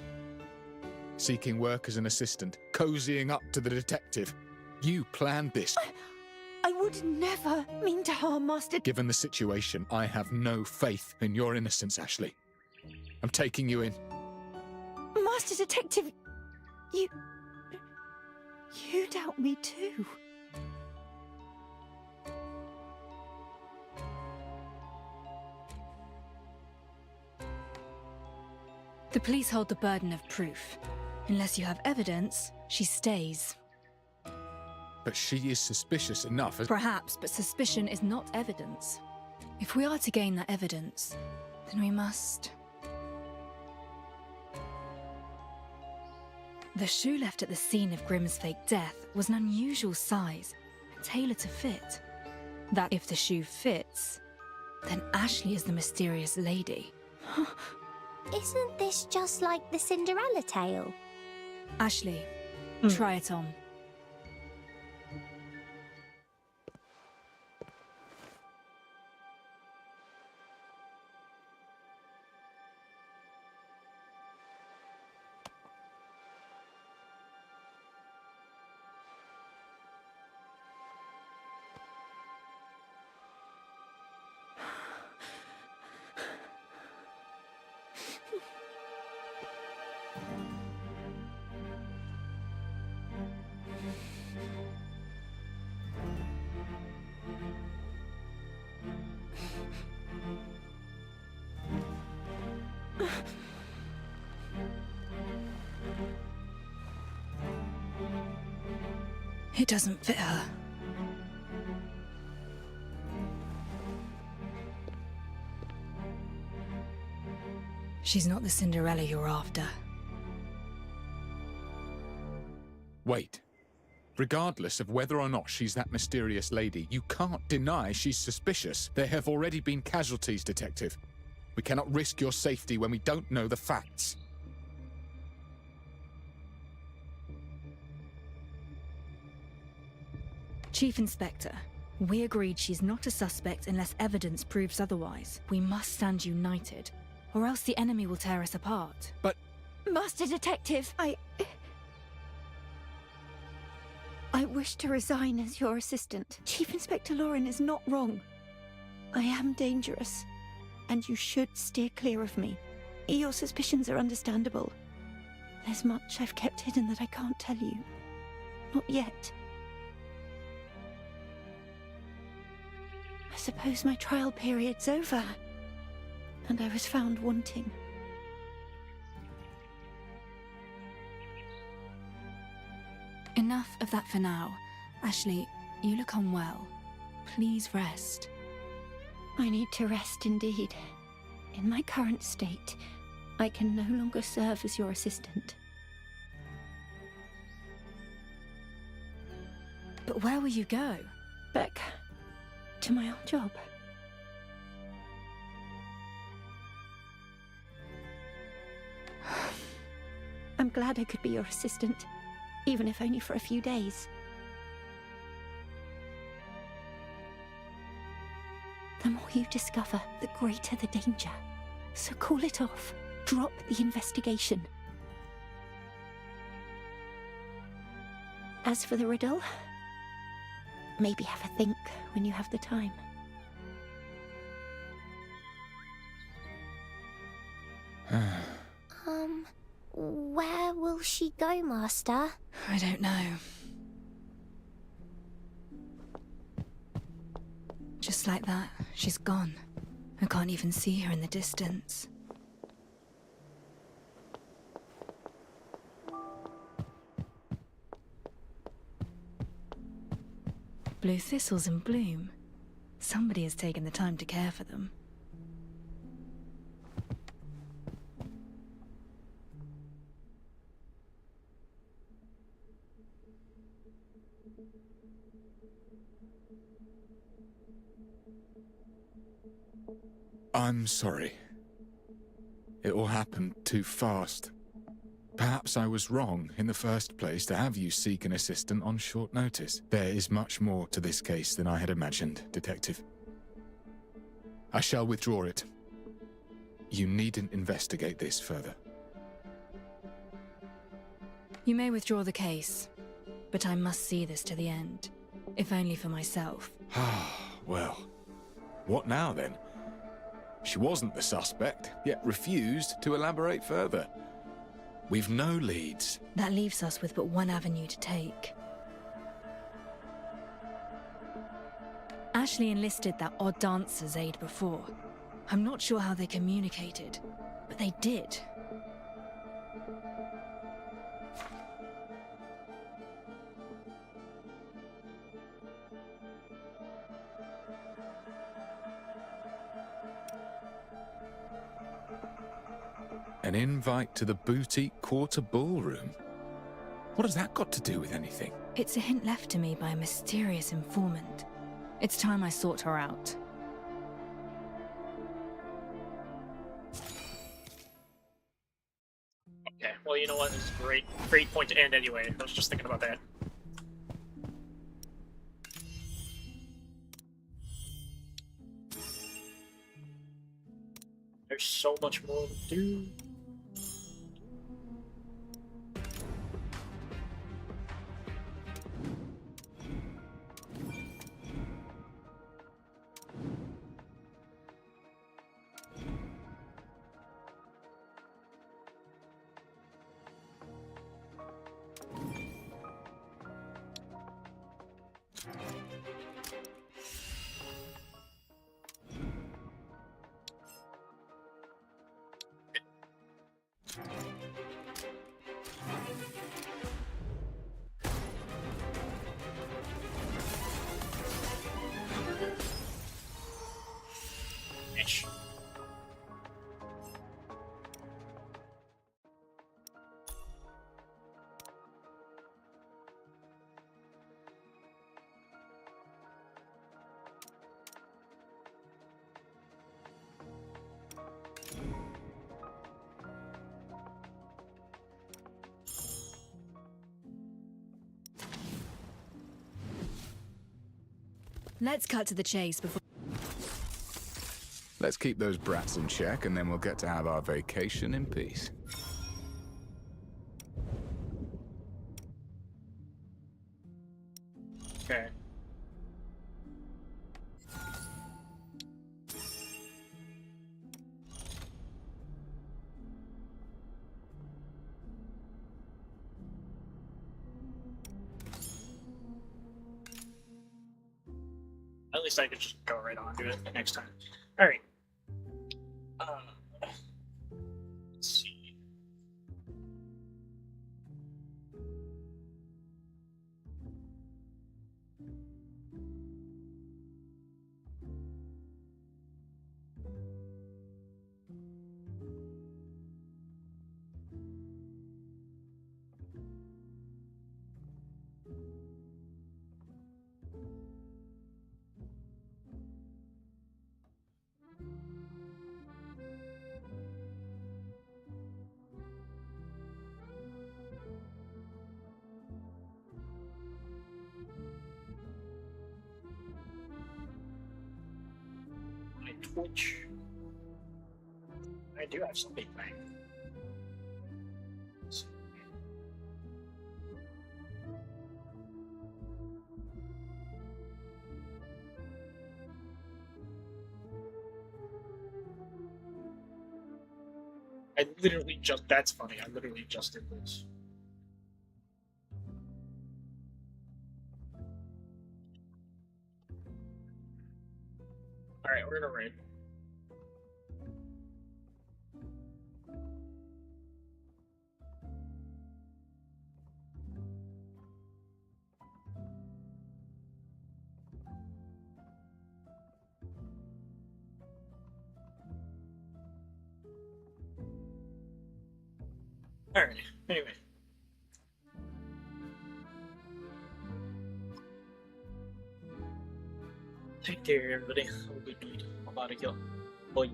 Seeking work as an assistant, cozying up to the detective. You planned this. I would never mean to harm Master... Given the situation, I have no faith in your innocence, Ashley. I'm taking you in. Master Detective, you... You doubt me too. The police hold the burden of proof. Unless you have evidence, she stays. But she is suspicious enough as— Perhaps, but suspicion is not evidence. If we are to gain that evidence, then we must... The shoe left at the scene of Grimm's fake death was an unusual size, tailored to fit. That if the shoe fits, then Ashley is the mysterious lady. Isn't this just like the Cinderella tale? Ashley, try it on. It doesn't fit her. She's not the Cinderella you're after. Wait. Regardless of whether or not she's that mysterious lady, you can't deny she's suspicious. There have already been casualties, Detective. We cannot risk your safety when we don't know the facts. Chief Inspector, we agreed she's not a suspect unless evidence proves otherwise. We must stand united, or else the enemy will tear us apart. But... Master Detective, I wish to resign as your assistant. Chief Inspector Lauren is not wrong. I am dangerous, and you should steer clear of me. Your suspicions are understandable. There's much I've kept hidden that I can't tell you. Not yet. I suppose my trial period's over, and I was found wanting. Enough of that for now. Ashley, you look unwell. Please rest. I need to rest indeed. In my current state, I can no longer serve as your assistant. But where will you go? Back to my old job. I'm glad I could be your assistant, even if only for a few days. The more you discover, the greater the danger. So call it off. Drop the investigation. As for the riddle, maybe have a think when you have the time. Where will she go, Master? I don't know. Just like that, she's gone. I can't even see her in the distance. Blue thistles in bloom. Somebody has taken the time to care for them. I'm sorry. It all happened too fast. Perhaps I was wrong in the first place to have you seek an assistant on short notice. There is much more to this case than I had imagined, Detective. I shall withdraw it. You needn't investigate this further. You may withdraw the case, but I must see this to the end, if only for myself. Well, what now then? She wasn't the suspect, yet refused to elaborate further. We've no leads. That leaves us with but one avenue to take. Ashley enlisted that odd dancer's aid before. I'm not sure how they communicated, but they did. An invite to the boutique quarter ballroom? What has that got to do with anything? It's a hint left to me by a mysterious informant. It's time I sought her out. Okay, well, you know what? This is a great point to end anyway. I was just thinking about that. There's so much more to do. Ish. Let's cut to the chase before... Let's keep those brats in check, and then we'll get to have our vacation in peace. Okay. At least I could just go right on to it next time. Alright. Let's see. My Twitch. I do have something playing. I literally just, that's funny, I literally just did this. Alright, we're gonna raid. Alright, anyway. Take care, everybody. Have a good night. I'm out of here. Bye.